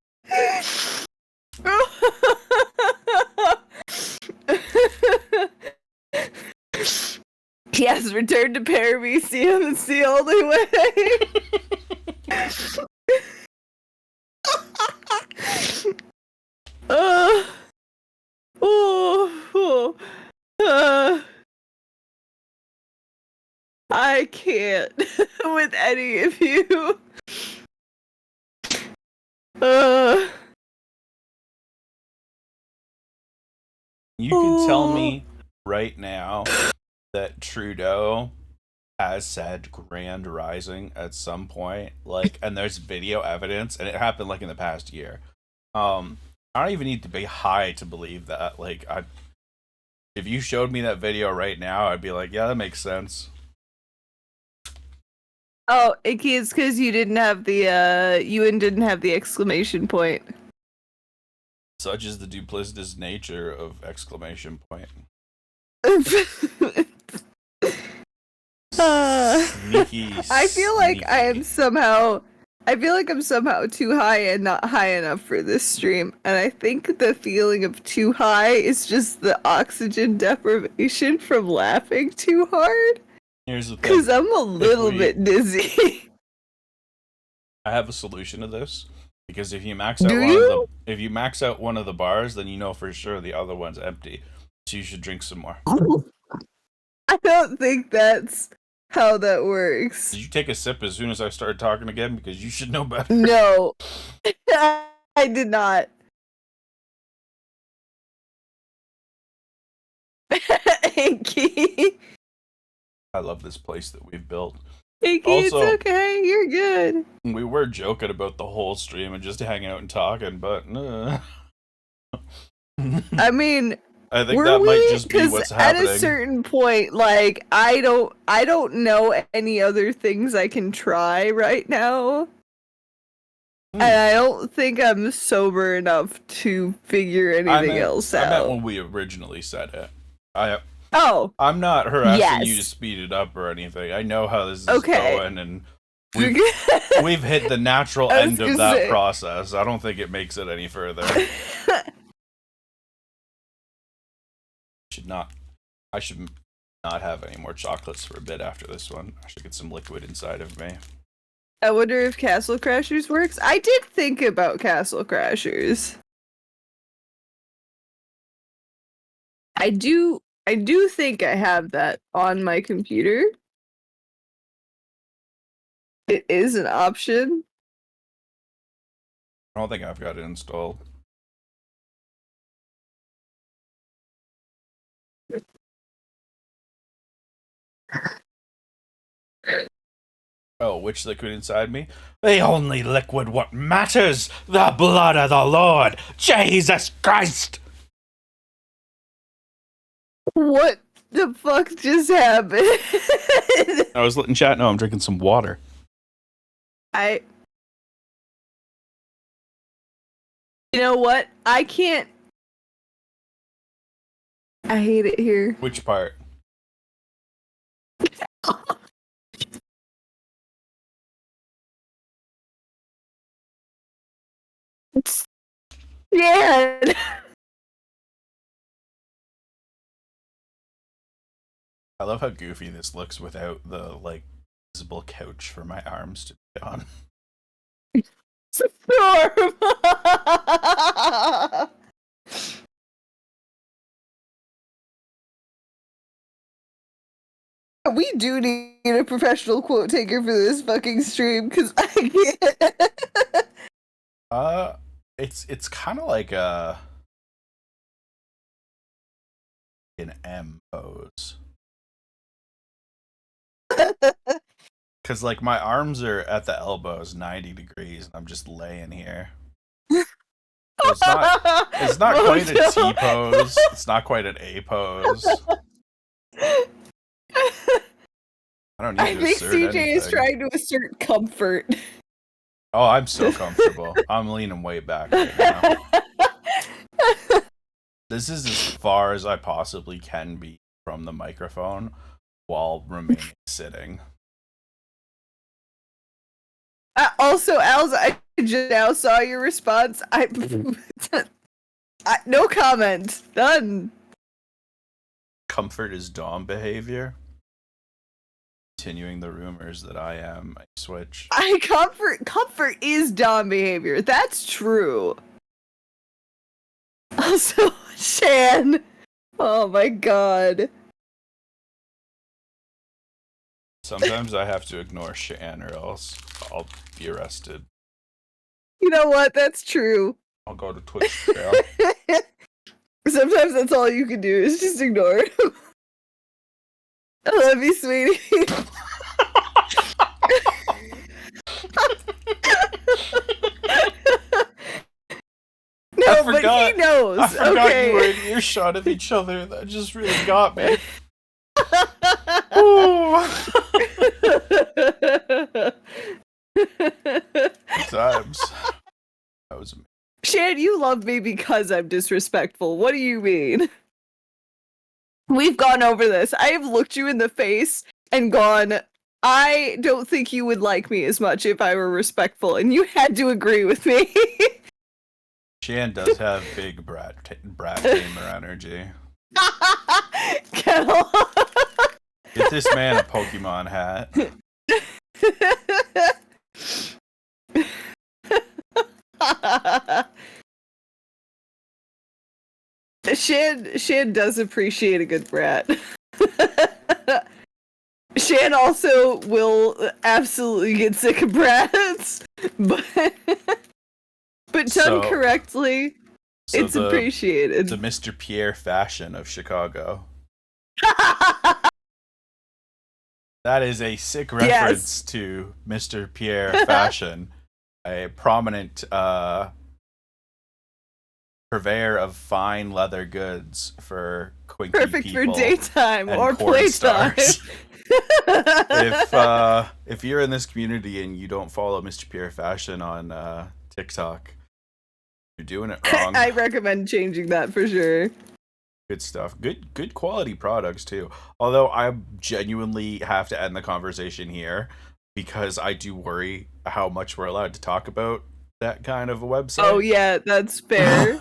Yes, return to Paramecium. It's the only way. I can't with any of you. You can tell me right now that Trudeau has said Grand Rising at some point, like, and there's video evidence, and it happened like in the past year. I don't even need to be high to believe that. Like, if you showed me that video right now, I'd be like, yeah, that makes sense. Oh, Icky, it's because you didn't have the you didn't have the exclamation point. Such is the duplicitous nature of exclamation point. Sneaky. I feel like sneaky. I'm somehow too high and not high enough for this stream. And I think the feeling of too high is just the oxygen deprivation from laughing too hard. Here's the thing. Because I'm a little bit dizzy. I have a solution to this. Because if you max out one of the bars, then you know for sure the other one's empty. So you should drink some more. I don't think that's how that works. Did you take a sip as soon as I started talking again? Because you should know better. No. I did not. Inky. I love this place that we've built. Inky, it's okay. You're good. We were joking about the whole stream and just hanging out and talking, but I mean, I think that might just be what's happening. At a certain point, like I don't know any other things I can try right now. And I don't think I'm sober enough to figure anything else out. I meant when we originally said it. I'm not harassing you to speed it up or anything. I know how this is going, and we've hit the natural end of that process. I don't think it makes it any further. I should not have any more chocolates for a bit after this one. I should get some liquid inside of me. I wonder if Castle Crashers works. I did think about Castle Crashers. I do think I have that on my computer. It is an option. I don't think I've got it installed. Oh, which liquid inside me. The only liquid what matters, the blood of the Lord, Jesus Christ. What the fuck just happened? I was letting chat know I'm drinking some water. You know what? I can't. I hate it here. Which part? Yeah. I love how goofy this looks without the like visible couch for my arms to be on. Storm. We do need a professional quote taker for this fucking stream because I can't. It's kind of like an M pose. Because like my arms are at the elbows 90 degrees and I'm just laying here. So it's not quite a T pose. It's not quite an A pose. I don't need I to think assert CJ anything. is trying to assert comfort. Oh, I'm so comfortable. I'm leaning way back right now. This is as far as I possibly can be from the microphone while remaining sitting. Also, Al's, I just now saw your response. No comment. Done. Comfort is Dom behavior. Continuing the rumors that I am a switch. Comfort is Dom behavior. That's true. Also, Shan. Oh my god. Sometimes I have to ignore Shan or else I'll be arrested. You know what? That's true. I'll go to Twitch jail. Sometimes that's all you can do is just ignore him. I love you, sweetie. No, but he knows. I forgot okay. you were in earshot of each other. That just really got me. Ooh. Times. That was amazing. Shan, you love me because I'm disrespectful. What do you mean? We've gone over this. I have looked you in the face and gone, I don't think you would like me as much if I were respectful, and you had to agree with me. Shan does have big brat gamer energy. Kettle. Get this man a Pokemon hat. Shan does appreciate a good brat. Shan also will absolutely get sick of brats, but done correctly, it's appreciated. The Mr. Pierre fashion of Chicago. That is a sick reference to Mr. Pierre fashion, a prominent purveyor of fine leather goods for quinky Perfect people for daytime and or porn playtime. stars. If you're in this community and you don't follow Mr. Pierre fashion on TikTok, you're doing it wrong. I recommend changing that for sure. Good stuff. Good quality products too. Although I genuinely have to end the conversation here because I do worry how much we're allowed to talk about that kind of a website. Oh yeah, that's fair.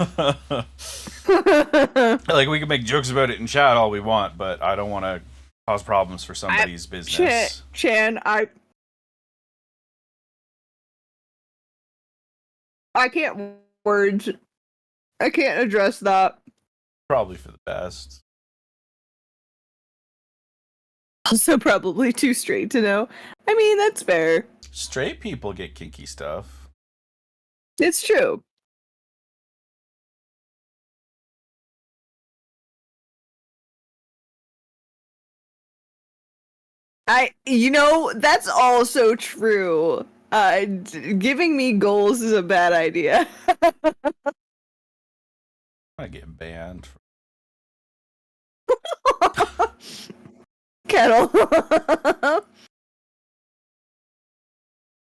Like we can make jokes about it in chat all we want, but I don't want to cause problems for somebody's business. Chan, I can't words. I can't address that. Probably for the best. Also, probably too straight to know. I mean, that's fair. Straight people get kinky stuff. It's true. That's also true. Giving me goals is a bad idea. I get banned. Kettle.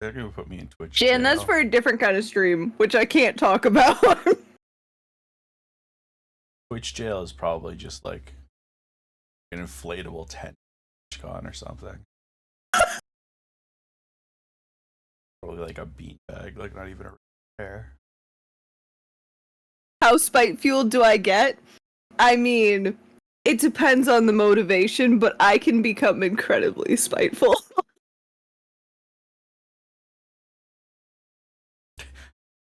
They're gonna put me in Twitch Jan, that's jail. for a different kind of stream, which I can't talk about. Twitch jail is probably just like an inflatable tent con or something. Probably like a beanbag, like not even a repair. How spite fueled do I get? I mean, it depends on the motivation, but I can become incredibly spiteful.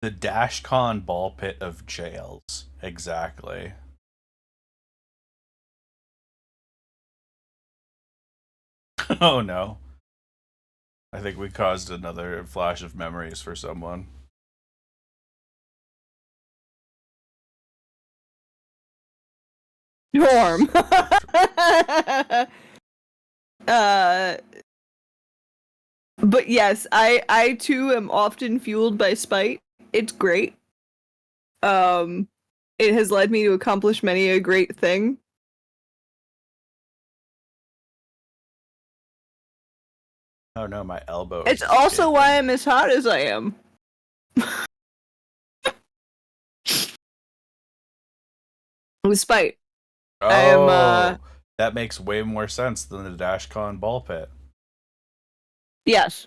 The DashCon ball pit of jails. Exactly. Oh no. I think we caused another flash of memories for someone. Norm. But yes, I too am often fueled by spite. It's great. It has led me to accomplish many a great thing. Oh no, my elbow. It's also why I'm as hot as I am. With spite. Oh, I am, that makes way more sense than the DashCon ball pit. Yes.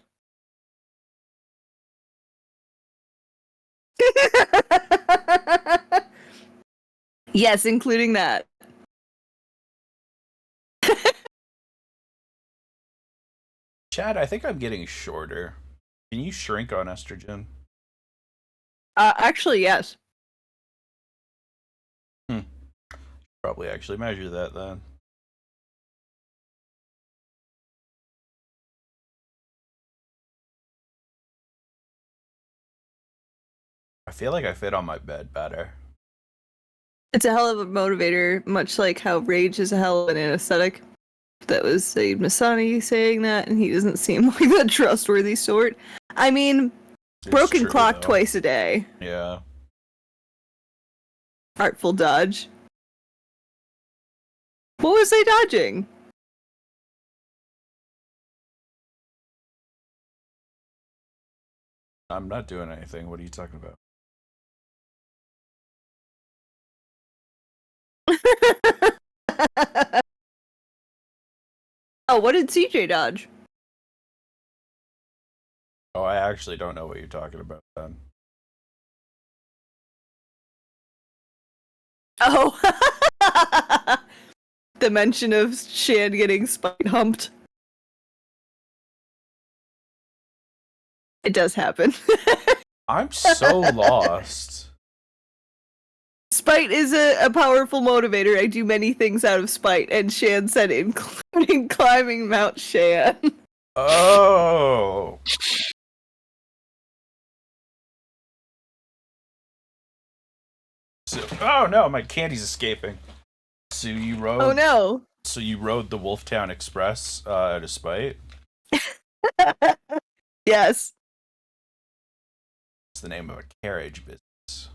Yes, including that. Chad, I think I'm getting shorter. Can you shrink on estrogen? Actually, yes. Probably actually measure that then. I feel like I fit on my bed better. It's a hell of a motivator, much like how rage is a hell of an anesthetic. That was Saeed Masani saying that, and he doesn't seem like the trustworthy sort. I mean, It's broken true, clock though. twice a day. Yeah. Artful dodge. What was I dodging? I'm not doing anything. What are you talking about? Oh, what did CJ dodge? Oh, I actually don't know what you're talking about then. Oh. The mention of Shan getting spite humped. It does happen. I'm so lost. Spite is a powerful motivator. I do many things out of spite, and Shan said including climbing Mount Shan. Oh. So, oh no, my candy's escaping. So you rode. Oh no. So you rode the Wolftown Express out of spite. Yes. It's the name of a carriage business.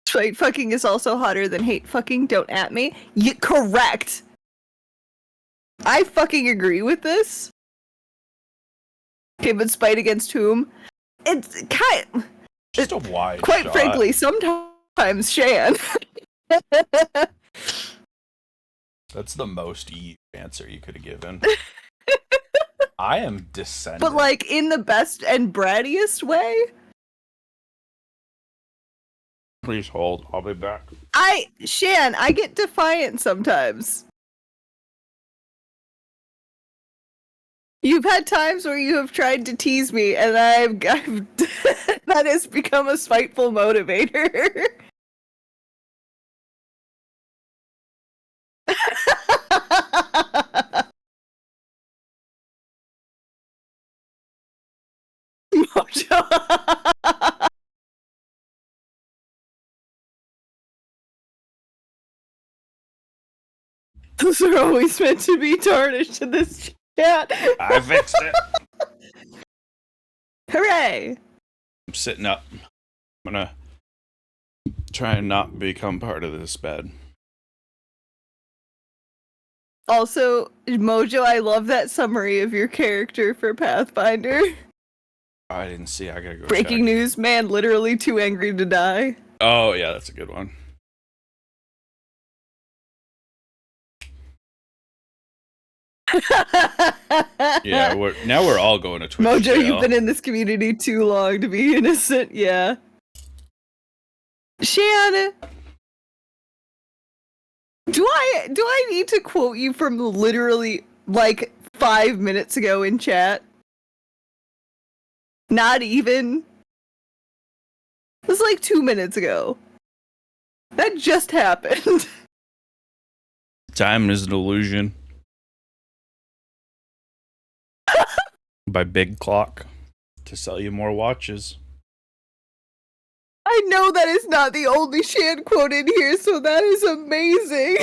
Spite fucking is also hotter than hate fucking. Don't at me. Correct. I fucking agree with this. Okay, but spite against whom? It's kind. Just a wide Quite shot. frankly, sometimes Shan. That's the most EU answer you could have given. I am descending. But like in the best and brattiest way. Please hold. I'll be back. Shan, I get defiant sometimes. You've had times where you have tried to tease me, and I've that has become a spiteful motivator. Mojo. Those are always meant to be tarnished in this chat. I fixed it. Hooray! I'm sitting up. I'm gonna try and not become part of this bed. Also, Mojo, I love that summary of your character for Pathfinder. I didn't see. I gotta go. Breaking check. news, man literally too angry to die. Oh yeah, that's a good one. Yeah, now we're all going to Twitch Mojo, jail. you've been in this community too long to be innocent, yeah. Shan, do I need to quote you from literally like 5 minutes ago in chat? Not even. It was like 2 minutes ago. That just happened. Time is an illusion. By Big Clock to sell you more watches. I know that is not the only Shan quote in here, so that is amazing.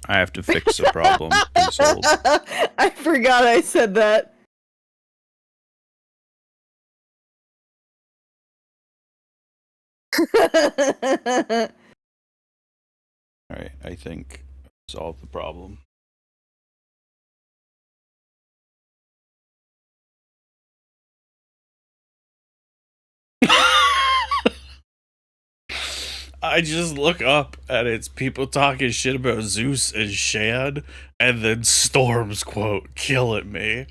I have to fix a problem. Please hold. I forgot I said that. Alright, I think I solved the problem. I just look up and it's people talking shit about Zeus and Shad, and then Storm's quote killing me.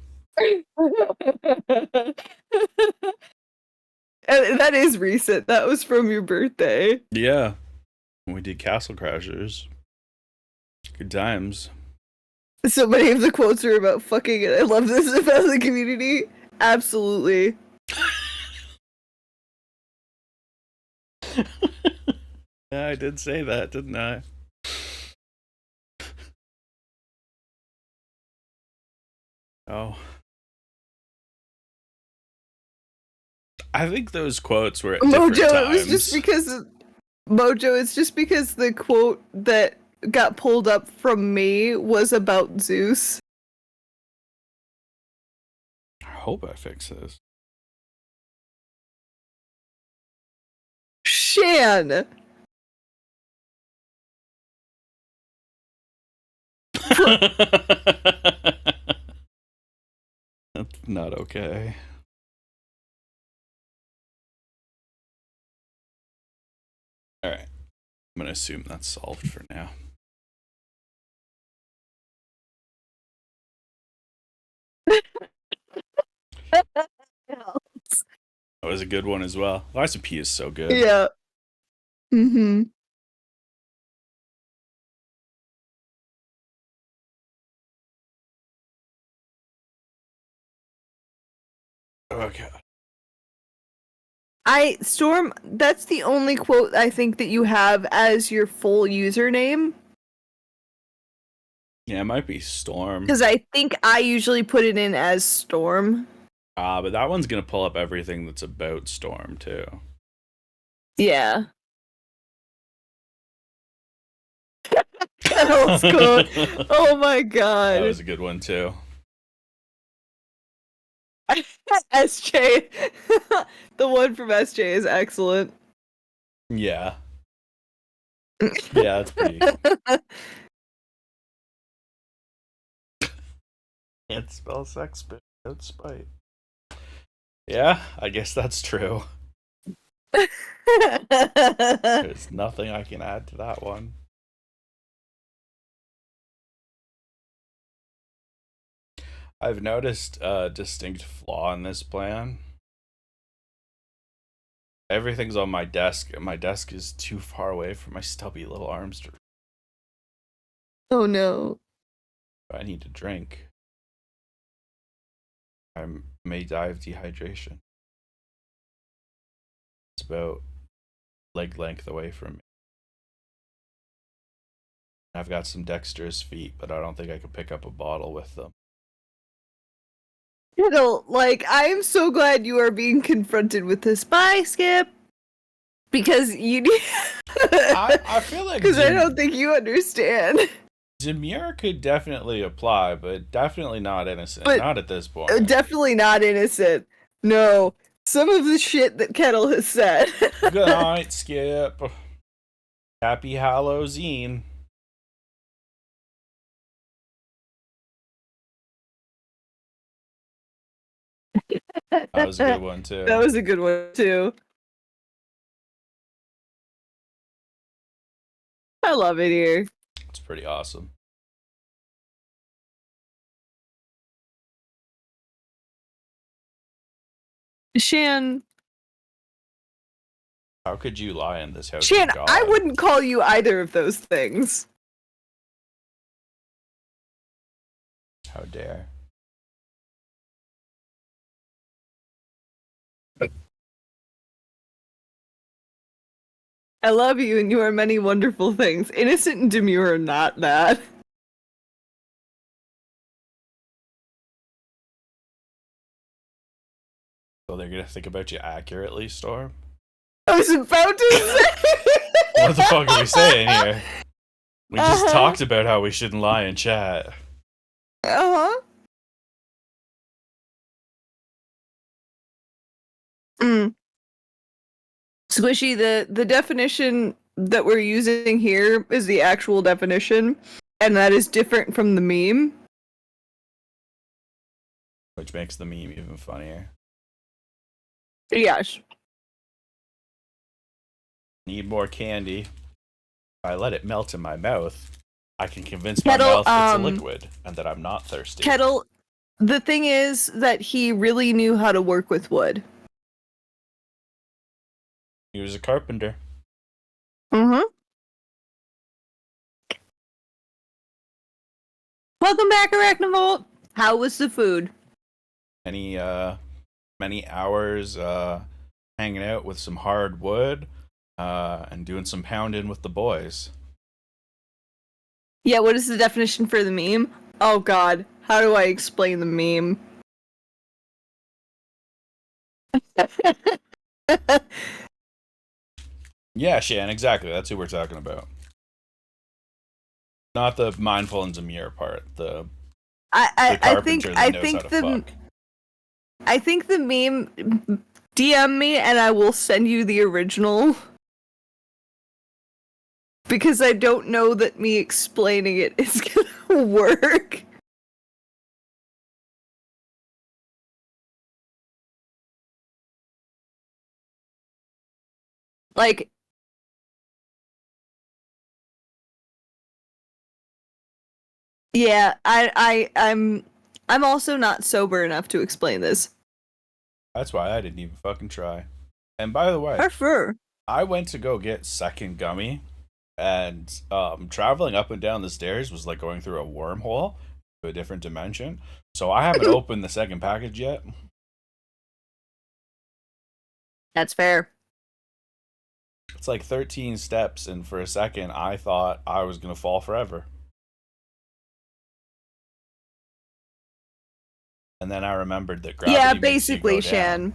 And that is recent. That was from your birthday. Yeah. When we did Castle Crashers. Good times. So many of the quotes are about fucking it. I love this about the community. Absolutely. Yeah, I did say that, didn't I? Oh. I think those quotes were at different Mojo, times. it was just because Mojo, it's just because the quote that got pulled up from me was about Zeus. I hope I fix this. Shan. That's not okay. Alright. I'm gonna assume that's solved for now. That was a good one as well. RCP is so good. Yeah. Mm-hmm. Okay. Storm, that's the only quote I think that you have as your full username. Yeah, it might be Storm. Because I think I usually put it in as Storm. But that one's gonna pull up everything that's about Storm too. Yeah. That was good. Oh my god. That was a good one too. SJ. The one from SJ is excellent. Yeah. Yeah, that's pretty. Can't spell sex without spite. Yeah, I guess that's true. There's nothing I can add to that one. I've noticed a distinct flaw in this plan. Everything's on my desk, and my desk is too far away from my stubby little arms. Oh no. I need to drink. I may die of dehydration. It's about leg length away from me. I've got some dexterous feet, but I don't think I could pick up a bottle with them. Kettle, like, I am so glad you are being confronted with this. Bye, Skip. Because you need. I feel like Because I don't think you understand. Demure could definitely apply, but definitely not innocent. But not at this point. Definitely not innocent. No. Some of the shit that Kettle has said. Good night, Skip. Happy Halloween. That was a good one, too. That was a good one, too. I love it here. It's pretty awesome. Shan, How could you lie in this house? Shan, of God? I wouldn't call you either of those things. How dare. I love you and you are many wonderful things. Innocent and demure are not that. So they're gonna think about you accurately, Storm? I was about to say. What the fuck are we saying here? We just talked about how we shouldn't lie in chat. Uh-huh. Squishy, the definition that we're using here is the actual definition, and that is different from the meme. Which makes the meme even funnier. Yes. Need more candy. If I let it melt in my mouth, I can convince Kettle, my mouth it's a liquid and that I'm not thirsty. Kettle, the thing is that he really knew how to work with wood. He was a carpenter. Mm-hmm. Welcome back, Arachnivolt. How was the food? Many hours hanging out with some hard wood and doing some pounding with the boys. Yeah, what is the definition for the meme? Oh god, how do I explain the meme? Yeah, Shan, exactly. That's who we're talking about. Not the mindful and demure part. The carpenter that knows how to fuck. I think the meme. DM me and I will send you the original. Because I don't know that me explaining it is gonna work. Like, yeah, I'm also not sober enough to explain this. That's why I didn't even fucking try. And by the way, Prefer. I went to go get second gummy, and traveling up and down the stairs was like going through a wormhole to a different dimension. So I haven't opened the second package yet. That's fair. It's like 13 steps, and for a second I thought I was gonna fall forever. And then I remembered that gravity Yeah, makes basically, you go down. Shan.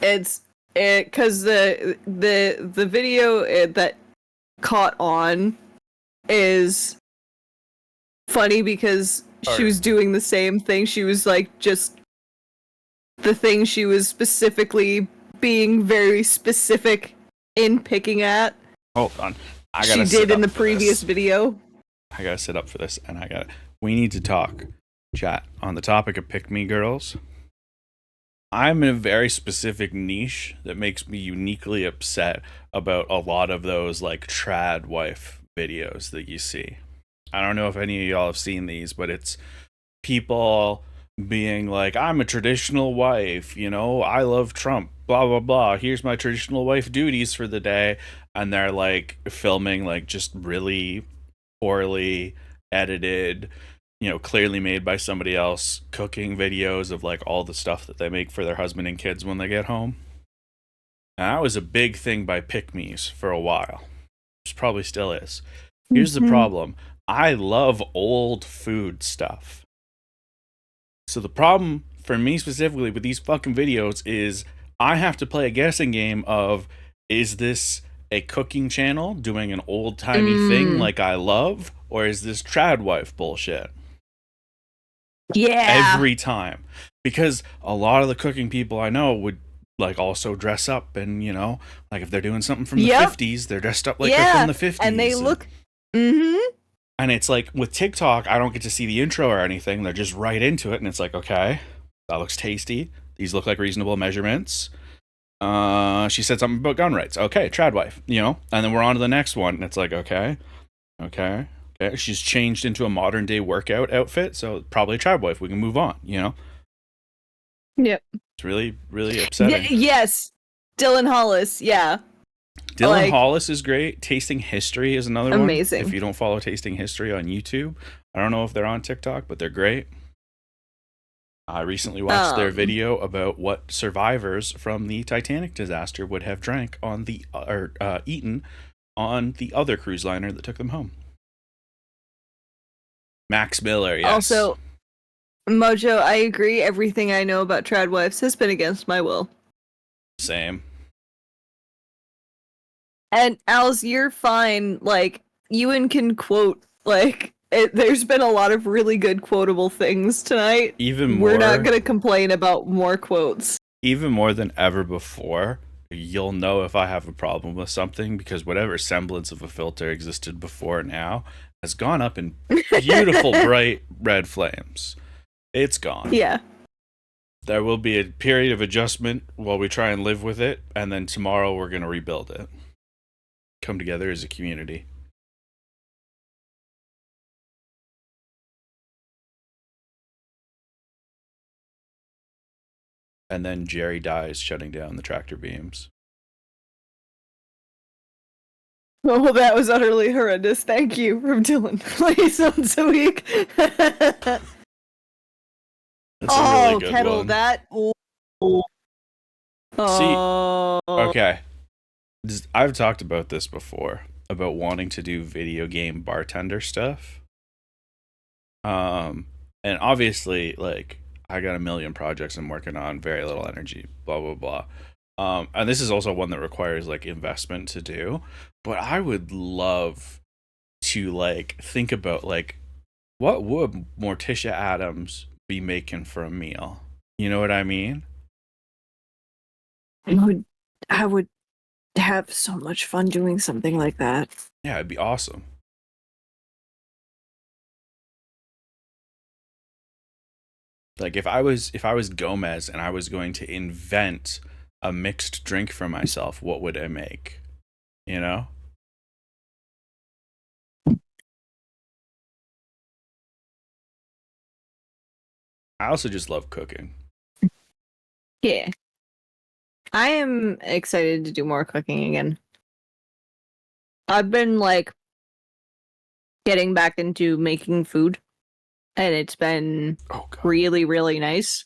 It's it because the video that caught on is funny because she was doing the same thing. She was like just the thing she was specifically being very specific in picking at. Hold on. She did in the previous video. I gotta sit up for this, and we need to talk, chat, on the topic of pick me girls. I'm in a very specific niche that makes me uniquely upset about a lot of those like trad wife videos that you see. I don't know if any of y'all have seen these, but it's people being like, I'm a traditional wife, you know, I love Trump, blah blah blah, here's my traditional wife duties for the day. And they're like filming like just really poorly edited, you know, clearly made by somebody else, cooking videos of like all the stuff that they make for their husband and kids when they get home. And that was a big thing by Pick-me's for a while. Which probably still is. Here's the problem. I love old food stuff. So the problem for me specifically with these fucking videos is I have to play a guessing game of, is this a cooking channel doing an old-timey thing like I love, or is this trad wife bullshit? Yeah. Every time. Because a lot of the cooking people I know would like also dress up, and you know, like if they're doing something from the 50s, they're dressed up like they're from the 50s. And they look And it's like with TikTok, I don't get to see the intro or anything. They're just right into it, and it's like, okay, that looks tasty. These look like reasonable measurements. She said something about gun rights. Okay, trad wife, you know? And then we're on to the next one, and it's like, okay. She's changed into a modern day workout outfit, so probably a trad wife. We can move on, you know? Yep. It's really, really upsetting. Yes. Dylan Hollis, yeah. Dylan Hollis is great. Tasting History is another one. Amazing. If you don't follow Tasting History on YouTube, I don't know if they're on TikTok, but they're great. I recently watched their video about what survivors from the Titanic disaster would have drank on the eaten on the other cruise liner that took them home. Max Miller, yes. Also, Mojo, I agree. Everything I know about trad wives has been against my will. Same. And Als, you're fine. Like, Ewan can quote, like, there's been a lot of really good quotable things tonight. Even more. We're not going to complain about more quotes. Even more than ever before, you'll know if I have a problem with something, because whatever semblance of a filter existed before now has gone up in beautiful, bright red flames. It's gone. Yeah. There will be a period of adjustment while we try and live with it, and then tomorrow we're going to rebuild it. Come together as a community. And then Jerry dies shutting down the tractor beams. Oh, well, that was utterly horrendous. Thank you from Dylan. Please once a week. That's a really good Kettle, one. that. Okay. I've talked about this before, about wanting to do video game bartender stuff. And obviously, like, I got a million projects I'm working on, very little energy, blah, blah, blah. And this is also one that requires, like, investment to do. But I would love to, like, think about, like, what would Morticia Adams be making for a meal? You know what I mean? I would have so much fun doing something like that. Yeah, it'd be awesome. Like if I was Gomez and I was going to invent a mixed drink for myself, what would I make? You know? I also just love cooking. Yeah. I am excited to do more cooking again. I've been, like, getting back into making food, and it's been really, really nice.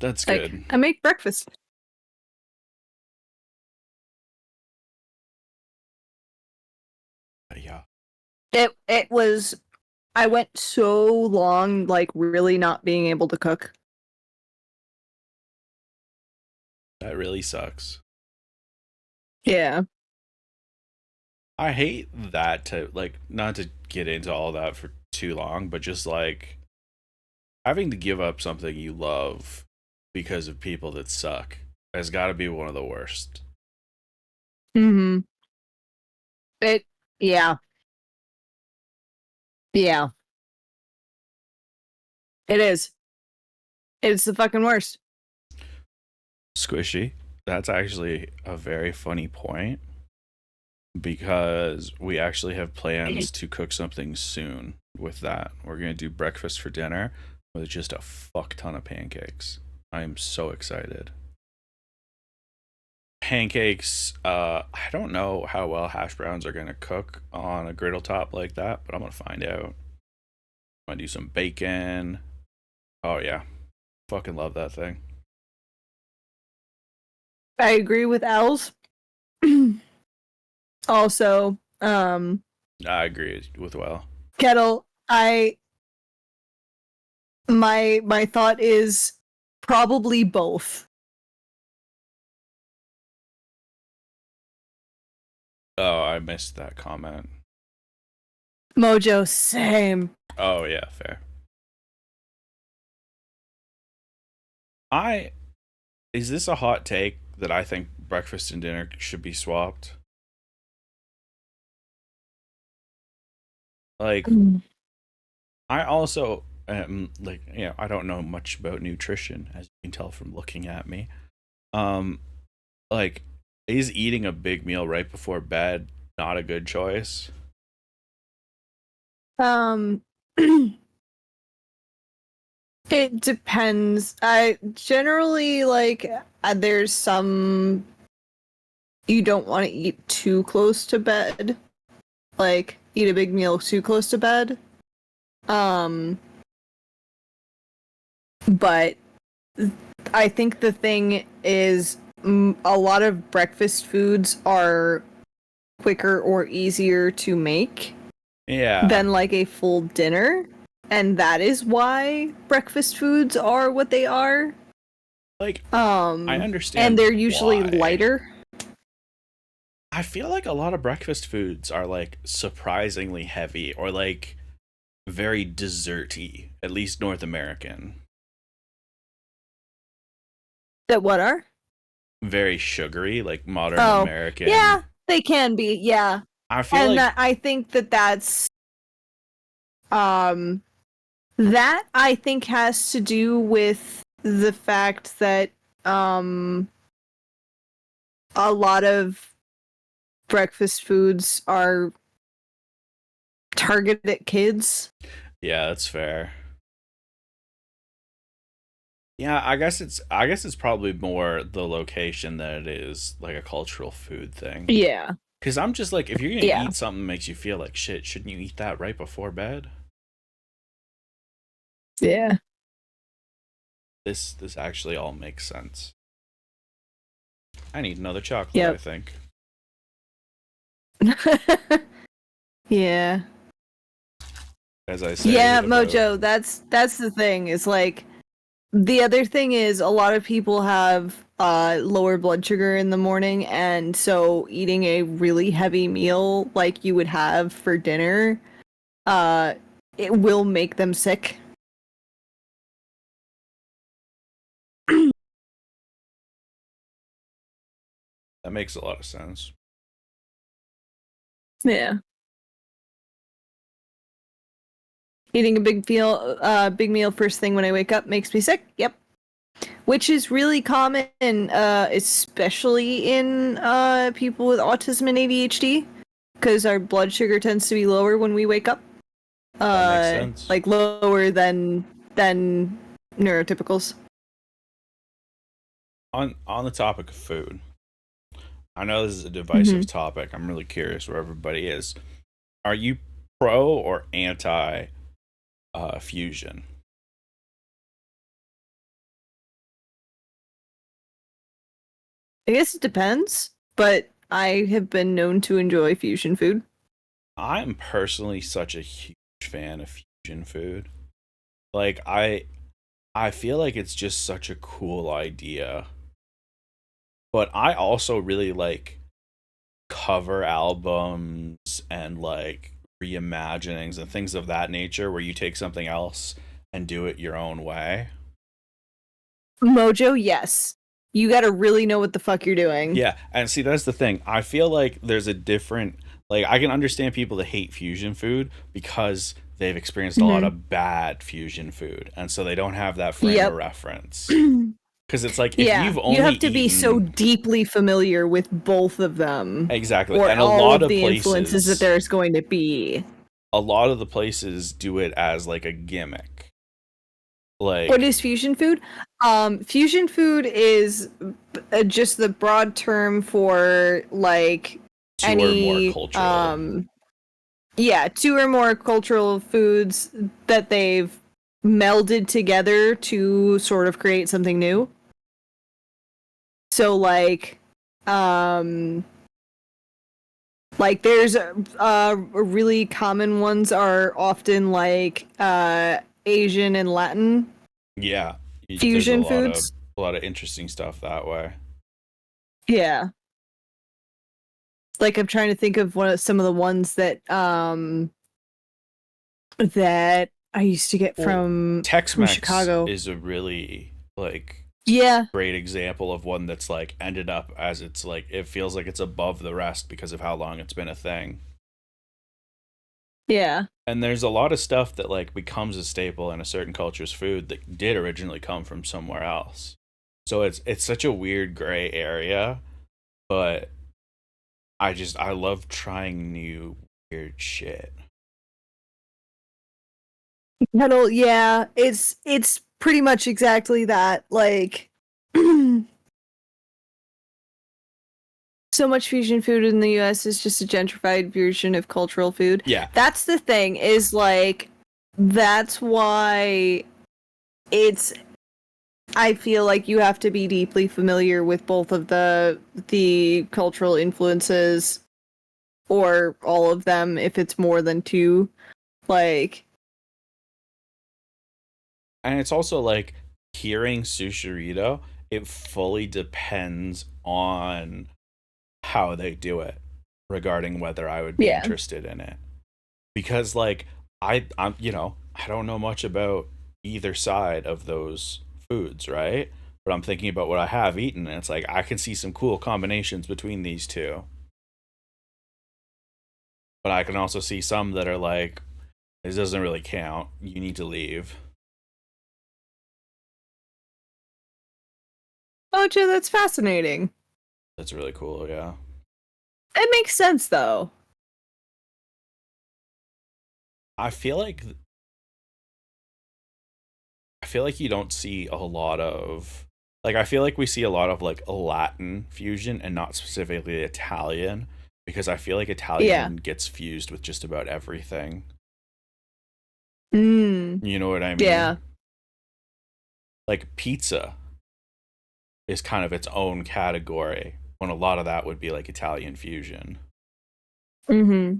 That's like, good. I make breakfast. Yeah. It was... I went so long, like, really not being able to cook. That really sucks. Yeah. I hate that to, like, not to get into all that for too long, but just, like, having to give up something you love because of people that suck has got to be one of the worst. Mm-hmm. Yeah. Yeah. It is. It's the fucking worst. Squishy, that's actually a very funny point, because we actually have plans to cook something soon with that. We're going to do breakfast for dinner with just a fuck ton of pancakes. I am so excited. Pancakes, I don't know how well hash browns are going to cook on a griddle top like that, but I'm going to find out. I'm going to do some bacon. Oh yeah. Fucking love that thing. I agree with Al's. Also, I agree with well. Kettle, my thought is probably both. Oh, I missed that comment. Mojo, same. Oh yeah, fair. Is this a hot take that I think breakfast and dinner should be swapped? Like, I also am like, I don't know much about nutrition, as you can tell from looking at me. Like, is eating a big meal right before bed not a good choice? It depends. I generally there's some you don't want to eat too close to bed. Like eat a big meal too close to bed. But I think the thing is a lot of breakfast foods are quicker or easier to make Yeah. than like a full dinner. And that is why breakfast foods are what they are. Like, I understand. And they're usually why. lighter. I feel like a lot of breakfast foods are like surprisingly heavy or like very desserty, at least North American. That what are? Very sugary, like modern American. Yeah, they can be. Yeah. I feel like I think that's that I think has to do with the fact that a lot of breakfast foods are targeted at kids. Yeah, that's fair. Yeah, I guess it's probably more the location than it is like a cultural food thing. Yeah. Cuz I'm just like, if you're going to eat something that makes you feel like shit, shouldn't you eat that right before bed? Yeah. This actually all makes sense. I need another chocolate, Yep. I think. Yeah. As I said. Yeah, Mojo, that's the thing. Is like the other thing is a lot of people have lower blood sugar in the morning, and so eating a really heavy meal like you would have for dinner, it will make them sick. That makes a lot of sense. Yeah. Eating a big meal first thing when I wake up makes me sick. Yep. Which is really common, especially in people with autism and ADHD, because our blood sugar tends to be lower when we wake up. That makes sense. Like lower than neurotypicals. On the topic of food, I know this is a divisive topic. I'm really curious where everybody is. Are you pro or anti fusion? I guess it depends, but I have been known to enjoy fusion food. I'm personally such a huge fan of fusion food. Like I feel like it's just such a cool idea. But I also really like cover albums and like reimaginings and things of that nature where you take something else and do it your own way. Mojo, yes. You gotta really know what the fuck you're doing. Yeah, and see, that's the thing. I feel like there's a different, like, I can understand people that hate fusion food because they've experienced a lot of bad fusion food, and so they don't have that frame of reference. Because it's like, if you've only you have to be so deeply familiar with both of them. Exactly, or and a all lot of of the places, influences that there's going to be. a lot of the places do it as like a gimmick. Like, what is fusion food? Fusion food is just the broad term for like two or more cultural. Yeah, 2 or more cultural foods that they've melded together to sort of create something new. So like there's really common ones are often like Asian and Latin Yeah, there's fusion foods. a lot of interesting stuff that way. Yeah. Like I'm trying to think of some of the ones that that I used to get from Tex-Mex Chicago. is a really like Yeah. great example of one that's like ended up as it's like it feels like it's above the rest because of how long it's been a thing. Yeah. And there's a lot of stuff that like becomes a staple in a certain culture's food that did originally come from somewhere else. So it's such a weird gray area, but I love trying new weird shit. Kettle, yeah, it's pretty much exactly that. Like so much fusion food in the US is just a gentrified version of cultural food. Yeah. That's the thing, is like that's why it's I feel like you have to be deeply familiar with both of the cultural influences or all of them if it's more than two. Like And it's also like hearing Sushirito, it fully depends on how they do it regarding whether I would be yeah. interested in it. Because like I'm you know, I don't know much about either side of those foods, right? But I'm thinking about what I have eaten and it's like I can see some cool combinations between these two. But I can also see some that are like this doesn't really count. You need to leave. Oh, Joe, that's fascinating. That's really cool, yeah. It makes sense though. I feel like you don't see a lot of like I feel like we see a lot of like Latin fusion and not specifically Italian because I feel like Italian gets fused with just about everything. Mm. You know what I mean? Yeah. Like pizza is kind of its own category when a lot of that would be like Italian fusion. Mm-hmm.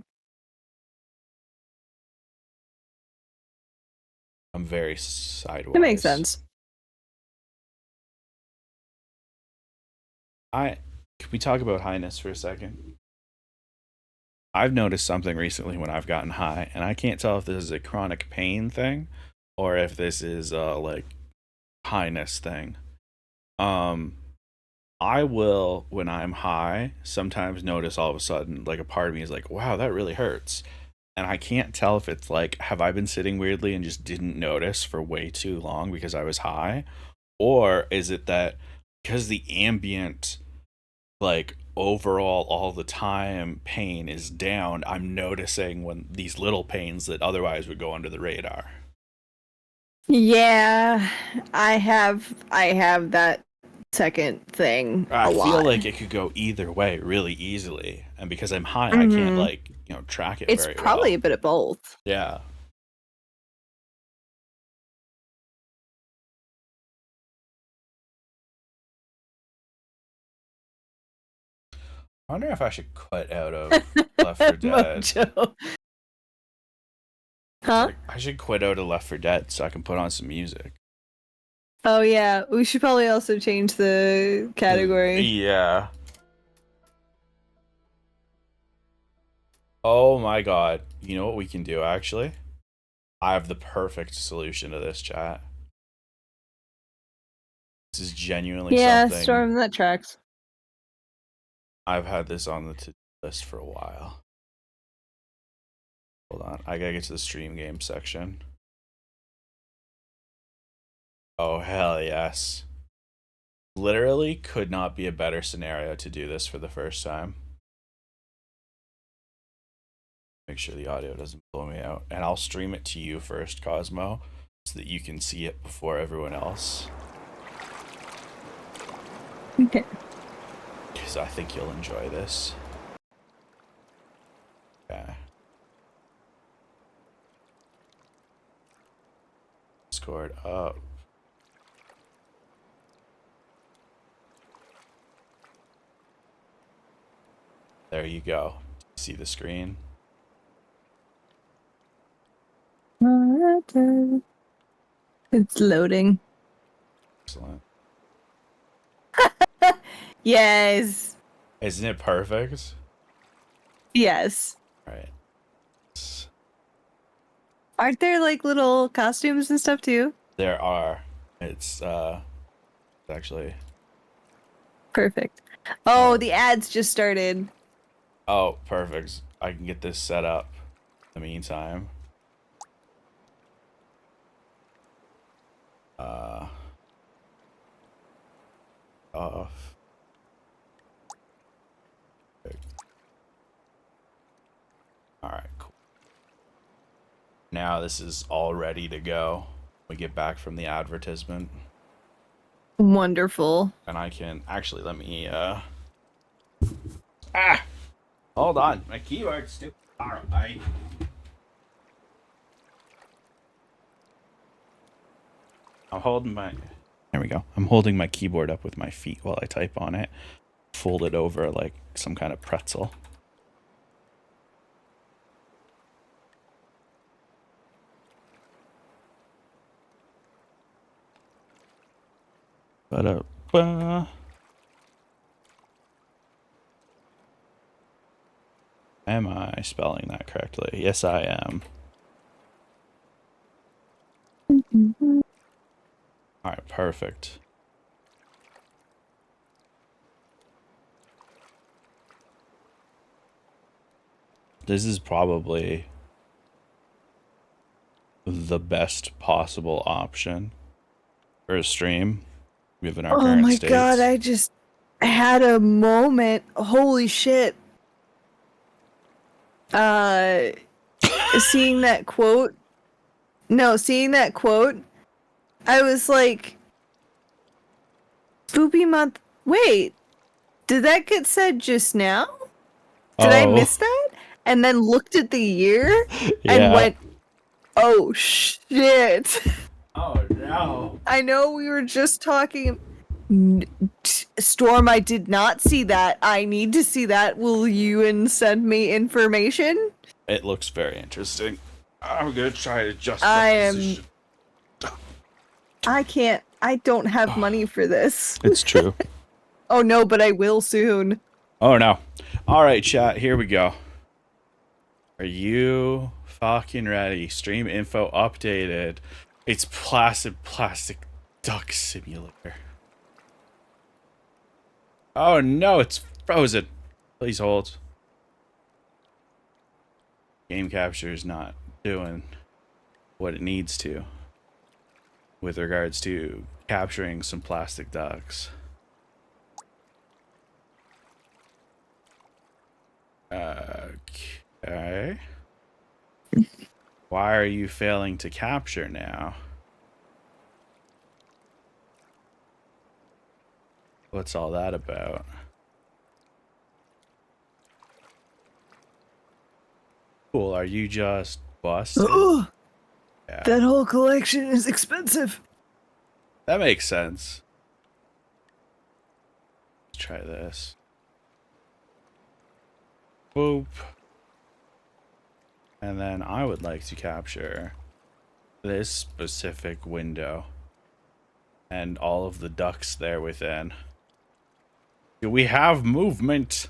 I'm very sideways. That makes sense. Can we talk about highness for a second? I've noticed something recently when I've gotten high, and I can't tell if this is a chronic pain thing or if this is like highness thing. Um, I will when I'm high sometimes notice all of a sudden like a part of me is like, wow, that really hurts. And I can't tell if it's like, have I been sitting weirdly and just didn't notice for way too long because I was high? Or is it that because the ambient like overall all the time pain is down, I'm noticing when these little pains that otherwise would go under the radar. Yeah, I have that second thing a I feel lot. like it could go either way really easily, and because I'm high I can't Mhm. like track it It's very probably well. a bit of both. Yeah. I wonder if I should quit out of Left 4 Dead. Mojo. Huh? I should quit out of Left 4 Dead so I can put on some music. Oh yeah, we should probably also change the category. Yeah. Oh my god. You know what we can do actually? I have the perfect solution to this, chat. This is genuinely Yeah, something. Storm, that tracks. I've had this on the to-do list for a while. Hold on. I gotta get to the stream game section. Oh, hell yes. Literally could not be a better scenario to do this for the first time. Make sure the audio doesn't blow me out. And I'll stream it to you first, Cosmo, so that you can see it before everyone else. Okay. Because I think you'll enjoy this. Okay. Discord up. There you go. See the screen? It's loading. Excellent. Yes. Isn't it perfect? Yes. Right. Aren't there like little costumes and stuff too? There are. It's actually. Perfect. Oh, the ads just started. Oh, perfect. I can get this set up in the meantime. Off. Alright, cool. Now this is all ready to go. We get back from the advertisement. Wonderful. And I can actually let me hold on. My keyboard's stupid. Alright. I'm holding my there we go. I'm holding my keyboard up with my feet while I type on it. Fold it over like some kind of pretzel. Ba-da-ba. Am I spelling that correctly? Yes, I am. Alright, perfect. This is probably the best possible option for a stream given our Oh current my states. god, I just had a moment. Holy shit. Seeing that quote. No, seeing that quote, I was like, Spoopy month. Wait, did that get said just now? Did I miss that? And then looked at the year and Yeah. went, oh shit. Oh no. I know we were just talking. Storm, I did not see that. I need to see that. Will you send me information? It looks very interesting. I'm gonna try to adjust I my am- position. I can't. I don't have money for this. It's true. Oh no, but I will soon. Oh no. Alright, chat, here we go. Are you fucking ready? Stream info updated. It's plastic duck simulator. Oh no, it's frozen. Please hold. Game capture is not doing what it needs to with regards to capturing some plastic ducks. Okay. Why are you failing to capture now? What's all that about? Cool, are you just busted? Yeah. That whole collection is expensive. That makes sense. Let's try this. Boop. And then I would like to capture this specific window and all of the ducks there within. Do we have movement?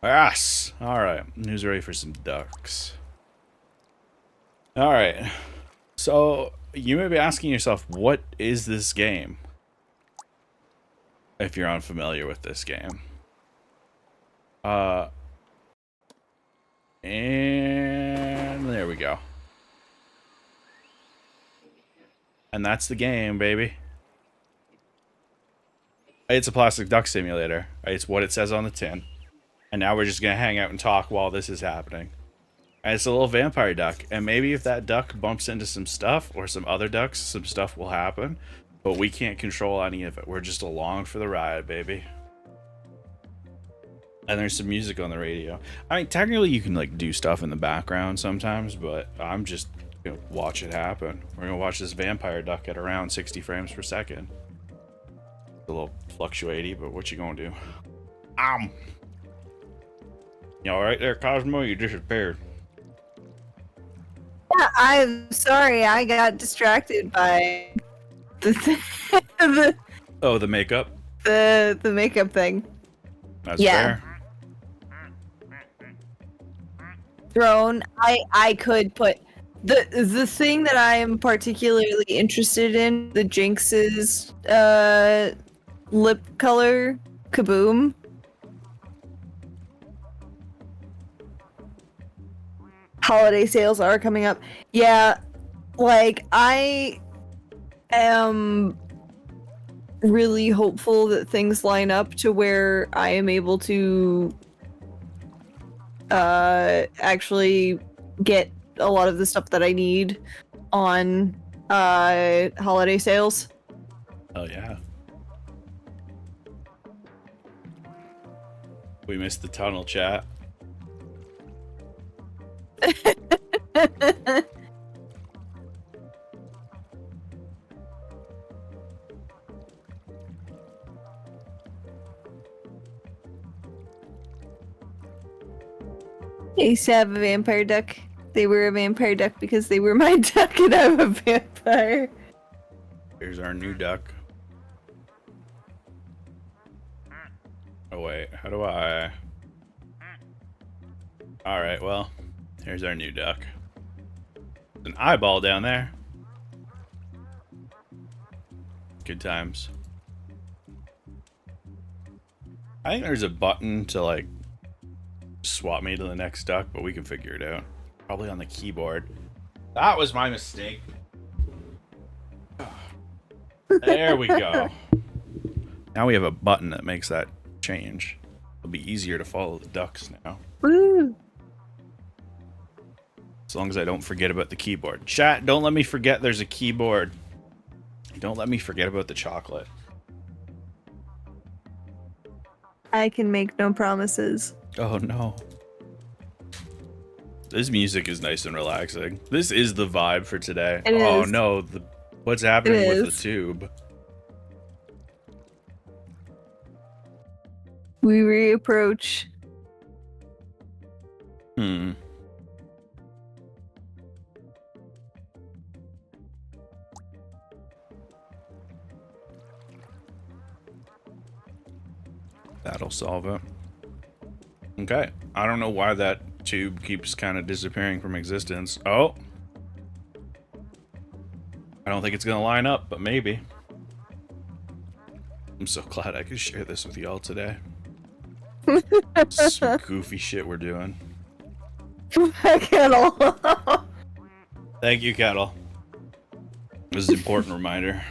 Yes. All right. Who's ready for some ducks? All right. So you may be asking yourself, what is this game? If you're unfamiliar with this game. And there we go. And that's the game, baby. It's a plastic duck simulator. It's what it says on the tin. And now we're just going to hang out and talk while this is happening. And it's a little vampire duck. And maybe if that duck bumps into some stuff or some other ducks, some stuff will happen. But we can't control any of it. We're just along for the ride, baby. And there's some music on the radio. I mean, technically you can like do stuff in the background sometimes, but I'm just gonna watch it happen. We're gonna watch this vampire duck at around 60 frames per second. It's a little fluctuaty, but what you gonna do? You all right there, Cosmo? You disappeared. Yeah, I'm sorry. I got distracted by the Oh, the makeup. the makeup thing. That's Yeah. fair. Throne. I could put the thing that I am particularly interested in, the Jinx's lip color, Kaboom. Holiday sales are coming up. Yeah, like I am really hopeful that things line up to where I am able to actually get a lot of the stuff that I need on holiday sales. Oh yeah. We missed the tunnel chat. I used to have a vampire duck. They were a vampire duck because they were my duck and I'm a vampire. Here's our new duck. Oh wait, how do I? Alright, well, here's our new duck. There's an eyeball down there. Good times. I think there's a button to like swap me to the next duck, but we can figure it out. Probably on the keyboard. That was my mistake. There we go. Now we have a button that makes that change. It'll be easier to follow the ducks now. Woo! As long as I don't forget about the keyboard. Chat, don't let me forget there's a keyboard. Don't let me forget about the chocolate. I can make no promises. Oh no. This music is nice and relaxing. This is the vibe for today. It Oh is. no, what's happening It with the is. tube? We reapproach. Hmm. That'll solve it. Okay. I don't know why that tube keeps kind of disappearing from existence. Oh. I don't think it's going to line up, but maybe. I'm so glad I could share this with y'all today. Some goofy shit we're doing. Kettle. Thank you, Kettle. This is an important reminder.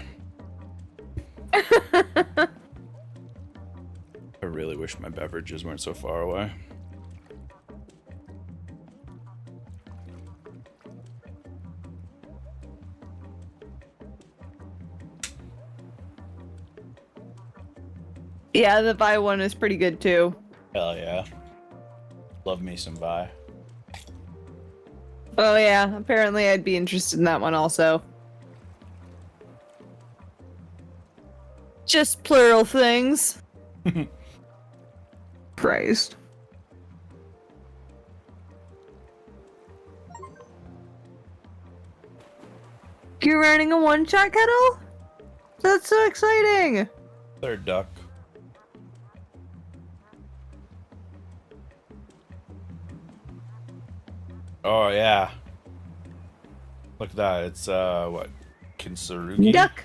I really wish my beverages weren't so far away. Yeah, the buy one is pretty good too. Hell yeah. Love me some Vi. Oh yeah, apparently I'd be interested in that one also. Just plural things. Christ. You're running a one-shot kettle? That's so exciting! Third duck. Oh yeah. Look at that. It's what? Kinsarugi? Duck!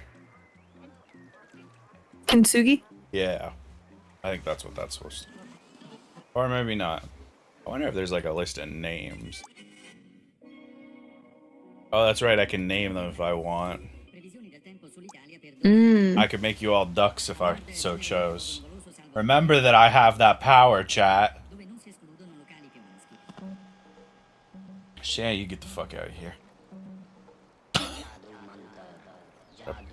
Kintsugi? Yeah. I think that's what that's supposed to be. Or maybe not. I wonder if there's like a list of names. Oh, that's right. I can name them if I want. I could make you all ducks if I so chose. Remember that I have that power, chat. Shan, you get the fuck out of here.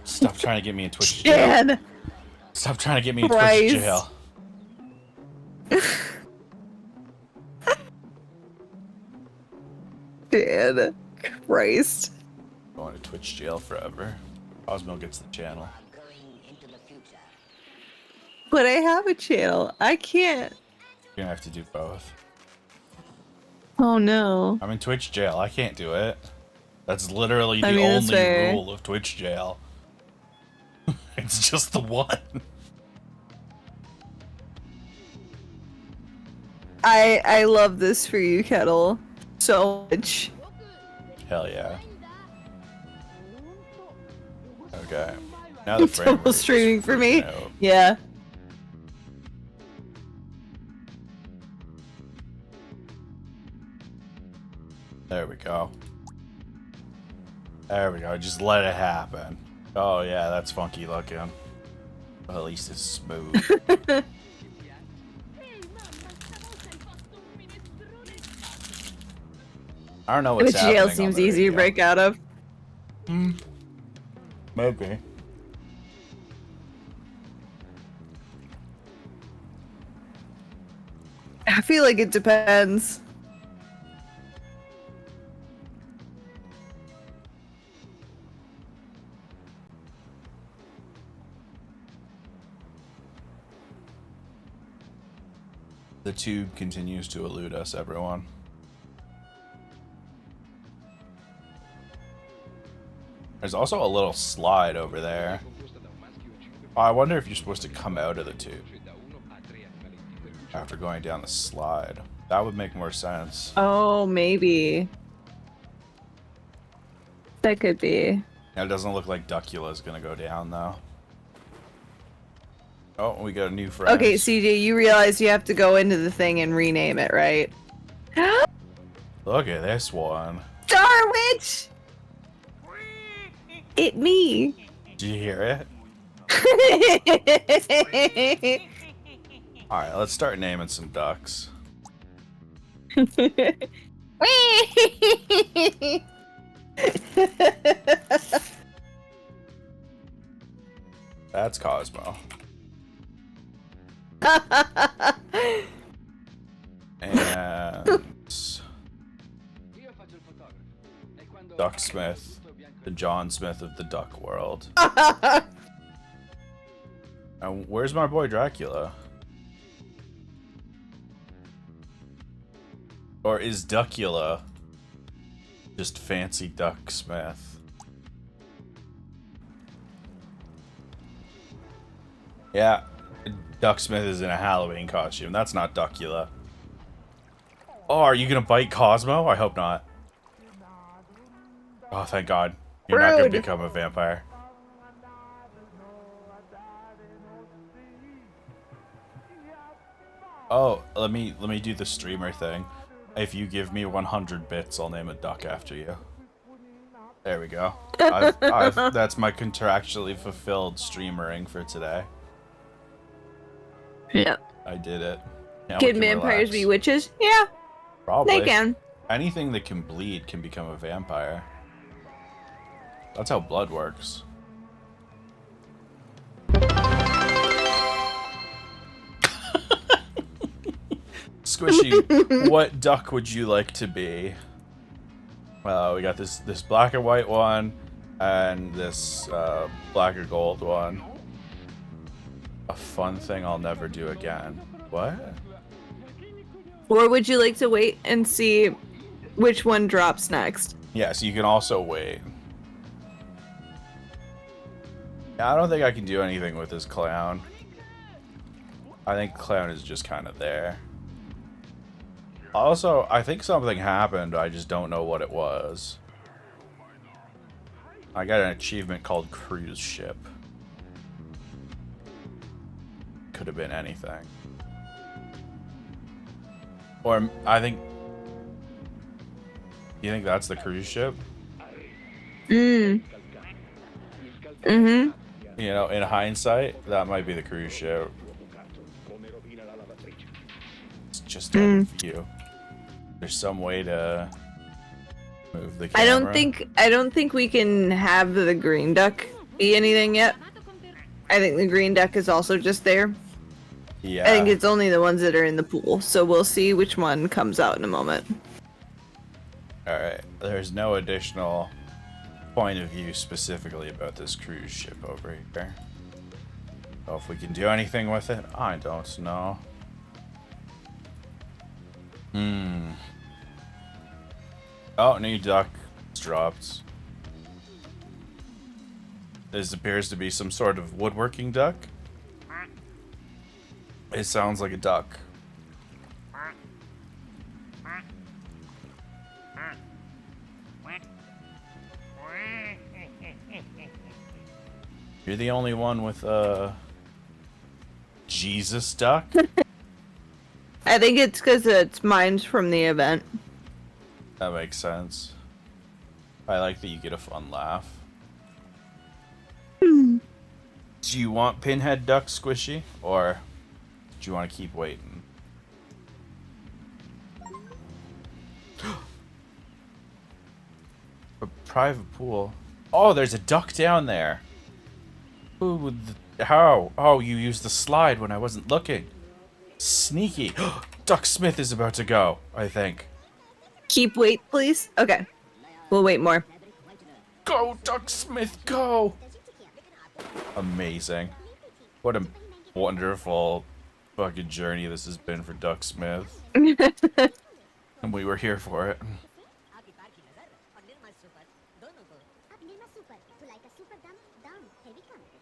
Stop trying to get me in Twitch jail. Shan! Stop trying to get me in Christ. Twitch jail. Shan. Christ. Going to Twitch jail forever. Cosmo gets the channel. But I have a channel. I can't. You're gonna have to do both. Oh no. I'm in Twitch jail. I can't do it. That's literally the I mean, that's only fair. rule of Twitch jail. It's just the one. I love this for you, Kettle. So much. Hell yeah. Okay. Now the frame Double rate is streaming for me. freaking out. Yeah. There we go. There we go. Just let it happen. Oh yeah, that's funky looking. Well, at least it's smooth. I don't know what's Which happening jail on seems the easy to radio. break out of. Maybe. I feel like it depends. The tube continues to elude us, everyone. There's also a little slide over there. Oh, I wonder if you're supposed to come out of the tube after going down the slide. That would make more sense. Oh, maybe. That could be. It doesn't look like Duckula's gonna go down though. Oh, we got a new friend. Okay, CJ, you realize you have to go into the thing and rename it, right? Look at this one. Star Witch! It me. Did you hear it? Alright, let's start naming some ducks. That's Cosmo. And Duck Smith, the John Smith of the duck world. And where's my boy Dracula? Or is Duckula just fancy Duck Smith? Yeah, Duck Smith is in a Halloween costume. That's not Duckula. Oh, are you gonna bite Cosmo? I hope not. Oh, thank God. You're not gonna Rude. become a vampire. Oh, let me do the streamer thing. If you give me 100 bits, I'll name a duck after you. There we go. That's my contractually fulfilled streamering for today. Yeah. I did it. Now we Can can vampires relax. be witches? Yeah, Probably. they can. Anything that can bleed can become a vampire. That's how blood works. Squishy, what duck would you like to be? Well, we got this black and white one, and this black or gold one. A fun thing I'll never do again. What? Or would you like to wait and see which one drops next? Yes, you can also wait. I don't think I can do anything with this clown. I think clown is just kind of there. Also, I think something happened, I just don't know what it was. I got an achievement called Cruise Ship. Could have been anything. Or, I think... You think that's the cruise ship? Mm-hmm. You know, in hindsight, that might be the cruise ship. It's just out of view. There's some way to move the camera. I don't think we can have the green duck be anything yet. I think the green duck is also just there. Yeah. I think it's only the ones that are in the pool, so we'll see which one comes out in a moment. Alright. There's no additional point of view specifically about this cruise ship over here. So if we can do anything with it, I don't know. Oh, new duck dropped. This appears to be some sort of woodworking duck. It sounds like a duck. You're the only one with Jesus duck? I think it's because it's mine's from the event. That makes sense. I like that you get a fun laugh. Do you want Pinhead Duck Squishy? Or do you want to keep waiting? A private pool. Oh, there's a duck down there. Who would... How? Oh, you used the slide when I wasn't looking. Sneaky. Duck Smith is about to go, I think. Keep wait, please. Okay. We'll wait more. Go, Duck Smith, go! Amazing. What a wonderful fucking journey this has been for Duck Smith. And we were here for it.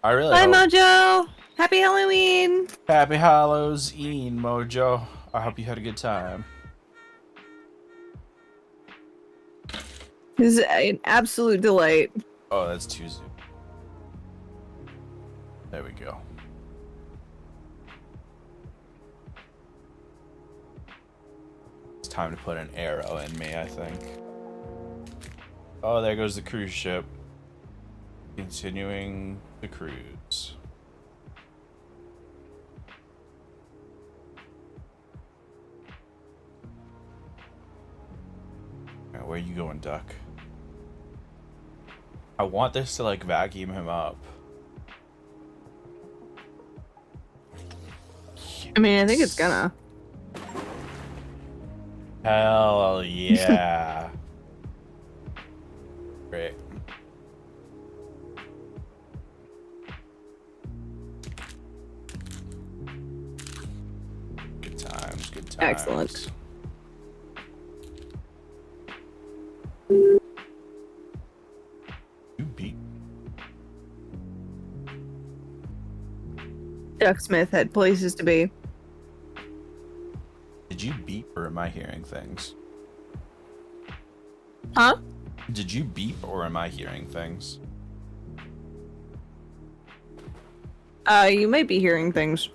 I really Bye, hope... Mojo. Happy Halloween. Happy Hallows-een, Mojo. I hope you had a good time. This is an absolute delight. Oh, that's Tuesday. There we go. It's time to put an arrow in me, I think. Oh, there goes the cruise ship. Continuing the cruise. Alright, where are you going, Duck? I want this to, like, vacuum him up. I mean, I think it's gonna. Hell yeah. Great. Good times, good times. Excellent. You beat. Duck Smith had places to be. Did you beep or am I hearing things? Huh? Did you beep or am I hearing things? You might be hearing things.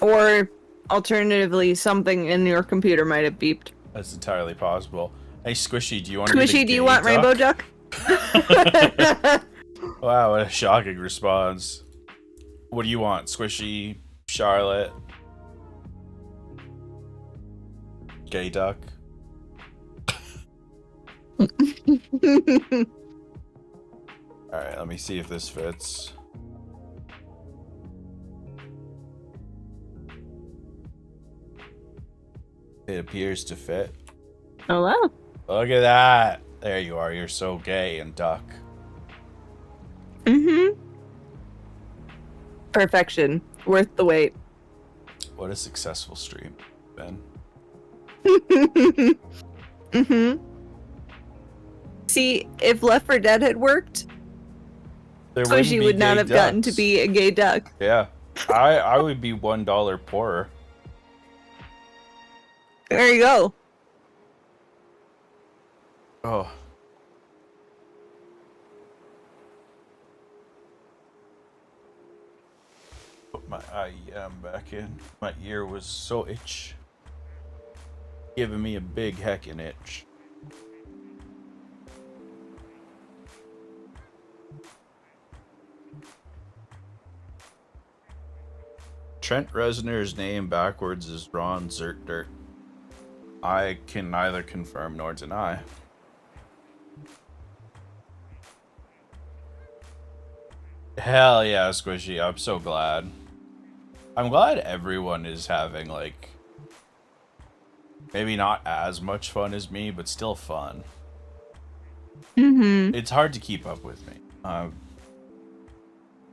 Or alternatively, something in your computer might have beeped. That's entirely possible. Hey, Squishy, do you want to be Squishy, the do you gay want Rainbow Duck? Wow, what a shocking response. What do you want, Squishy, Charlotte? Gay Duck? Alright, let me see if this fits. It appears to fit. Oh, wow. Look at that! There you are, you're so gay and duck. Mm-hmm. Perfection. Worth the wait. What a successful stream, Ben. Mm-hmm. See, if Left 4 Dead had worked, There wouldn't Squishy be would not gay have gotten to ducks. be a gay duck. Yeah. I would be $1 poorer. There you go. Oh. Put my IEM back in. My ear was so itch. Giving me a big heckin' itch. Trent Reznor's name backwards is Ron Zertdirt. I can neither confirm nor deny. Hell yeah, Squishy. I'm so glad. I'm glad everyone is having, like, maybe not as much fun as me, but still fun. Mm-hmm. It's hard to keep up with me.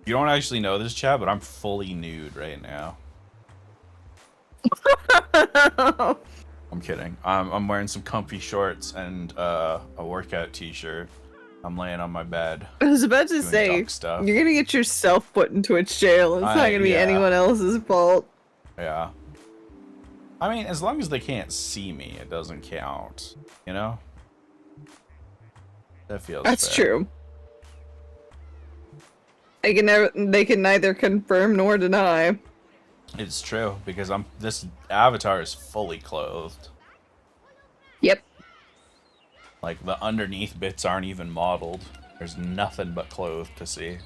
You don't actually know this, chat, but I'm fully nude right now. I'm kidding. I'm wearing some comfy shorts and a workout t-shirt. I'm laying on my bed. I was about to doing say, duck stuff. you're gonna get yourself put in Twitch jail. It's not gonna be yeah. anyone else's fault. Yeah. I mean, as long as they can't see me, it doesn't count. You know? That feels That's fair. true. They can neither confirm nor deny. It's true, because this avatar is fully clothed. Yep. Like, the underneath bits aren't even modeled. There's nothing but clothes to see.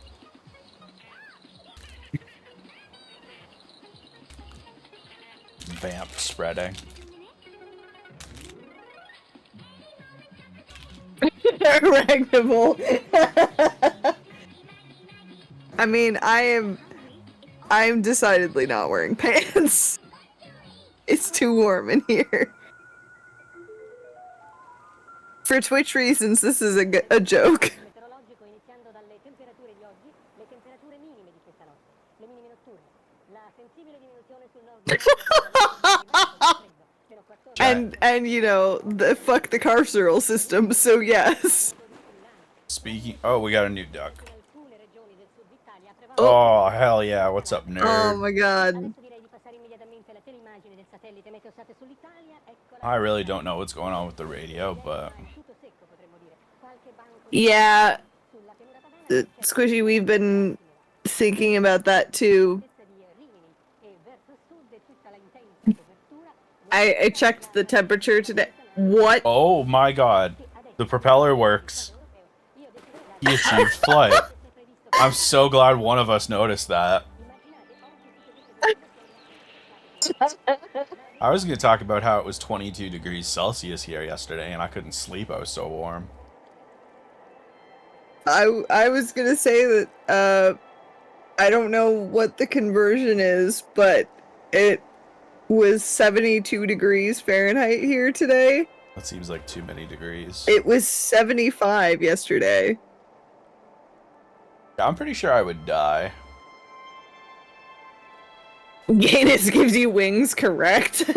Vamp spreading. Arachnival. I mean, I'm decidedly not wearing pants. It's too warm in here. For Twitch reasons, this is a joke. meteorologico iniziando dalle temperature di oggi, le temperature minime di questa notte, le minime notturne, la sensibile diminuzione sul nord And you know, fuck the carceral system, so yes. Speaking... Oh, we got a new duck. Oh, hell yeah. What's up, nerd? Oh my god. I really don't know what's going on with the radio, but... Yeah. Squishy, we've been thinking about that too. I checked the temperature today. What? Oh my god. The propeller works. He achieved flight. I'm so glad one of us noticed that. I was going to talk about how it was 22 degrees Celsius here yesterday and I couldn't sleep. I was so warm. I was gonna say that I don't know what the conversion is, but it was 72 degrees Fahrenheit here today. That seems like too many degrees. It was 75 yesterday. I'm pretty sure I would die. Gayness gives you wings, correct? He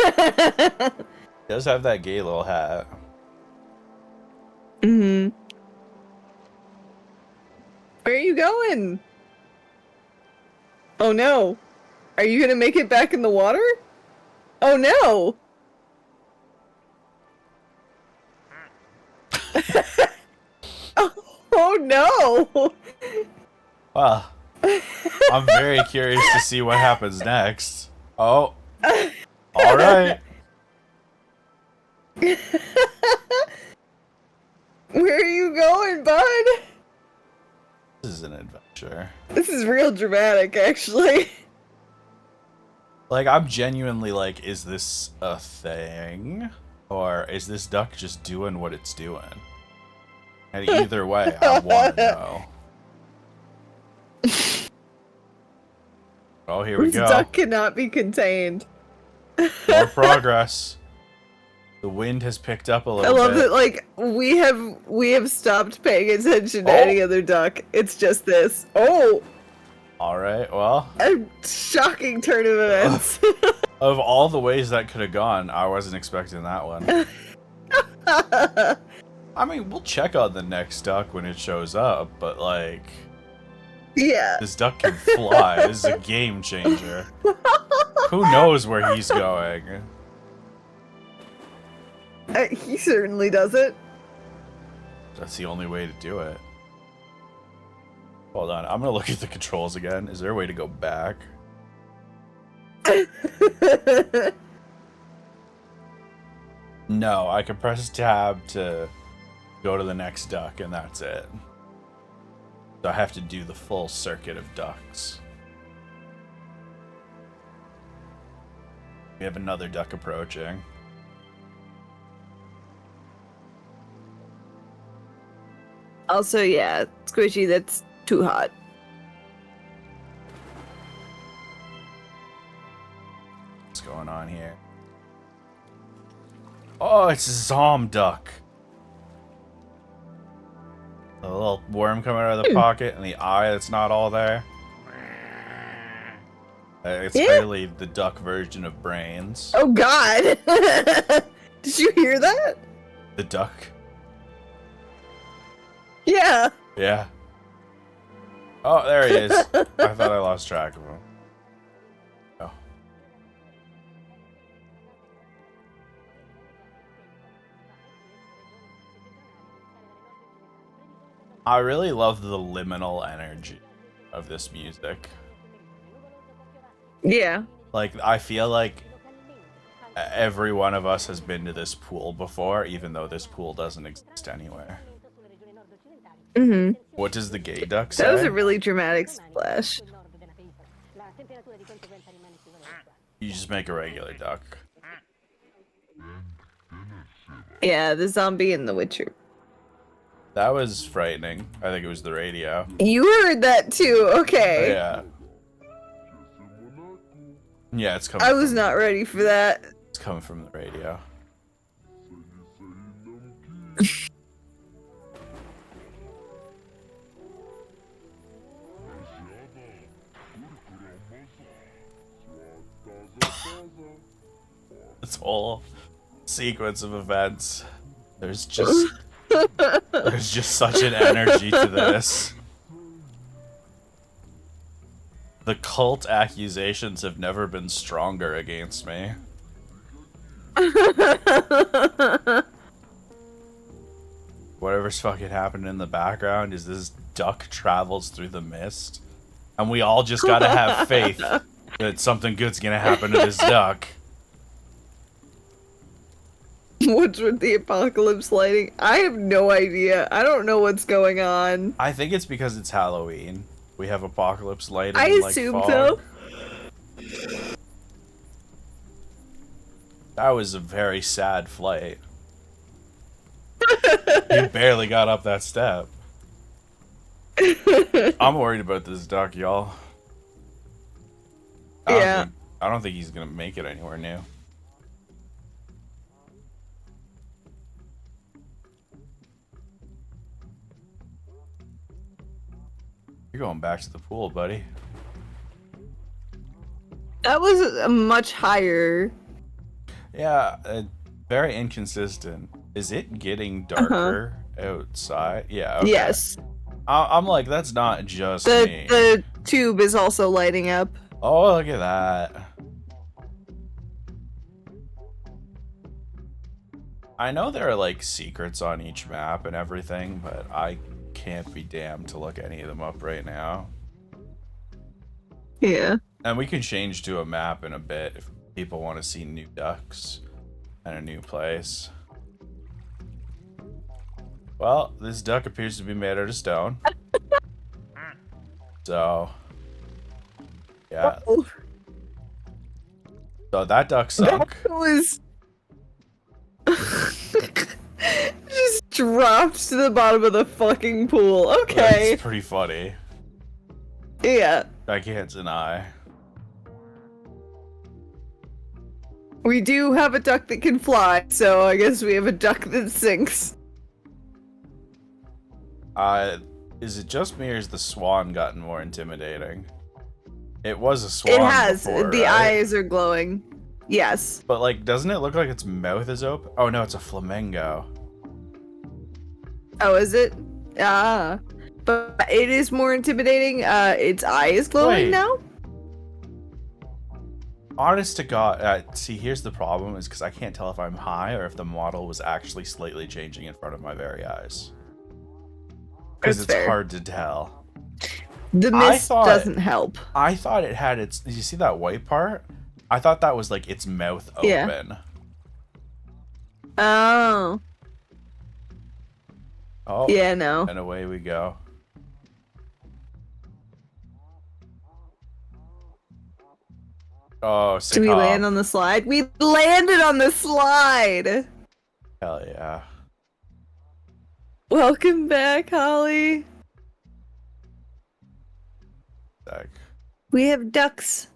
does have that gay little hat. Mm-hmm. Where are you going? Oh no. Are you gonna make it back in the water? Oh no! Oh no! Well, I'm very curious to see what happens next. Oh. Alright. Where are you going, bud? This is an adventure. This is real dramatic, actually. Like, I'm genuinely like, is this a thing? Or is this duck just doing what it's doing? And either way, I want to know. Oh, here we This go. duck cannot be contained. More progress. The wind has picked up a I little love bit. that, like, we have stopped paying attention to any other duck. It's just this. Oh! Alright, well. A shocking turn of events. Of all the ways that could have gone, I wasn't expecting that one. I mean, we'll check on the next duck when it shows up, but like... Yeah. This duck can fly. This is a game changer. Who knows where he's going? He certainly doesn't. That's the only way to do it. Hold on, I'm gonna look at the controls again. Is there a way to go back? No, I can press tab to go to the next duck and that's it. So I have to do the full circuit of ducks. We have another duck approaching. Also, yeah, Squishy, that's too hot. What's going on here? Oh, it's a Zom duck. A little worm coming out of the pocket and the eye that's not all there. It's clearly the duck version of Brains. Oh god! Did you hear that? The duck. Yeah. Yeah. Oh, there he is. I thought I lost track of him. Oh. I really love the liminal energy of this music. Yeah. Like, I feel like every one of us has been to this pool before, even though this pool doesn't exist anywhere. Mm-hmm. What does the gay duck say? That was a really dramatic splash. You just make a regular duck. Yeah, the zombie in The Witcher. That was frightening. I think it was the radio. You heard that too. Okay. Yeah. Yeah, it's coming. I was not ready for that. It's coming from the radio. This whole sequence of events. There's just such an energy to this. The cult accusations have never been stronger against me. Whatever's fucking happening in the background is this duck travels through the mist. And we all just gotta have faith that something good's gonna happen to this duck. What's with the apocalypse lighting? I have no idea. I don't know what's going on. I think it's because it's Halloween. We have apocalypse lighting. I like assume fog. so. That was a very sad flight. You barely got up that step. I'm worried about this duck, y'all. I don't think he's gonna make it anywhere new. You're going back to the pool, buddy. That was a much higher. Yeah, very inconsistent. Is it getting darker outside? Yeah. Okay. Yes. I'm like, that's not just The me. the tube is also lighting up. Oh, look at that. I know there are like secrets on each map and everything, but I can't be damned to look any of them up right now. Yeah. And we can change to a map in a bit if people want to see new ducks and a new place. Well, this duck appears to be made out of stone. So, yeah. Oh, So that duck sunk. that was just dropped to the bottom of the fucking pool. Okay. It's pretty funny. Yeah. I can't deny. We do have a duck that can fly, so I guess we have a duck that sinks. Is it just me or has the swan gotten more intimidating? It was a swan. It has. before, The right? eyes are glowing. Yes. But like, doesn't it look like its mouth is open? Oh no, it's a flamingo. Oh, is it? Ah. But it is more intimidating. Its eye is glowing Wait. now? Honest to God, see, here's the problem: is because I can't tell if I'm high or if the model was actually slightly changing in front of my very eyes. Because That's it's fair. hard to tell. The I mist thought- doesn't help. I thought it had its. Did you see that white part? I thought that was like its mouth open. Yeah. Oh. Oh. Yeah, no. And away we go. Oh, sick Do we hop. land on the slide? We landed on the slide! Hell yeah. Welcome back, Holly. Like, We have ducks.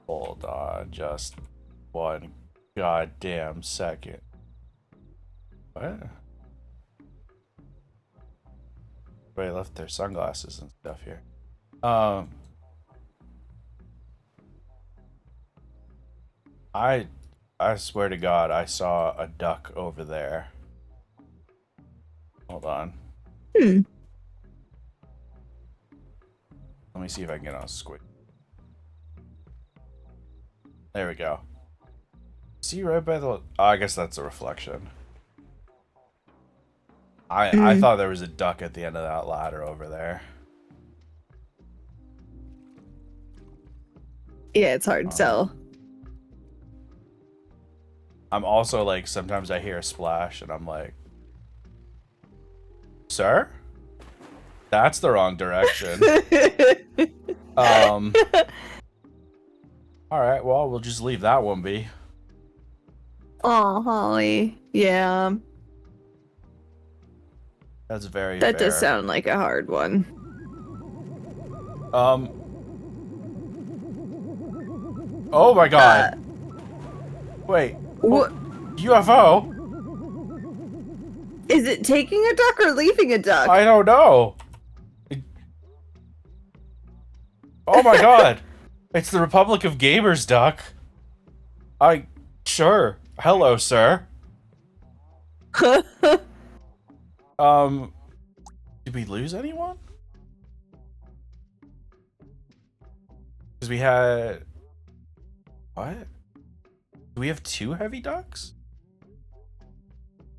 hold on just one goddamn second. What? Everybody left their sunglasses and stuff here. I I swear to God, I saw a duck over there. Hold on. Hmm. Let me see if I can get on a squid. There we go. See right by the... Oh, I guess that's a reflection. I thought there was a duck at the end of that ladder over there. Yeah, it's hard to tell. I'm also like, sometimes I hear a splash and I'm like, sir? That's the wrong direction. Alright, well, we'll just leave that one be. Oh, Holly. Yeah. That's very That fair. does sound like a hard one. Oh my god. Wait. What? UFO? Is it taking a duck or leaving a duck? I don't know. Oh my god. It's the Republic of Gamers duck. Sure. Hello, sir. Did we lose anyone? Because we had... What? Do we have 2 heavy ducks?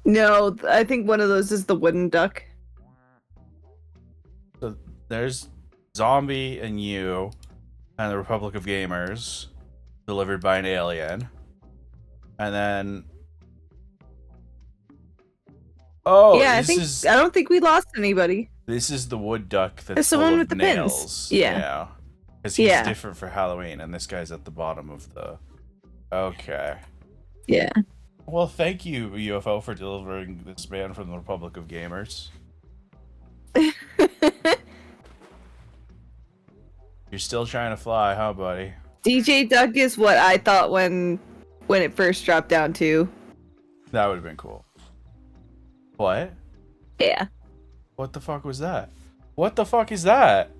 No, I think one of those is the wooden duck. So there's Zombie and you and the Republic of Gamers delivered by an alien. And then... Oh, yeah, I don't think we lost anybody. This is the wood duck that's It's the full one of with the nails. pins. Yeah. Because he's Yeah. different for Halloween, and this guy's at the bottom of the... Okay. Yeah. Well, thank you, UFO, for delivering this man from the Republic of Gamers. You're still trying to fly, huh, buddy? DJ Duck is what I thought when it first dropped down to. That would have been cool. What? Yeah. What the fuck was that? What the fuck is that?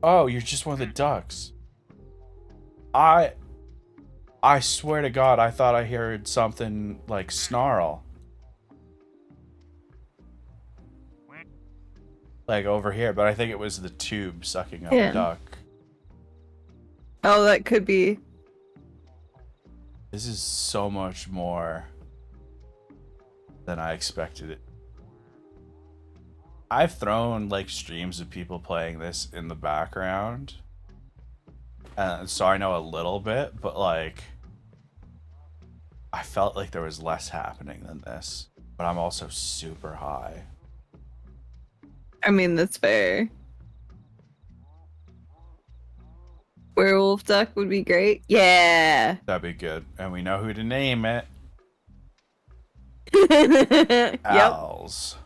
Oh, you're just one of the ducks. I swear to God, I thought I heard something like snarl. Like over here, but I think it was the tube sucking up the duck. Oh, that could be. This is so much more than I expected it. I've thrown like streams of people playing this in the background. So I know a little bit, but like I felt like there was less happening than this. But I'm also super high. I mean, that's fair. Werewolf duck would be great. Yeah. That'd be good. And we know who to name it. Yep. Owls.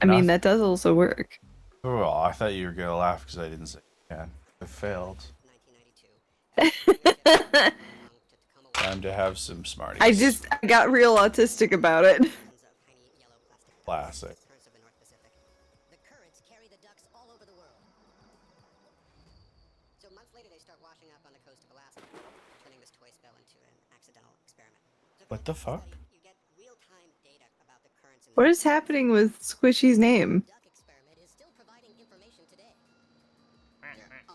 I mean, that does also work. Oh, I thought you were gonna laugh because I didn't say yeah. I failed. Time to have some smarties. I got real autistic about it. Classic. The currents carry the ducks all over the world. So months later, they start washing up on the coast of Alaska, turning this toy spell into an accidental experiment. What the fuck? You get real-time data about the currents in What is happening with Squishy's name? duck experiment is still providing information today.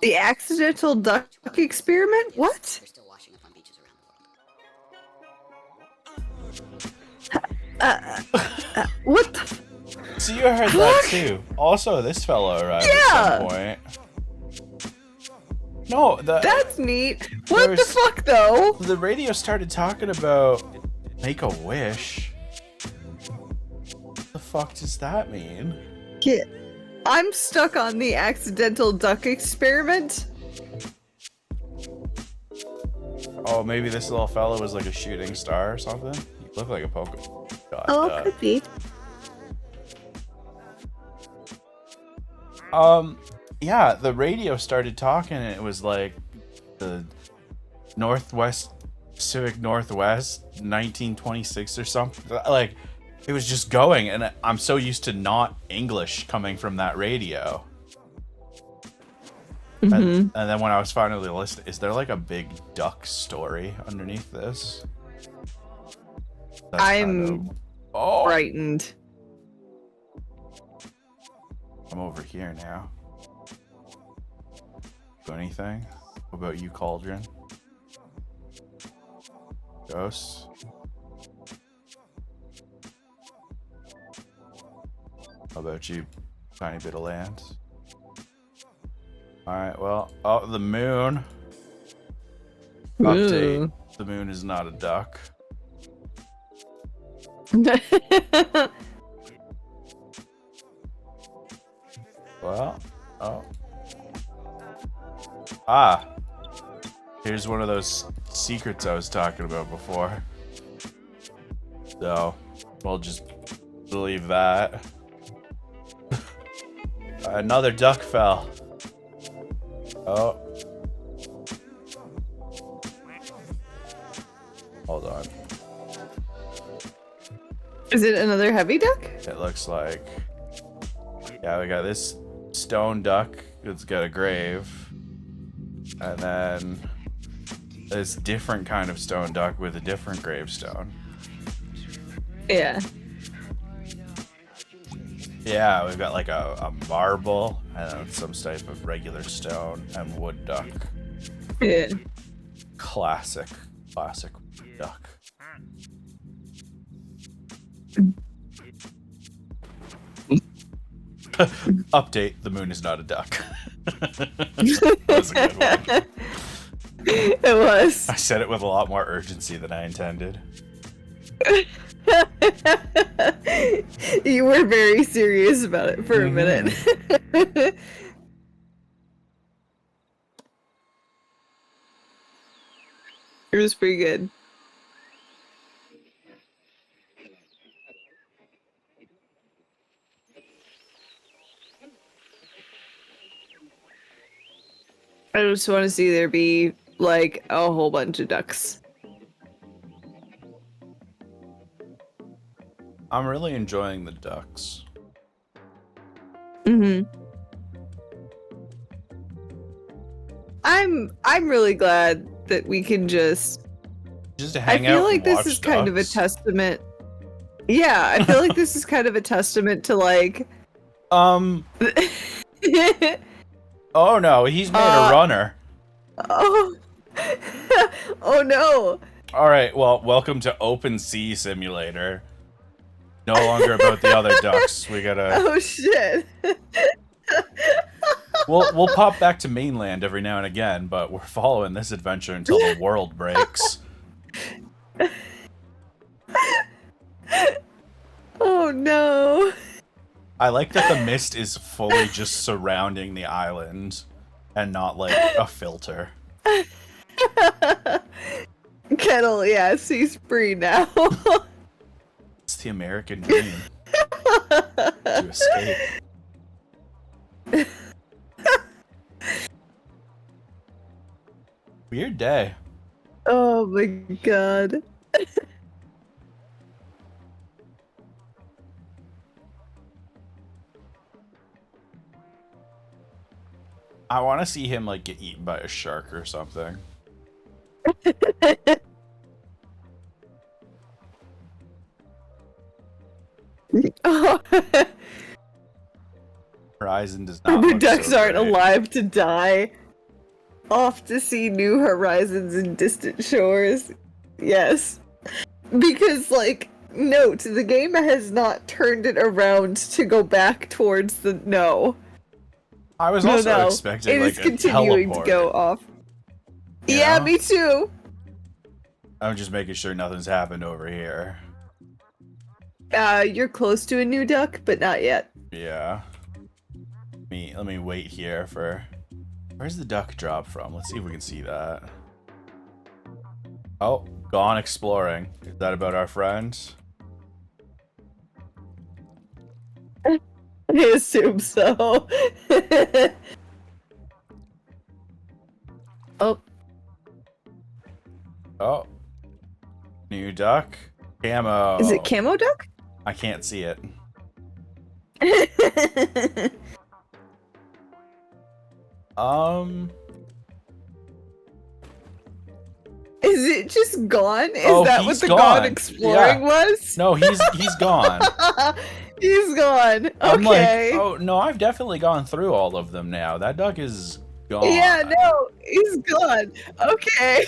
The accidental duck experiment? What? They're still washing up on beaches around the world. What the? So you heard that too. Also, this fellow arrived at some point. No, That's neat. What the There's- fuck, though? the radio started talking about make a wish. What the fuck does that mean? Yeah. I'm stuck on the accidental duck experiment. Oh, maybe this little fellow was like a shooting star or something. He looked like a Pokemon. God, Could be. Yeah, the radio started talking and it was like the Northwest Pacific Northwest 1926 or something. Like it was just going, and I'm so used to not English coming from that radio. Mhm. And then when I was finally listening, is there like a big duck story underneath this? That's I'm oh, frightened. I'm over here now. Do anything? What about you, Cauldron? Ghosts? How about you, tiny bit of land? Alright, well, oh, the moon. Update. Ooh. The moon is not a duck. Well, oh. Ah. Here's one of those secrets I was talking about before. So, we'll just believe that. Another duck fell. Oh. Hold on. Is it another heavy duck? It looks like. Yeah, we got this stone duck. It's got a grave. And then this different kind of stone duck with a different gravestone. Yeah. Yeah, we've got like a marble and then some type of regular stone and wood duck. Yeah. Classic duck. Update, the moon is not a duck. That was a good one. It was. I said it with a lot more urgency than I intended. You were very serious about it for a minute. It was pretty good. I just want to see there be like a whole bunch of ducks. I'm really enjoying the ducks. Mm-hmm. I'm really glad that we can just hang I out feel like and this watch is kind of a ducks. testament. Yeah, I feel like this is kind of a testament to like Oh no, he's made a runner. Oh. Oh no. Alright, well, welcome to Open Sea Simulator. No longer about the other ducks. We gotta Oh shit. we'll pop back to mainland every now and again, but we're following this adventure until the world breaks. Oh no. I like that the mist is fully just surrounding the island and not like a filter. Kettle, yes, he's free now. It's the American dream. To escape. Weird day. Oh my god. I want to see him like get eaten by a shark or something. Oh. Horizon does not The look ducks so aren't great. alive to die. Off to see new horizons and distant shores. Yes. Because, like, note, the game has not turned it around to go back towards the no. I was also expecting it like is a continuing teleport. to go off. You Yeah, know? me too. I'm just making sure nothing's happened over here. You're close to a new duck, but not yet. Yeah. Let me wait here for... Where's the duck drop from? Let's see if we can see that. Oh, gone exploring. Is that about our friends? I assume so. Oh. Oh. New duck. Camo. Is it camo duck? I can't see it. Is it just gone? Is Oh, that what he's the gone. gone exploring Yeah. was? No, he's gone. He's gone. I'm like, Okay. oh no, I've definitely gone through all of them now. That duck is gone. Yeah, no, he's gone. Okay.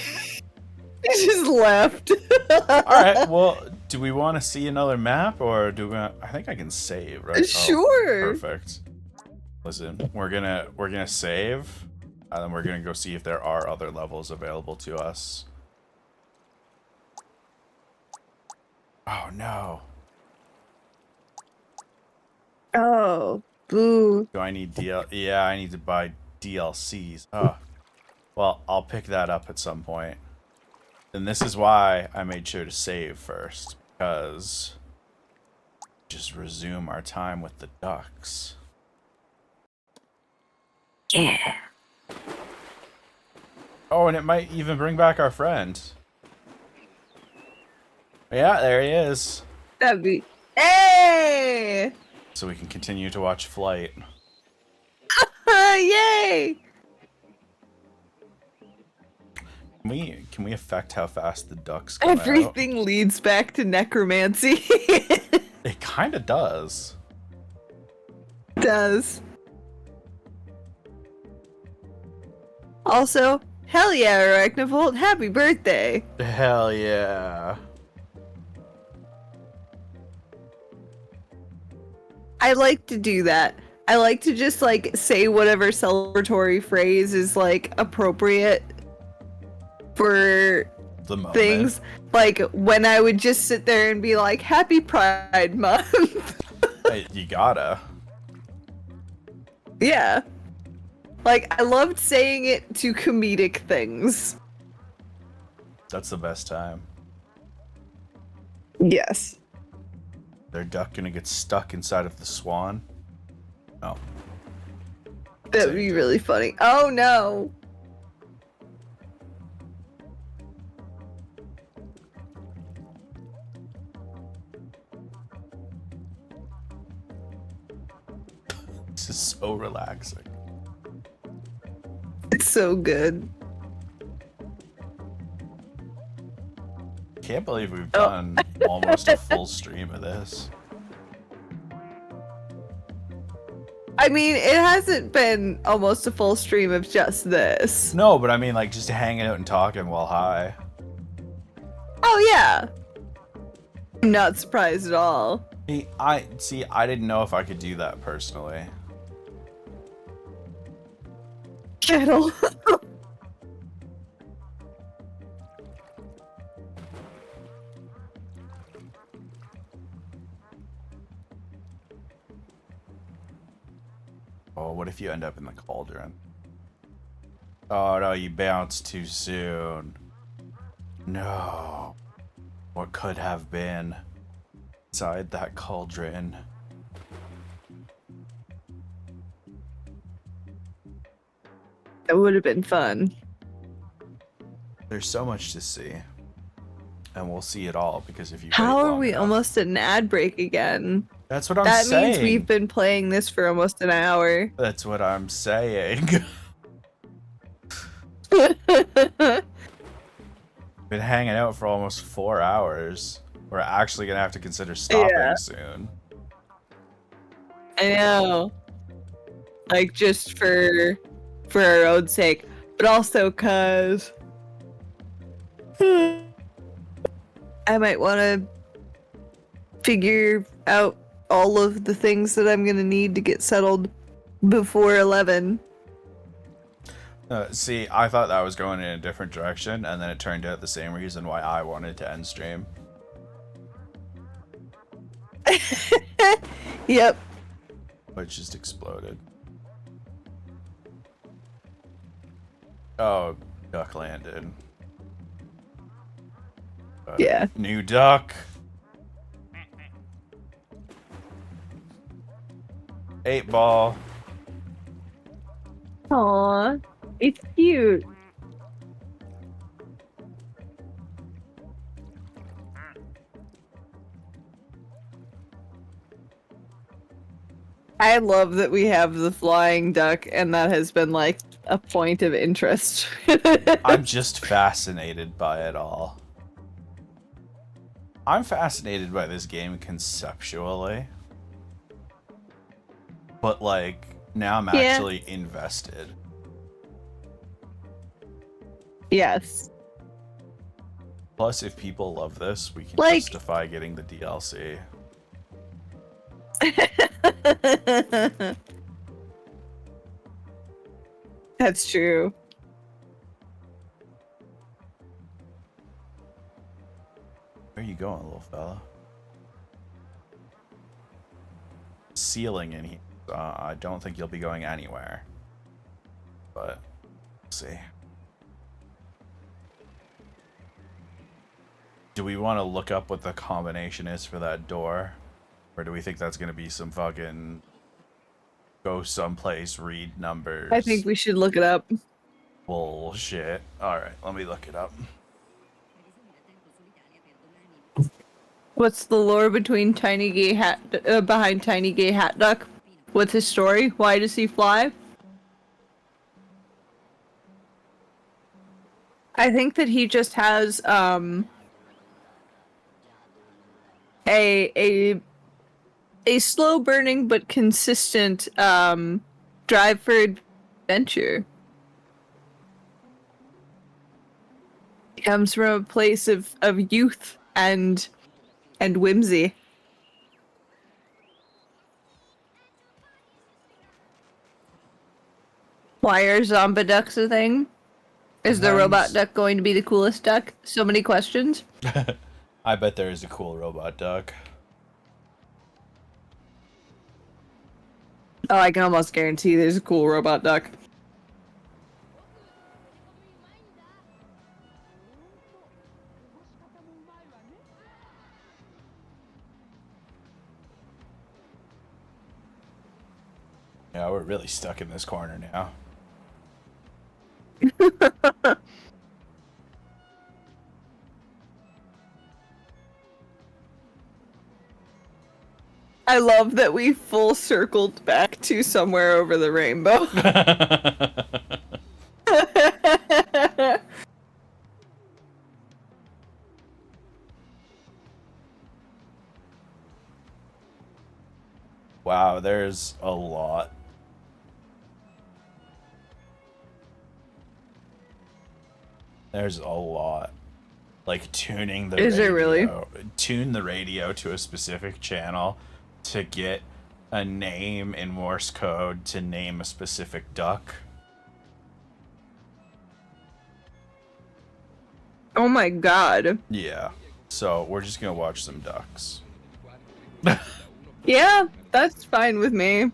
He just left. All right. Well, do we want to see another map, or do we? I think I can save, right? Sure. Oh, perfect. Listen, we're gonna save, and then we're gonna go see if there are other levels available to us. Oh no. Oh, boo. Do I need DL? Yeah, I need to buy DLCs. Oh. Well, I'll pick that up at some point. And this is why I made sure to save first, because just resume our time with the ducks. Yeah. Oh, and it might even bring back our friend. Yeah, there he is. That'd be. Hey! So we can continue to watch Flight. Yay! Can we affect how fast the ducks come out? Everything leads back to necromancy. It kind of does. Does. Also, hell yeah, Arachnivolt, happy birthday! Hell yeah. I like to do that. I like to just like say whatever celebratory phrase is like appropriate for The moment. things. Like when I would just sit there and be like, Happy Pride Month. Hey, you gotta. Yeah. Like I loved saying it to comedic things. That's the best time. Yes. Their duck gonna get stuck inside of the swan. Oh. That would be really funny. Oh no. This is so relaxing. It's so good. Can't believe we've Oh. done almost a full stream of this. I mean, it hasn't been almost a full stream of just this. No, but I mean, like, just hanging out and talking while high. Oh yeah. I'm not surprised at all. I didn't know if I could do that personally. Kettle. Oh, what if you end up in the cauldron? Oh no, you bounced too soon. No. What could have been inside that cauldron? It would have been fun. There's so much to see. And we'll see it all because if you wait How are long we enough- almost at an ad break again? That's what I'm That saying. means we've been playing this for almost an hour. That's what I'm saying. Been hanging out for almost 4 hours. We're actually gonna have to consider stopping Yeah. soon. I know. Like just for our own sake, but also cause I might want to figure out all of the things that I'm gonna need to get settled before 11. See, I thought that was going in a different direction, and then it turned out the same reason why I wanted to end stream. Yep. Which just exploded. Oh, duck landed. Yeah. New duck. 8-ball. Aw, it's cute. I love that we have the flying duck, and that has been like a point of interest. I'm just fascinated by it all. I'm fascinated by this game conceptually. But, like, now I'm actually invested. Yes. Plus, if people love this, we can Like- justify getting the DLC. That's true. Where are you going, little fella? Ceiling in here. I don't think you'll be going anywhere. But, we'll see. Do we want to look up what the combination is for that door? Or do we think that's going to be some fucking... Go someplace, read numbers? I think we should look it up. Bullshit. Alright, let me look it up. What's the lore between behind Tiny Gay Hat Duck? What's his story? Why does he fly? I think that he just has a slow burning but consistent drive for adventure. It comes from a place of youth and whimsy. Why are zombie ducks a thing? Is the robot duck going to be the coolest duck? So many questions. I bet there is a cool robot duck. Oh, I can almost guarantee there's a cool robot duck. Yeah, we're really stuck in this corner now. I love that we full circled back to somewhere over the rainbow. Wow, there's a lot. There's a lot. Like tuning the Is radio. there really? Tune the radio to a specific channel to get a name in Morse code to name a specific duck. Oh my god. Yeah. So we're just gonna watch some ducks. Yeah, that's fine with me.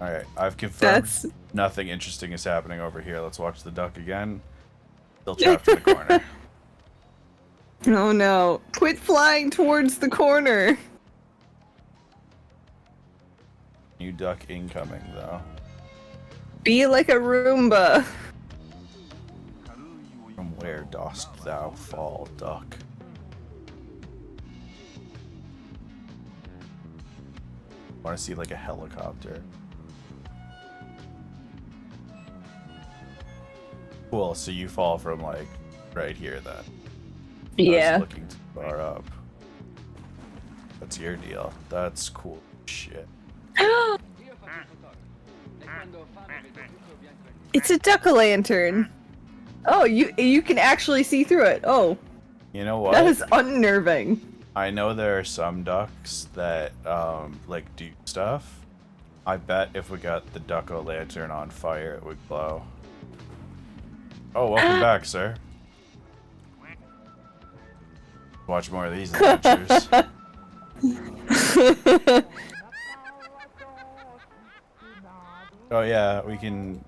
Alright, I've confirmed That's nothing interesting is happening over here. Let's watch the duck again. Still trapped in the corner. oh no. Quit flying towards the corner. New duck incoming, though. Be like a Roomba. From where dost thou fall, duck? Want to see like a helicopter? Cool. So you fall from like right here, then. I Yeah. was looking too far up. That's your deal. That's cool shit. It's a duck-o'-lantern. Oh, you can actually see through it. Oh, You know what? that is unnerving. I know there are some ducks that like do stuff. I bet if we got the duck-o'-lantern on fire, it would glow. Oh, welcome back, sir. Watch more of these adventures. Oh yeah, we can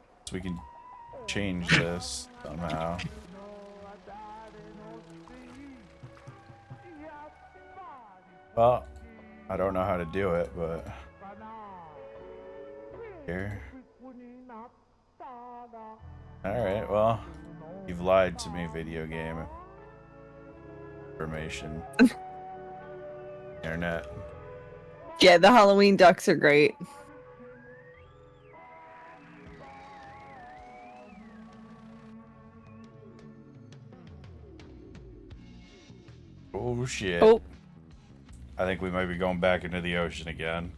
change this somehow. Well, I don't know how to do it, but here. Alright, well, you've lied to me, video game information. Internet. Yeah, the Halloween ducks are great. Oh shit. Oh. I think we might be going back into the ocean again.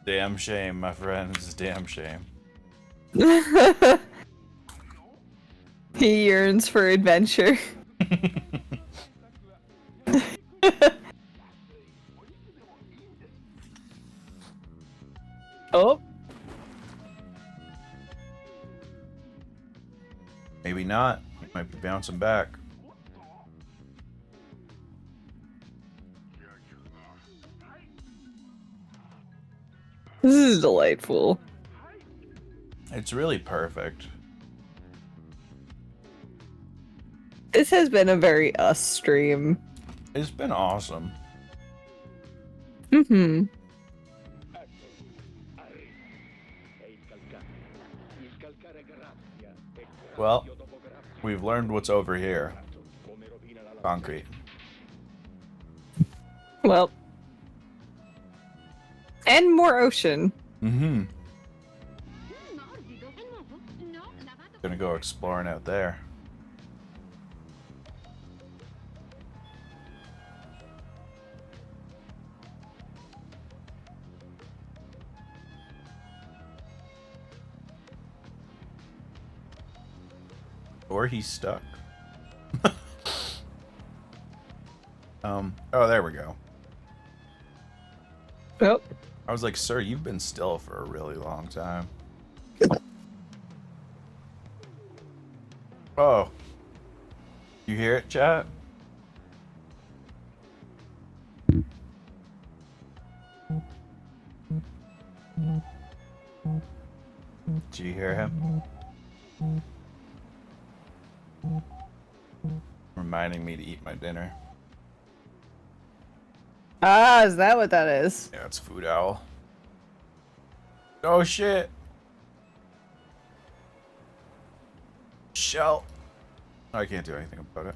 Damn shame, my friends. Damn shame. He yearns for adventure. Oh. Maybe not. He might be bouncing back. This is delightful. It's really perfect. This has been a very us stream. It's been awesome. Mm-hmm. Well, we've learned what's over here. Concrete. Well. And more ocean. Mm-hmm. Gonna go exploring out there. Or he's stuck. Oh, there we go. Oh. I was like, sir, you've been still for a really long time. Oh. You hear it, chat? Do you hear him? Reminding me to eat my dinner. Ah, is that what that is? Yeah, it's Food Owl. Oh shit! Shell. I can't do anything about it.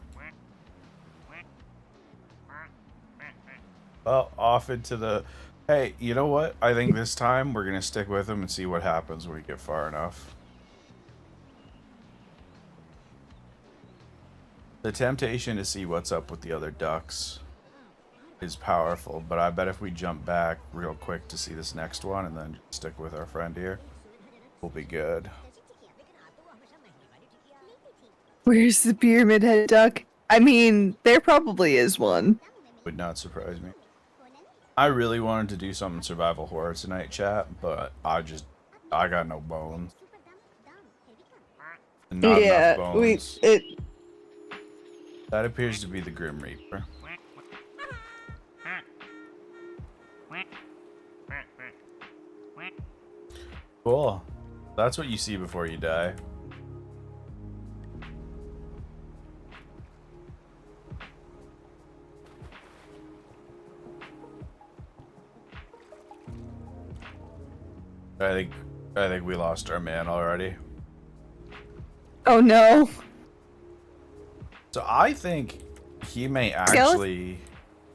Well, off into the... Hey, you know what? I think this time we're gonna stick with him and see what happens when we get far enough. The temptation to see what's up with the other ducks is powerful, but I bet if we jump back real quick to see this next one and then stick with our friend here, we'll be good. Where's the pyramid head duck? I mean, there probably is one. Would not surprise me. I really wanted to do something survival horror tonight, chat, but I got no bones. Not enough bones. That appears to be the Grim Reaper. Cool. That's what you see before you die. I think we lost our man already. Oh no. So I think he may actually...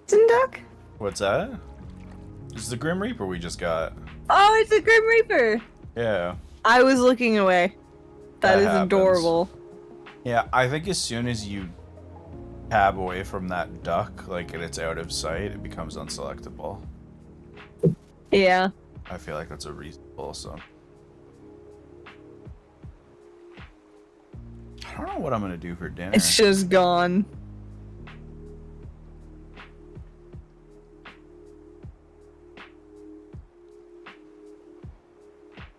Skeleton duck? What's that? It's the Grim Reaper we just got. Oh, it's a Grim Reaper. Yeah. I was looking away. That is happens. adorable. Yeah, I think as soon as you tab away from that duck, like, and it's out of sight, it becomes unselectable. Yeah. I feel like that's a reasonable assumption. I don't know what I'm gonna do for dinner. It's just gone.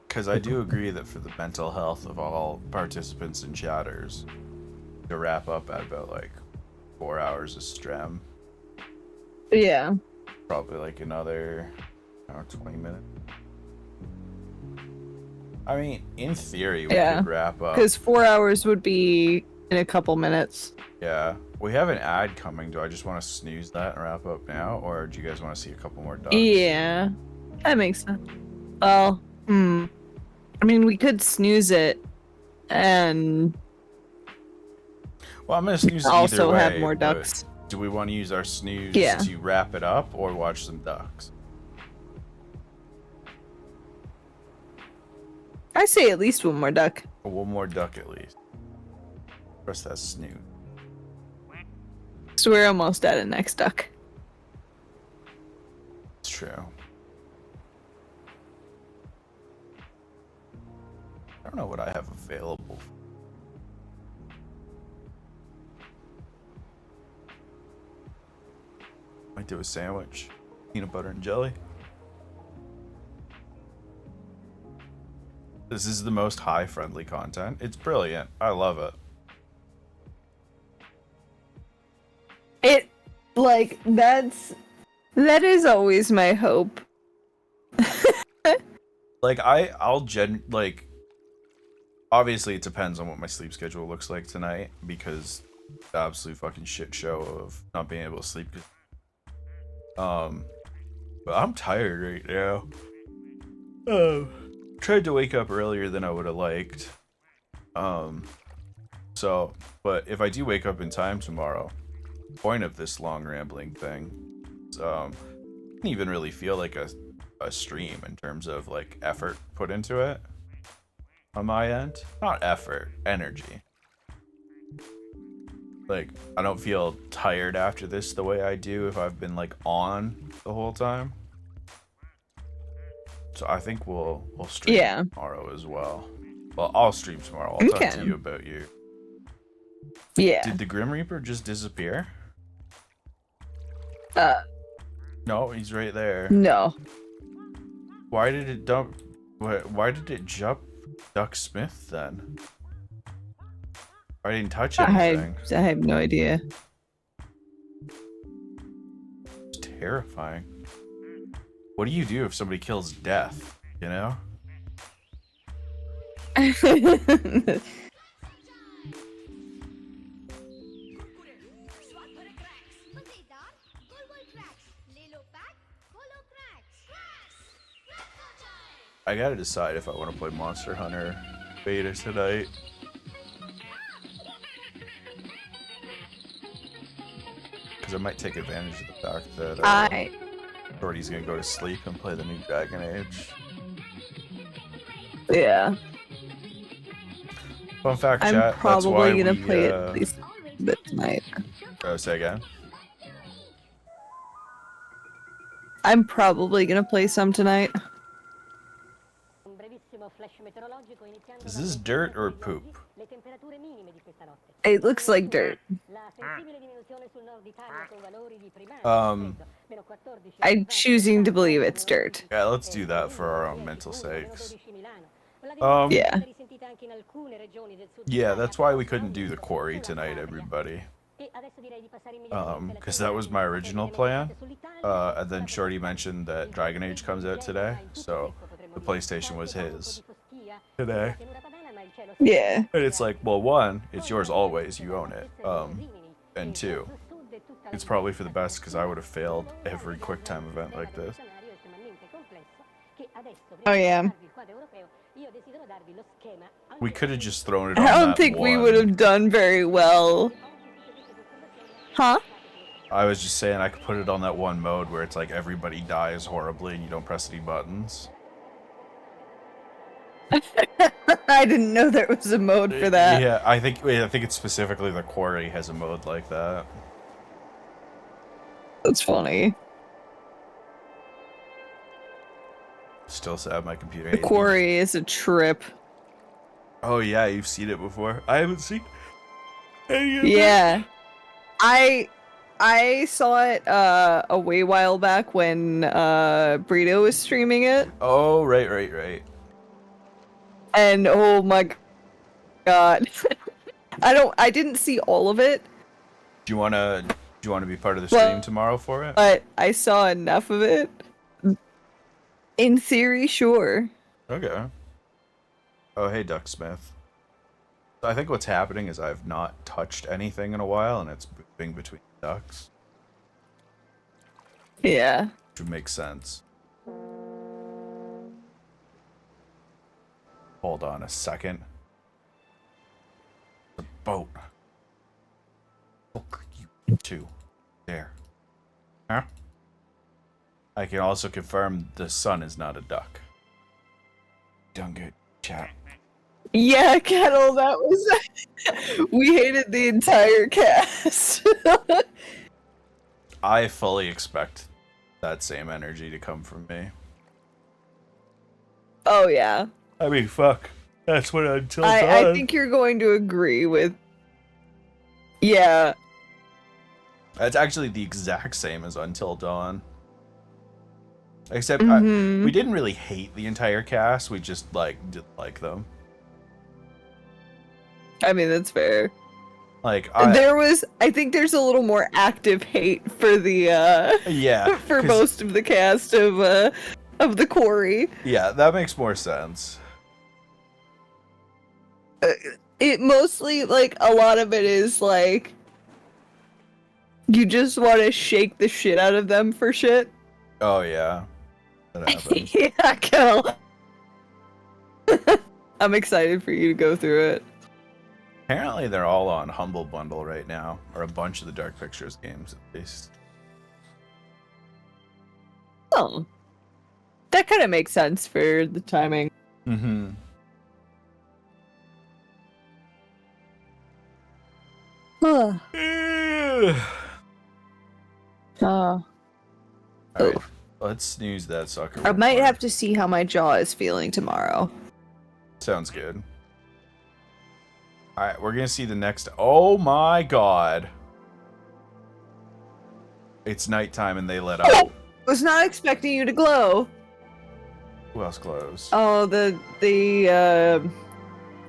Because I do agree that for the mental health of all participants and chatters, to wrap up at about like 4 hours of strem. Yeah. Probably like another 20 minutes. I mean, in theory, we could wrap up. Because 4 hours would be in a couple minutes. Yeah. We have an ad coming. Do I just want to snooze that and wrap up now? Or do you guys want to see a couple more ducks? Yeah. That makes sense. Well, I mean, we could snooze it and Well, I'm going to snooze it also either way, have more but ducks. Do we want to use our snooze Yeah. to wrap it up or watch some ducks? I say at least one more duck. One more duck at least. Press that snooze. So we're almost at a next duck. It's true. I don't know what I have available. Might do a sandwich. Peanut butter and jelly. This is the most high-friendly content. It's brilliant. I love it. It, like, that is always my hope. Like, like, obviously it depends on what my sleep schedule looks like tonight, because the absolute fucking shit show of not being able to sleep. But I'm tired right now. Oh, tried to wake up earlier than I would have liked. So, but if I do wake up in time tomorrow, point of this long rambling thing, didn't even really feel like a stream in terms of like effort put into it on my end. Not effort, energy. Like, I don't feel tired after this the way I do if I've been like on the whole time. So I think we'll stream tomorrow as well. Well, I'll stream tomorrow. I'll talk to you about you. Yeah. Did the Grim Reaper just disappear? No, he's right there. No. Why did it dump? Why did it jump Duck Smith then? I didn't touch anything. I have no idea. It's terrifying. What do you do if somebody kills Death? You know? I gotta decide if I want to play Monster Hunter beta tonight. Because I might take advantage of the fact that Shorty's gonna go to sleep and play the new Dragon Age. Yeah. Fun fact, I'm chat. probably gonna play it at least a bit tonight. Say again. I'm probably gonna play some tonight. Is this dirt or poop? It looks like dirt. I'm choosing to believe it's dirt. Yeah, let's do that for our own mental sakes. Yeah. Yeah, that's why we couldn't do the quarry tonight, everybody. Because that was my original plan. And then Shorty mentioned that Dragon Age comes out today, so the PlayStation was his today. Yeah. And it's like, well, one, it's yours always, you own it. And two, it's probably for the best because I would have failed every QuickTime event like this. Oh yeah. We could have just thrown it on I don't that think we one. would have done very well. Huh? I was just saying I could put it on that one mode where it's like everybody dies horribly and you don't press any buttons. I didn't know there was a mode for that. Yeah, I think it's specifically the quarry has a mode like that. That's funny. Still sad my computer. The quarry is a trip. Oh yeah, you've seen it before. I haven't seen any of Yeah. I saw it a way while back when Brito was streaming it. Oh, right. And oh my god. I didn't see all of it. Do you wanna be part of the stream tomorrow for it? But I saw enough of it. In theory, sure. Okay. Oh, hey, Duck Smith. I think what's happening is I've not touched anything in a while, and it's moving between ducks. Yeah. Which would make sense. Hold on a second. The boat. Look, you two. There. Huh? I can also confirm the sun is not a duck. Done good, chat. Yeah, Kettle, that was. We hated the entire cast. I fully expect that same energy to come from me. Oh, yeah. I mean, fuck. That's what Until I think you're going to agree with. Yeah. That's actually the exact same as Until Dawn. Except Mhm. we didn't really hate the entire cast. We just didn't like them. I mean, that's fair. Like I think there's a little more active hate for the yeah, for most of the cast of the Quarry. Yeah, that makes more sense. It mostly, like, a lot of it is like you just want to shake the shit out of them for shit. Oh yeah, that happens. Yeah, Kel. I'm excited for you to go through it. Apparently, they're all on Humble Bundle right now, or a bunch of the Dark Pictures games at least. Oh, that kind of makes sense for the timing. Mm-hmm. Oh. All right, let's snooze that sucker. I might have to see how my jaw is feeling tomorrow. Sounds good. All right, we're gonna see the next. Oh my god! It's nighttime and they let out. Was not expecting you to glow. Who else glows? Oh, the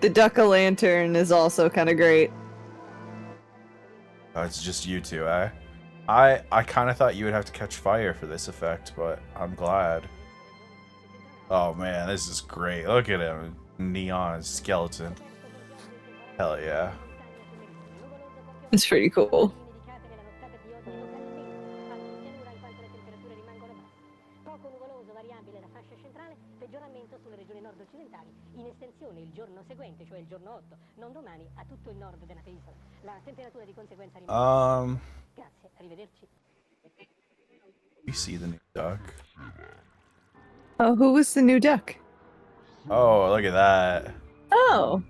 duck-o'-lantern is also kind of great. Oh, it's just you two, eh? I kind of thought you would have to catch fire for this effect, but I'm glad. Oh man, this is great. Look at him, neon skeleton. Hell yeah. It's pretty cool. Poco nuvoloso variabile la fascia centrale, peggioramento sulle regioni nord-occidentali, in estensione il giorno seguente, cioè il giorno 8, non domani, a tutto il nord della penisola. La temperatura di conseguenza rimane. Grazie, arrivederci. You see the new duck? Oh, who was the new duck? Oh, look at that. Oh,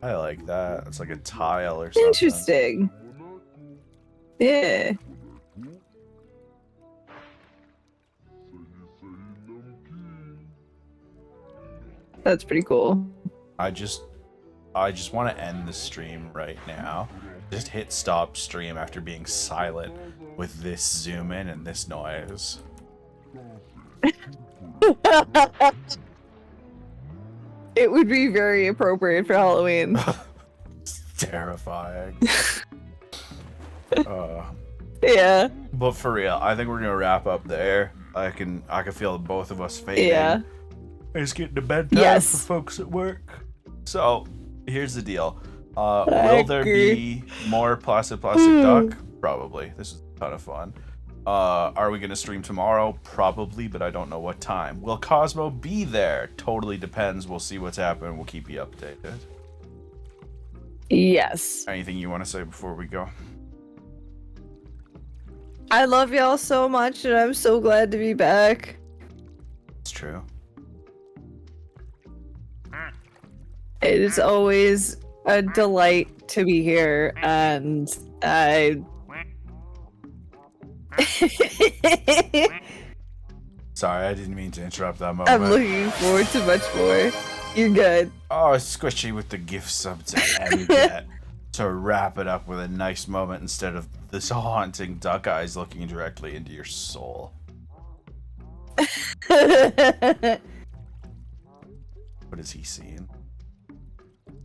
I like that. It's like a tile or something. interesting. Yeah. That's pretty cool. I just want to end the stream right now. Just hit stop stream after being silent with this zoom in and this noise. It would be very appropriate for Halloween. It's terrifying. Yeah. But for real, I think we're gonna wrap up there. I can feel both of us fading. Yeah. It's getting to bedtime Yes. for folks at work. So here's the deal. Will there be more Plastic Duck? Probably. This is a ton of fun. Are we gonna stream tomorrow? Probably, but I don't know what time. Will Cosmo be there? Totally depends. We'll see what's happening. We'll keep you updated. Yes. Anything you want to say before we go? I love y'all so much, and I'm so glad to be back. It's true. It is always a delight to be here, and I. Sorry, I didn't mean to interrupt that moment. I'm looking forward to much more. You're good. Oh, Squishy with the gift sub to end it. To wrap it up with a nice moment instead of this haunting duck eyes looking directly into your soul. What is he seeing?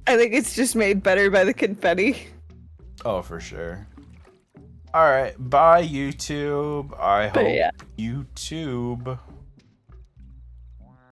I think it's just made better by the confetti. Oh, for sure. Alright, bye YouTube. I hope yeah. YouTube